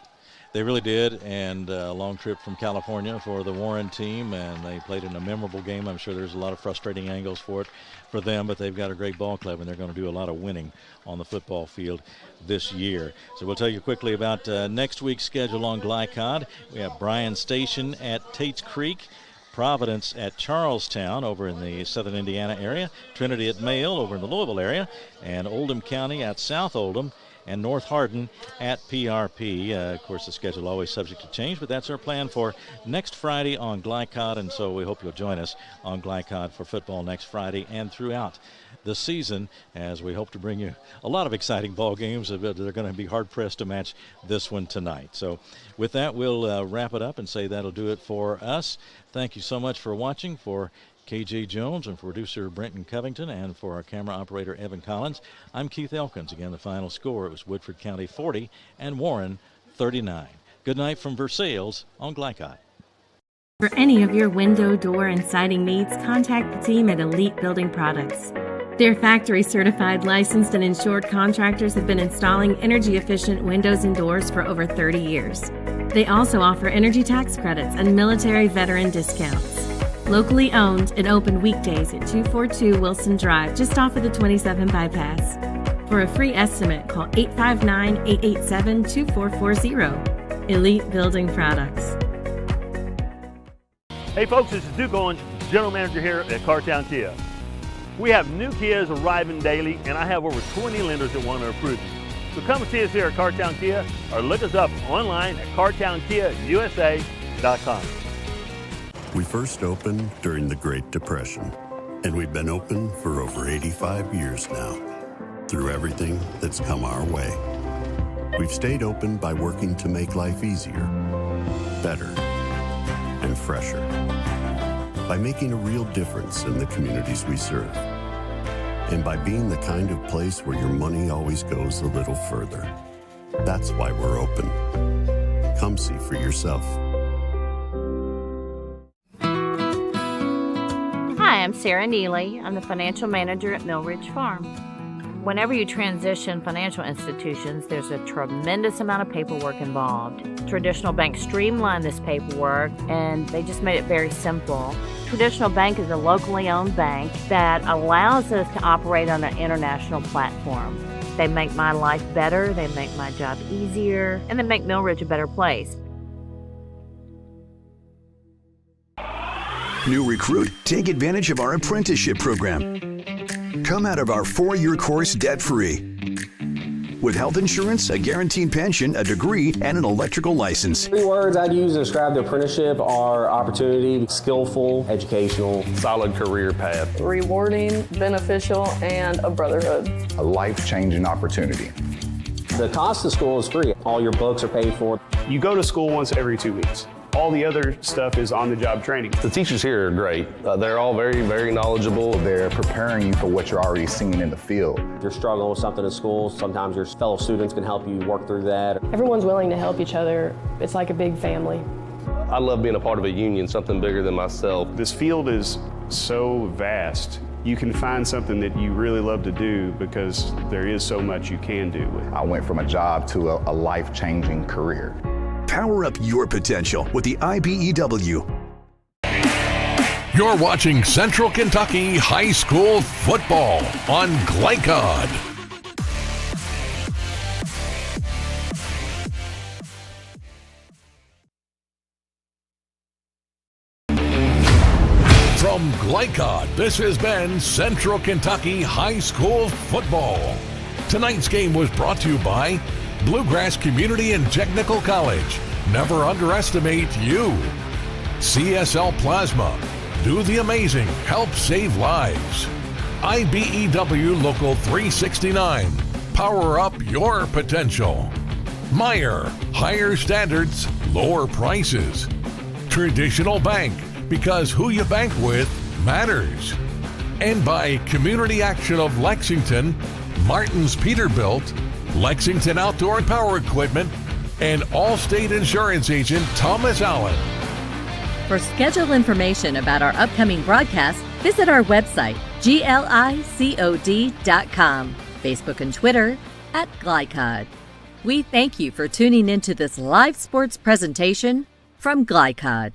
Speaker 3: They really did, and a long trip from California for the Warren team, and they played in a memorable game. I'm sure there's a lot of frustrating angles for it for them, but they've got a great ball club, and they're going to do a lot of winning on the football field this year. So we'll tell you quickly about next week's schedule on Glycod. We have Bryan Station at Tates Creek, Providence at Charlestown over in the southern Indiana area, Trinity at Male over in the Louisville area, and Oldham County at South Oldham, and North Hardin at PRP. Of course, the schedule always subject to change, but that's our plan for next Friday on Glycod, and so we hope you'll join us on Glycod for football next Friday and throughout the season, as we hope to bring you a lot of exciting ball games. They're going to be hard-pressed to match this one tonight. So with that, we'll wrap it up and say that'll do it for us. Thank you so much for watching. For KJ Jones and for producer Brenton Covington and for our camera operator Evan Collins, I'm Keith Elkins. Again, the final score, it was Woodford County 40 and Warren 39. Good night from Versailles on Glycod.
Speaker 9: For any of your window, door, and siding needs, contact the team at Elite Building Products. Their factory-certified, licensed, and insured contractors have been installing energy-efficient windows and doors for over 30 years. They also offer energy tax credits and military veteran discounts. Locally owned and open weekdays at 242 Wilson Drive, just off of the 27 bypass. For a free estimate, call 859-887-2440. Elite Building Products.
Speaker 5: Hey folks, this is Duke Owens, General Manager here at Cartown Kia. We have new Kias arriving daily, and I have over 20 lenders that want to approve you. So come and see us here at Cartown Kia, or look us up online at cartownkiausa.com.
Speaker 21: We first opened during the Great Depression, and we've been open for over 85 years now. Through everything that's come our way, we've stayed open by working to make life easier, better, and fresher. By making a real difference in the communities we serve. And by being the kind of place where your money always goes a little further. That's why we're open. Come see for yourself.
Speaker 20: Hi, I'm Sarah Neely. I'm the financial manager at Mill Ridge Farm. Whenever you transition financial institutions, there's a tremendous amount of paperwork involved. Traditional banks streamlined this paperwork, and they just made it very simple. Traditional Bank is a locally owned bank that allows us to operate on an international platform. They make my life better, they make my job easier, and they make Mill Ridge a better place.
Speaker 14: New recruit, take advantage of our apprenticeship program. Come out of our 4-year course debt-free. With health insurance, a guaranteed pension, a degree, and an electrical license.
Speaker 15: 3 words I'd use to describe the apprenticeship are opportunity, skillful, educational,
Speaker 16: solid career path,
Speaker 17: rewarding, beneficial, and a brotherhood.
Speaker 18: A life-changing opportunity.
Speaker 15: The cost of school is free. All your books are paid for.
Speaker 19: You go to school once every 2 weeks. All the other stuff is on-the-job training.
Speaker 16: The teachers here are great. They're all very, very knowledgeable.
Speaker 18: They're preparing you for what you're already seeing in the field.
Speaker 15: If you're struggling with something in school, sometimes your fellow students can help you work through that.
Speaker 17: Everyone's willing to help each other. It's like a big family.
Speaker 16: I love being a part of a union, something bigger than myself.
Speaker 19: This field is so vast. You can find something that you really love to do because there is so much you can do with it.
Speaker 18: I went from a job to a life-changing career.
Speaker 14: Power up your potential with the IBEW.
Speaker 2: You're watching Central Kentucky High School Football on Glycod. From Glycod, this has been Central Kentucky High School Football. Tonight's game was brought to you by Bluegrass Community and Technical College. Never underestimate you. CSL Plasma. Do the amazing. Help save lives. IBEW Local 369. Power up your potential. Meyer. Higher standards, lower prices. Traditional Bank. Because who you bank with matters. And by Community Action of Lexington, Martin's Peterbilt, Lexington Outdoor and Power Equipment, and Allstate Insurance Agent Thomas Allen.
Speaker 22: For scheduled information about our upcoming broadcast, visit our website, glicod.com, Facebook and Twitter @Glycod. We thank you for tuning into this live sports presentation from Glycod.